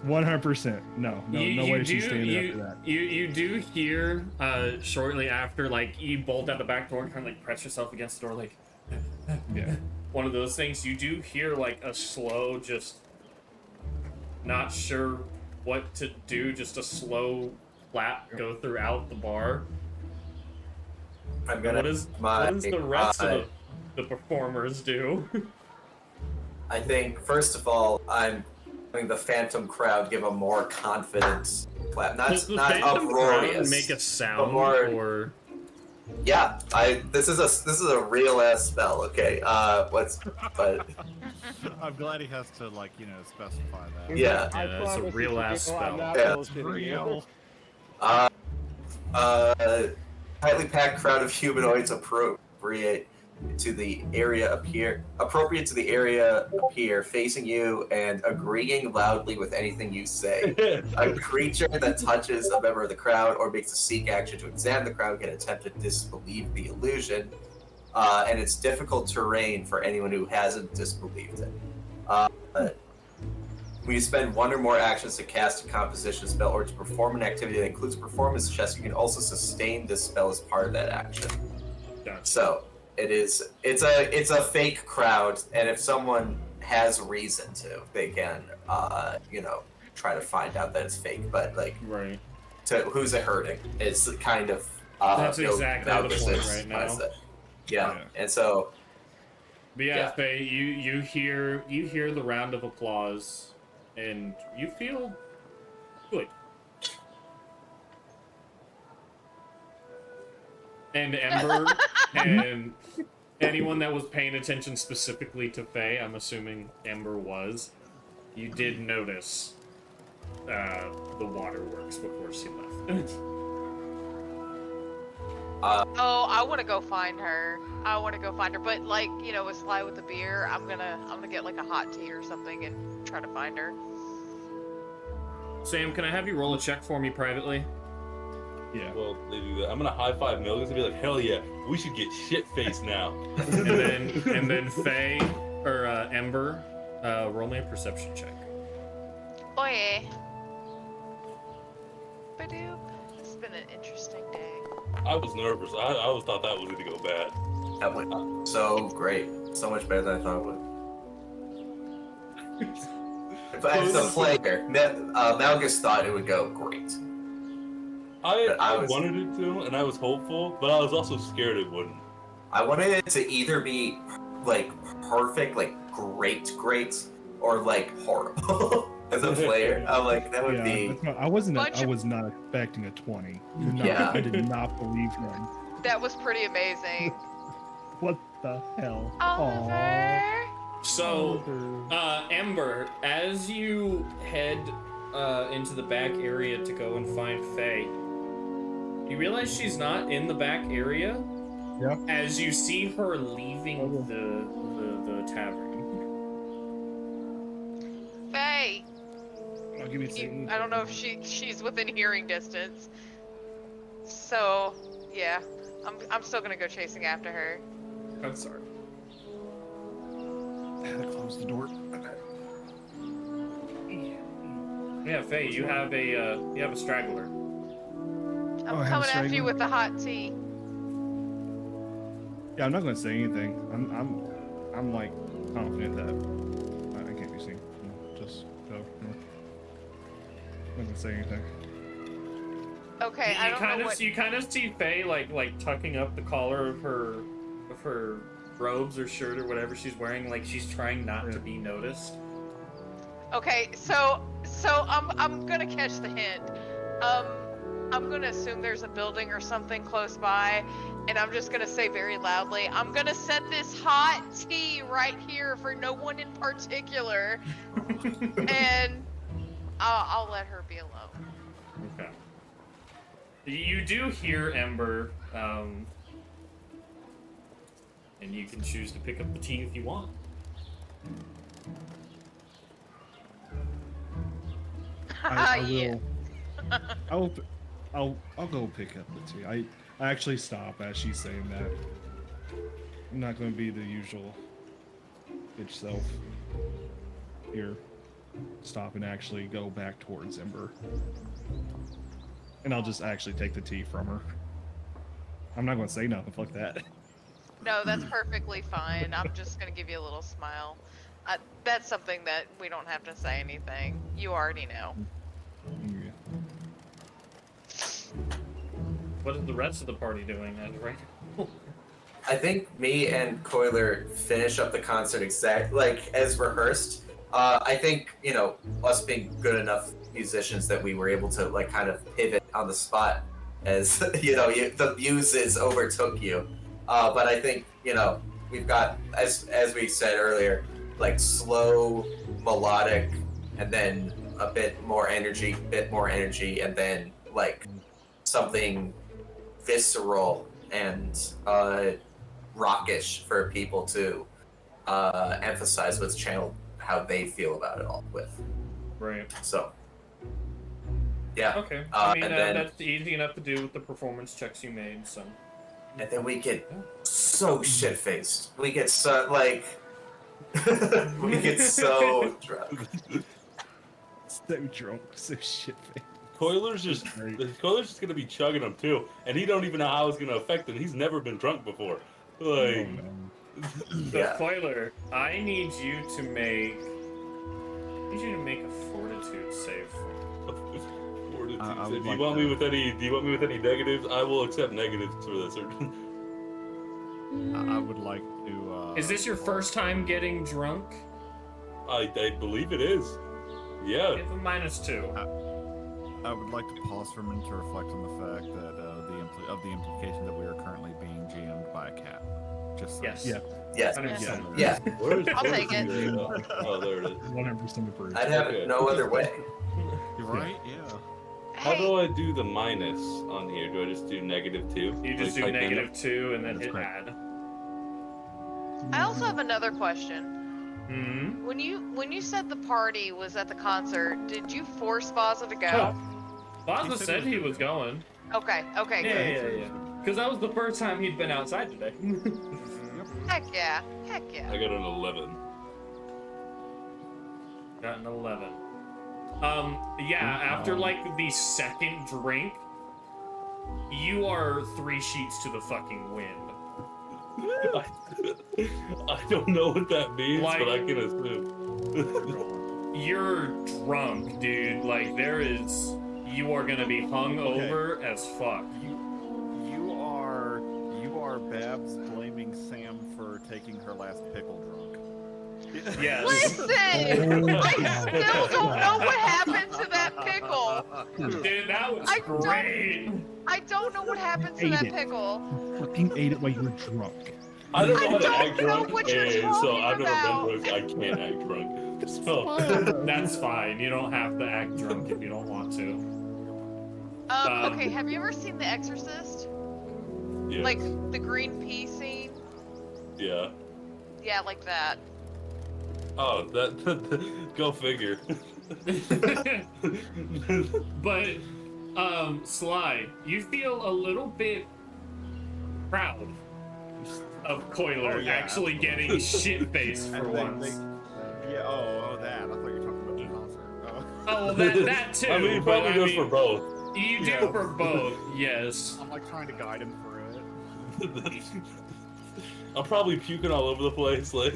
100%. No way she's standing after that. You do hear shortly after, like, you bolt out the back door and kind of like press yourself against the door, like, Yeah. one of those things. You do hear like a slow, just not sure what to do, just a slow clap go throughout the bar. I'm gonna. What does the rest of the performers do? I think first of all, I'm having the phantom crowd give a more confident clap, Does the not phantom crowd uproarious. make a sound more- or? Yeah, this is a real ass spell. Okay, but I'm glad he has to specify that. Yeah. Yeah, that's a promise real you, ass people, I'm spell. not Yeah. bullshitting you. Tightly packed crowd of humanoids appropriate to the area appear, facing you and agreeing loudly with anything you say. A creature that touches a member of the crowd or makes a seek action to examine the crowd can attempt to disbelieve the illusion, and it's difficult terrain for anyone who hasn't disbelieved it. When you spend one or more actions to cast a composition spell or to perform an activity that includes a performance chest, you can also sustain this spell as part of that action. Gotcha. So it's a fake crowd, and if someone has reason to, they can try to find out that it's fake. But Right. to who's it hurting? It's kind of That's exactly the point right now. Yeah, Yeah. and so But yeah, Yeah. Faye, you hear the round of applause, and you feel good. And Ember and anyone that was paying attention specifically to Faye, I'm assuming Ember was, you did notice the waterworks before she left. Oh, I want to go find her. But with Sly with the beer, I'm gonna get like a hot tea or something and try to find her. Sam, can I have you roll a check for me privately? Yeah. Well, they do that. I'm gonna high five Milligan and be like, hell yeah, we should get shit faced now. and then Faye or Ember, roll me a perception check. Oh yeah. Badoop. It's been an interesting day. I was nervous. I always thought that was gonna go bad. that went so great, so much better than I thought it would. But as the player, Malgus thought it would go great. I I was- wanted it to, and I was hopeful, but I was also scared it wouldn't. I wanted it to either be like perfect, like great, or like horrible. As a player, I'm like that would Yeah, be. that's not, I Bunch of- was not expecting a 20. Did not- Yeah. I did not believe him. That was pretty amazing. What the hell? Oliver. So, Oliver. Ember, as you head into the back area to go and find Faye, you realize she's not in the back area. Yeah. As you see her leaving the tavern. Faye. Oh, give me a second. I don't know if she's within hearing distance. So yeah, I'm still gonna go chasing after her. I'm sorry. Close the door. Yeah, Faye, you have a straggler. I'm Oh, I have a coming after you straggler. with the hot tea. Yeah, I'm not gonna say anything. I'm like confident that I can't be seen. No, just go. No. I'm not gonna say anything. Okay, I don't know what. You kind of see Faye like tucking up the collar of her robes or shirt or whatever she's wearing, like she's trying not to be noticed. Okay, so I'm gonna catch the hint. I'm gonna assume there's a building or something close by, and I'm just gonna say very loudly, I'm gonna set this hot tea right here for no one in particular, and I'll let her be alone. Okay. You do hear Ember, and you can choose to pick up the tea if you want. I Yeah. will. I'll go pick up the tea. I actually stop as she's saying that. I'm not going to be the usual bitch self here. Stop and actually go back towards Ember. And I'll just actually take the tea from her. I'm not going to say nothing. Fuck that. No, that's perfectly fine. I'm just gonna give you a little smile. That's something that we don't have to say anything. You already know. Yeah. What is the rest of the party doing right now? I think me and Coiler finish up the concert exact like as rehearsed. I think us being good enough musicians that we were able to like kind of pivot on the spot as the muses overtook you. But I think we've got as we said earlier, like slow, melodic, and then a bit more energy, and then like something visceral and rockish for people to emphasize what's channeled how they feel about it all with. Right. So yeah. Okay. and then- that's easy enough to do with the performance checks you made. So. And then we get so shit faced. We get so like we get so drunk. So drunk, so shit faced. Coiler's just Right. gonna be chugging them too, and he don't even know how it's gonna affect him. He's never been drunk before. Like, Oh, no. So, Yeah. Coiler, I need you to make a fortitude save. fortitude I save. would Do you like want me that. with any? Do you want me with any negatives? I will accept negatives for this. I would like to. Is this your first time getting drunk? I believe it is. Yeah. Give him -2. I would like to pause for a minute to reflect on the fact that the implication that we are currently being jammed by a cat. Just so- Yes. Yeah. Yes. 100%. Yeah. Where's, I'll where's take it. the- Oh, there it is. 100% approved. I'd have Okay. it no other way. You're right. Yeah. How Hey, do I do the minus on here? Do I just do -2? You just Like, do type in- -2 and then That's hit correct. add. I also have another question. Hmm. When you said the party was at the concert, did you force Vaza to go? Oh. Baza He said said he he was was going. Okay, okay, good. Yeah. Because that was the first time he'd been outside today. Heck yeah, heck yeah. I got an 11. Got an 11. Yeah, after like the second drink, you are 3 sheets to the fucking wind. I don't know what that means, but I Like- can assume. you're drunk, dude. Like you are gonna be hung over as fuck. You are Babs blaming Sam for taking her last pickle drunk. Yes. Listen, I still don't know what happened to that pickle. Dude, that was I great. I don't know what happened to Ate that it. pickle. Fucking ate it while you were drunk. I don't know I how to don't act know drunk, what you're and so talking I've never about. been drunk. I can't act drunk. So, That's fine. You don't have to act drunk if you don't want to. Okay, have you ever seen The Exorcist? yeah. Like the green pea scene? Yeah. Yeah, like that. Oh, that. Go figure. But, Sly, you feel a little bit proud of Coiler Oh, yeah, actually absolutely. getting shit-faced for And once. Yeah. Oh, that. I thought you were talking about the concert. Oh, that too. I mean, it but probably goes for both. You do Yeah. for both, yes. I'm like trying to guide him through it. I'm probably puking all over the place, like.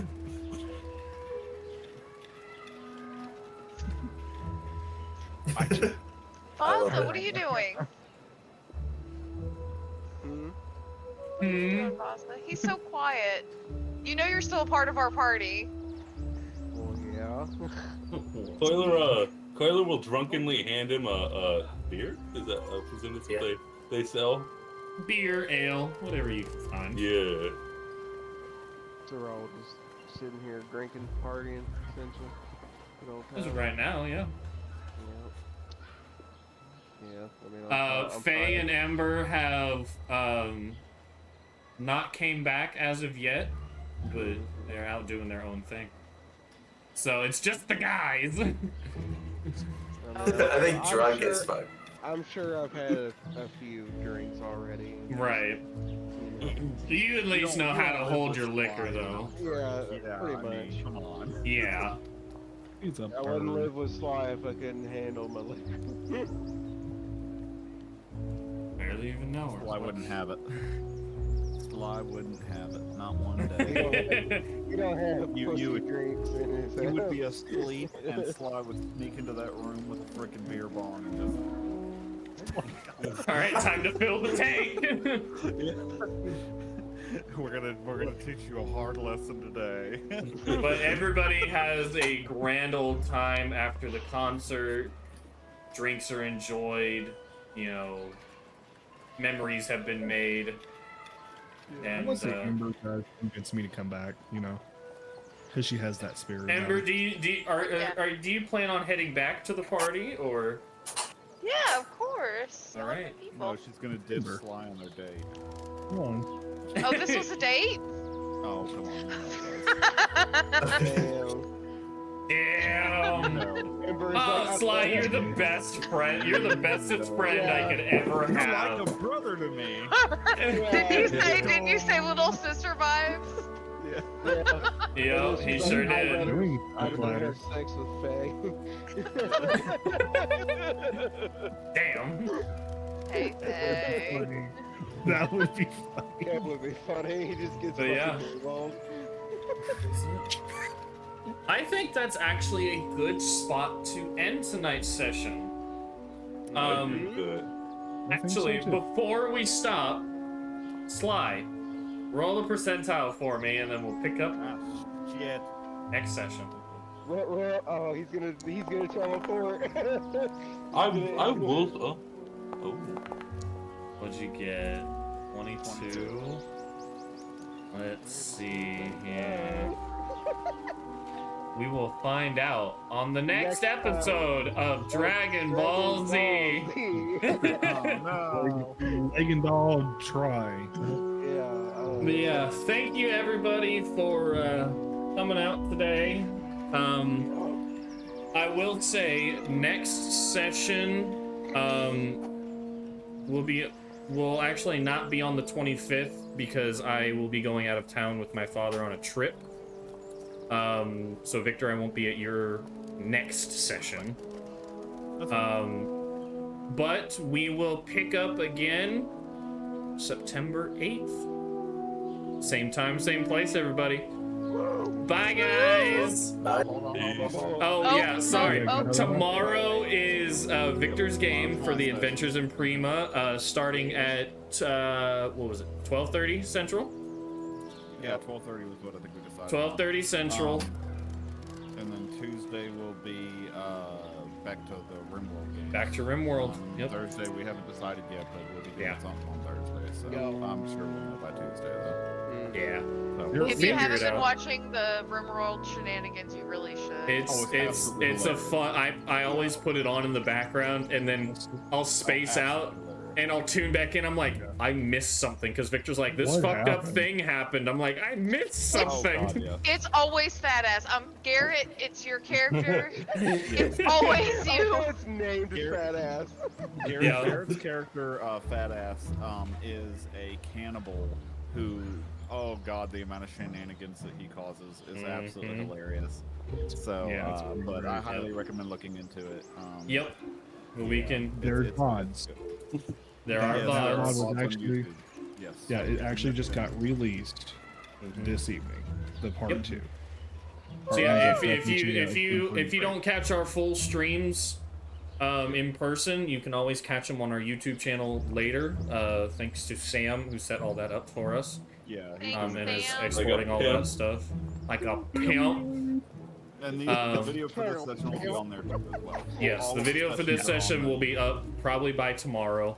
Fonzo, what are you doing? Hmm? What are you doing, Fonzo? He's so quiet. You know you're still a part of our party. Well, yeah. Coiler will drunkenly hand him a beer. Is that I presume that's what they sell? Beer, ale, whatever you can find. Yeah. So we're all just sitting here drinking, partying, essentially. Good old This is time. right now, yeah. Yeah. I mean, I'm Faye fine. and Ember have not came back as of yet, but they're out doing their own thing. So it's just the guys. I mean, I think I'm drunk sure, is fun. I'm sure I've had a few drinks already. Right. You know. You at least know how to hold your liquor, though. Yeah, Yeah, pretty I much. mean, come on. Yeah. He's a I wouldn't bird. live with Sly if I couldn't handle my liquor. Barely even know her. Sly wouldn't have it. Sly wouldn't have it. Not one day. You don't have You- pussy you would- drinks in his He would house. be asleep, and Sly would sneak into that room with a freaking beer bong and just. All right, time to fill the tank. We're gonna teach you a hard lesson today. But everybody has a grand old time after the concert. Drinks are enjoyed. You know, memories have been made. And Unless Ember tries to convince me to come back, you know, because she has that spirit. about Ember, her. do you plan on heading back to the party or? Yeah, of course. All I like right. the people. No, she's gonna ditch Ember. Sly on their date. Come on. Oh, this was a date? Oh, come on. Damn. No. Ember is Oh, like, Sly, you're the best friend. You're the bestest friend I could ever You're have. like a brother to me. Didn't you say little sister vibes? Yeah. Yep, he sure I'd did. rather- Doing I'd rather flatters. have sex with Faye. Damn. Hey, Faye. Funny. That would be funny. That would be funny. He just gets But yeah. fucking involved. I think that's actually a good spot to end tonight's session. Good. I think Actually, so, too. before we stop, Sly, roll a percentile for me, and then we'll pick up Ah, shit. next session. Oh, he's gonna teleport. I will. Oh. What'd you get? 22. Let's see here. We will find out on the next episode of Dragon Ball Z. Oh no. Leg and dog try. But yeah, thank you everybody for coming out today. I will say next session will actually not be on the 25th because I will be going out of town with my father on a trip. So Victor, I won't be at your next session. That's fine. But we will pick up again September 8th. Same time, same place, everybody. Bye, guys! guys. Oh yeah, sorry. Tomorrow is Victor's game for the Adventures in Prima, starting at what was it? 12:30 Central. Yeah, 12:30 was what I think we decided. 12:30 Central. And then Tuesday will be back to the RimWorld game. Back to RimWorld. Yep. Thursday we haven't decided yet, but we'll be doing Yeah. something on Thursday, so Yo. I'm sure we'll know by Tuesday though. Yeah. So, You're- If you figure haven't it been out. watching the RimWorld shenanigans, you really should. It's it's it's absolutely it's a hilarious. fun. I always put it on in the background, and then I'll space out, and I'll tune back in. I'm like, I missed something because Victor's like, this What fucked up happened? thing happened. I'm like, I missed Oh, something. God, yeah. It's always fat ass. Garrett, it's your character. It's always you. It's named as Garrett- fat ass. Garrett's character, Fat Ass, is a cannibal who, oh god, the amount of shenanigans that he causes is absolutely Mhm. hilarious. So, Yeah, it's but really I highly good. recommend looking into it. Yep. We can. There's it's- VODs. There are Yeah, VODs. there are VODs. was VODs on actually- YouTube. Yes. Yeah, it actually just got released Mhm. this evening, the part Yep. 2. So yeah, if you Yeah, if you don't catch our full streams in person, you can always catch them on our YouTube channel later. Thanks to Sam who set all that up for us. Yeah. Thanks, And is Sam. exporting all pimp. that stuff like a pimp. And the Um, video for this session will be on there too as well. Yes, All the of video for this sessions are on session there. will be up probably by tomorrow.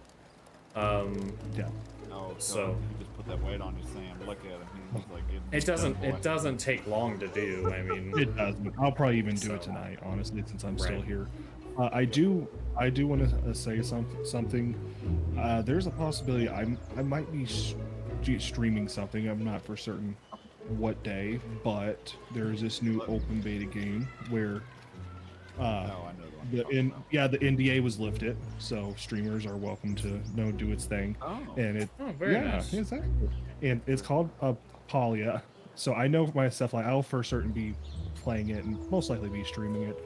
Yeah. Oh, so- so you just put that weight on you, Sam. Look at him. He's like getting It doesn't done, boy. it doesn't take long to do. I mean, It doesn't. I'll probably even do So- it tonight, honestly, since I'm still Right. here. I do want to say something. There's a possibility I might be streaming something. I'm not for certain what day, but there's this new open beta game where Oh, I know the one you're talking about. the NDA was lifted, so streamers are welcome to do its thing. Oh. And it oh, very yeah, nice. exactly. And it's called Polia. So I know for myself, like I'll for certain be playing it and most likely be streaming it.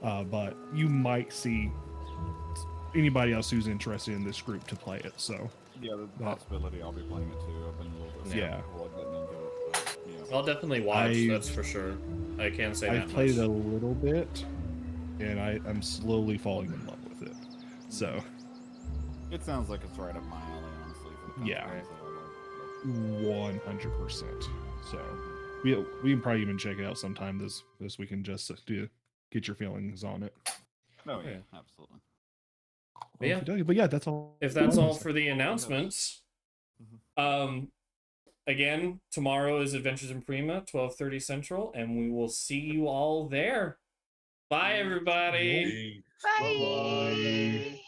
But you might see anybody else who's interested in this group to play it. So Yeah, the possibility I'll be playing it too. I've been a little bit Yeah. skeptical of getting into it, but, yeah. I'll definitely watch. I- That's for sure. I can say that I've played much. a little bit, and I'm slowly falling in love with it. So It sounds like it's right up my alley, honestly. For the kind of Yeah. games that I love. 100%. So we can probably even check it out sometime this weekend just to get your feelings on it. Oh yeah, Yeah. absolutely. But yeah. Okey-dokey. But yeah, that's all. If that's all for the announcements, Mhm. again, tomorrow is Adventures in Prima, 12:30 Central, and we will see you all there. Bye, everybody. Hey. Bye.